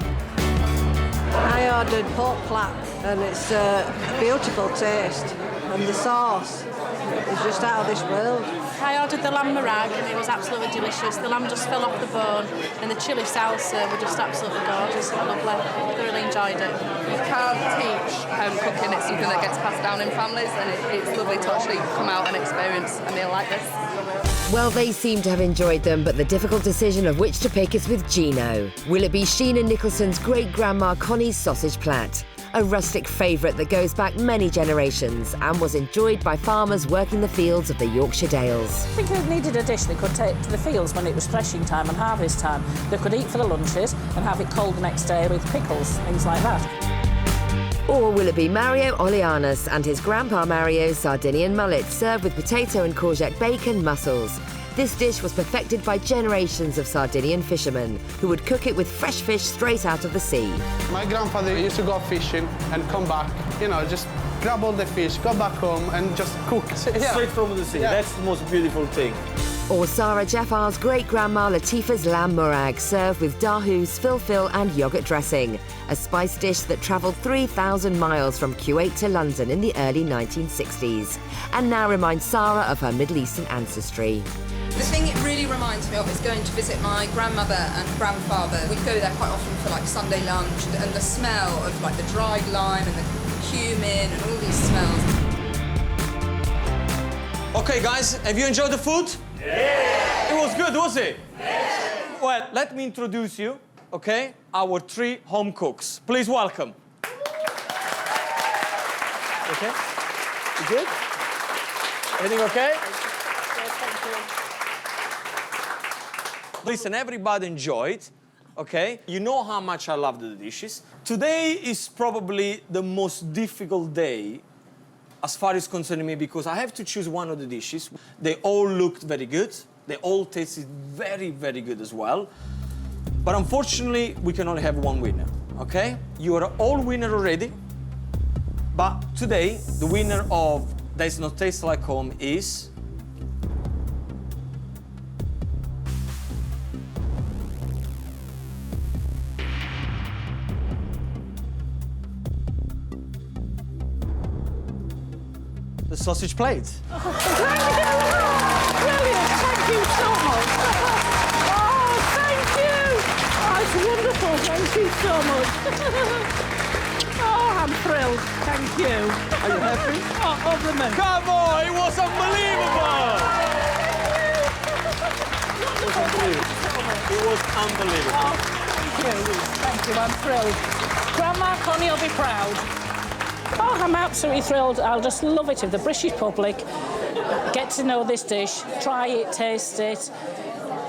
I ordered pork plat, and it's a beautiful taste. and the sauce is just out of this world. I ordered the lamb Murrag and it was absolutely delicious. The lamb just fell off the bone and the chilli salsa were just absolutely gorgeous and lovely. I really enjoyed it. You can't teach home cooking. It's something that gets passed down in families, and it's lovely to actually come out and experience a meal like this. Well, they seem to have enjoyed them, but the difficult decision of which to pick is with Gino. Will it be Sheena Nicholson's great-grandma Connie's sausage plat? A rustic favourite that goes back many generations and was enjoyed by farmers working the fields of the Yorkshire Dales. I think they needed a dish they could take to the fields when it was threshing time and harvest time. They could eat for the lunches and have it cold the next day with pickles, things like that. Or will it be Mario Oleanos and his grandpa Mario's Sardinian mullet served with potato and courgette bacon mussels? This dish was perfected by generations of Sardinian fishermen who would cook it with fresh fish straight out of the sea. My grandfather used to go fishing and come back, you know, just grab all the fish, go back home and just cook. Yeah. Straight from the sea. Yeah. That's the most beautiful thing. Or Sarah Jaffar's great-grandma Latifa's lamb Murrag served with dahus, filfil and yoghurt dressing, a spice dish that travelled 3,000 miles from Kuwait to London in the early 1960s, and now reminds Sarah of her Middle Eastern ancestry. The thing it really reminds me of is going to visit my grandmother and grandfather. We'd go there quite often for like Sunday lunch, and the smell of like the dried lime and the cumin and all these smells. Okay, guys, have you enjoyed the food? Yeah! It was good, was it? Yeah! Well, let me introduce you, okay, our 3 home cooks. Please welcome. Okay? You good? Everything okay? Listen, everybody enjoyed, okay? You know how much I love the dishes. Today is probably the most difficult day as far as concerning me because I have to choose one of the dishes. They all looked very good. They all tasted very, very good as well. But unfortunately, we can only have one winner, okay? You are all winner already. But today, the winner of Does Not Taste Like Home is... the sausage plate. Thank you! Brilliant! Thank you so much! Oh, thank you! Oh, it's wonderful, thank you so much! Oh, I'm thrilled, thank you. Are you happy? Oh, over the moon. Come on, it was unbelievable! It was unbelievable. Oh, thank you, I'm thrilled. Grandma Connie will be proud. Oh, I'm absolutely thrilled. I'll just love it if the British public get to know this dish, try it, taste it.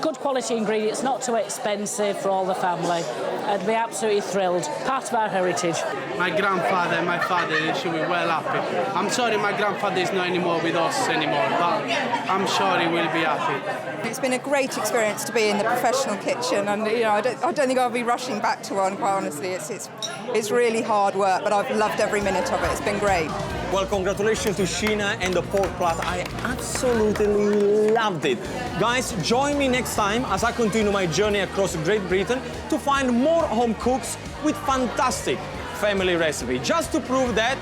Good quality ingredients, not too expensive for all the family. I'd be absolutely thrilled. Part of our heritage. My grandfather and my father, they should be well happy. I'm sorry my grandfather is not anymore with us anymore, but I'm sure he will be happy. It's been a great experience to be in the professional kitchen, and you know, I don't think I'll be rushing back to one, quite honestly. It's really hard work, but I've loved every minute of it. It's been great. Well, congratulations to Sheena and the pork plat. I absolutely loved it. Guys, join me next time as I continue my journey across Great Britain to find more home cooks with fantastic family recipes, just to prove that,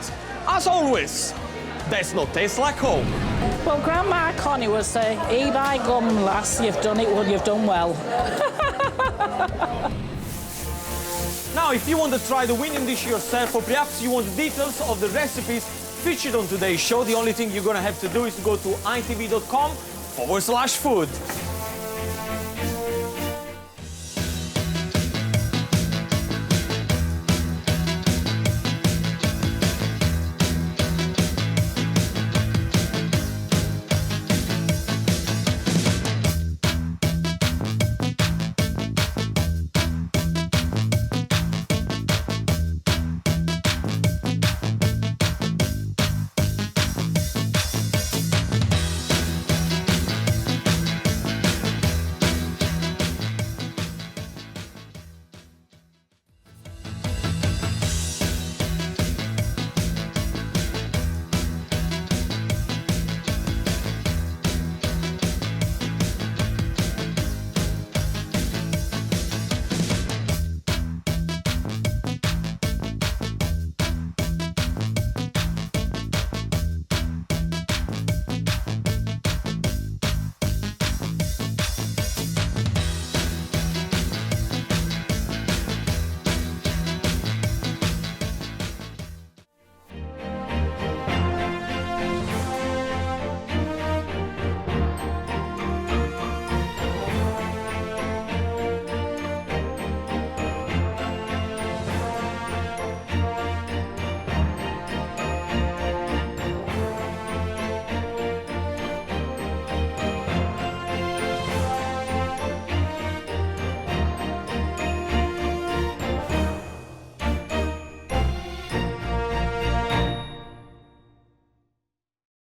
as always, does not taste like home. Well, Grandma Connie would say, "Hey, by gum, lass, you've done it well, you've done well." Now, if you want to try the winning dish yourself, or perhaps you want details of the recipes featured on today's show, the only thing you're going to have to do is to go to itv.com/food.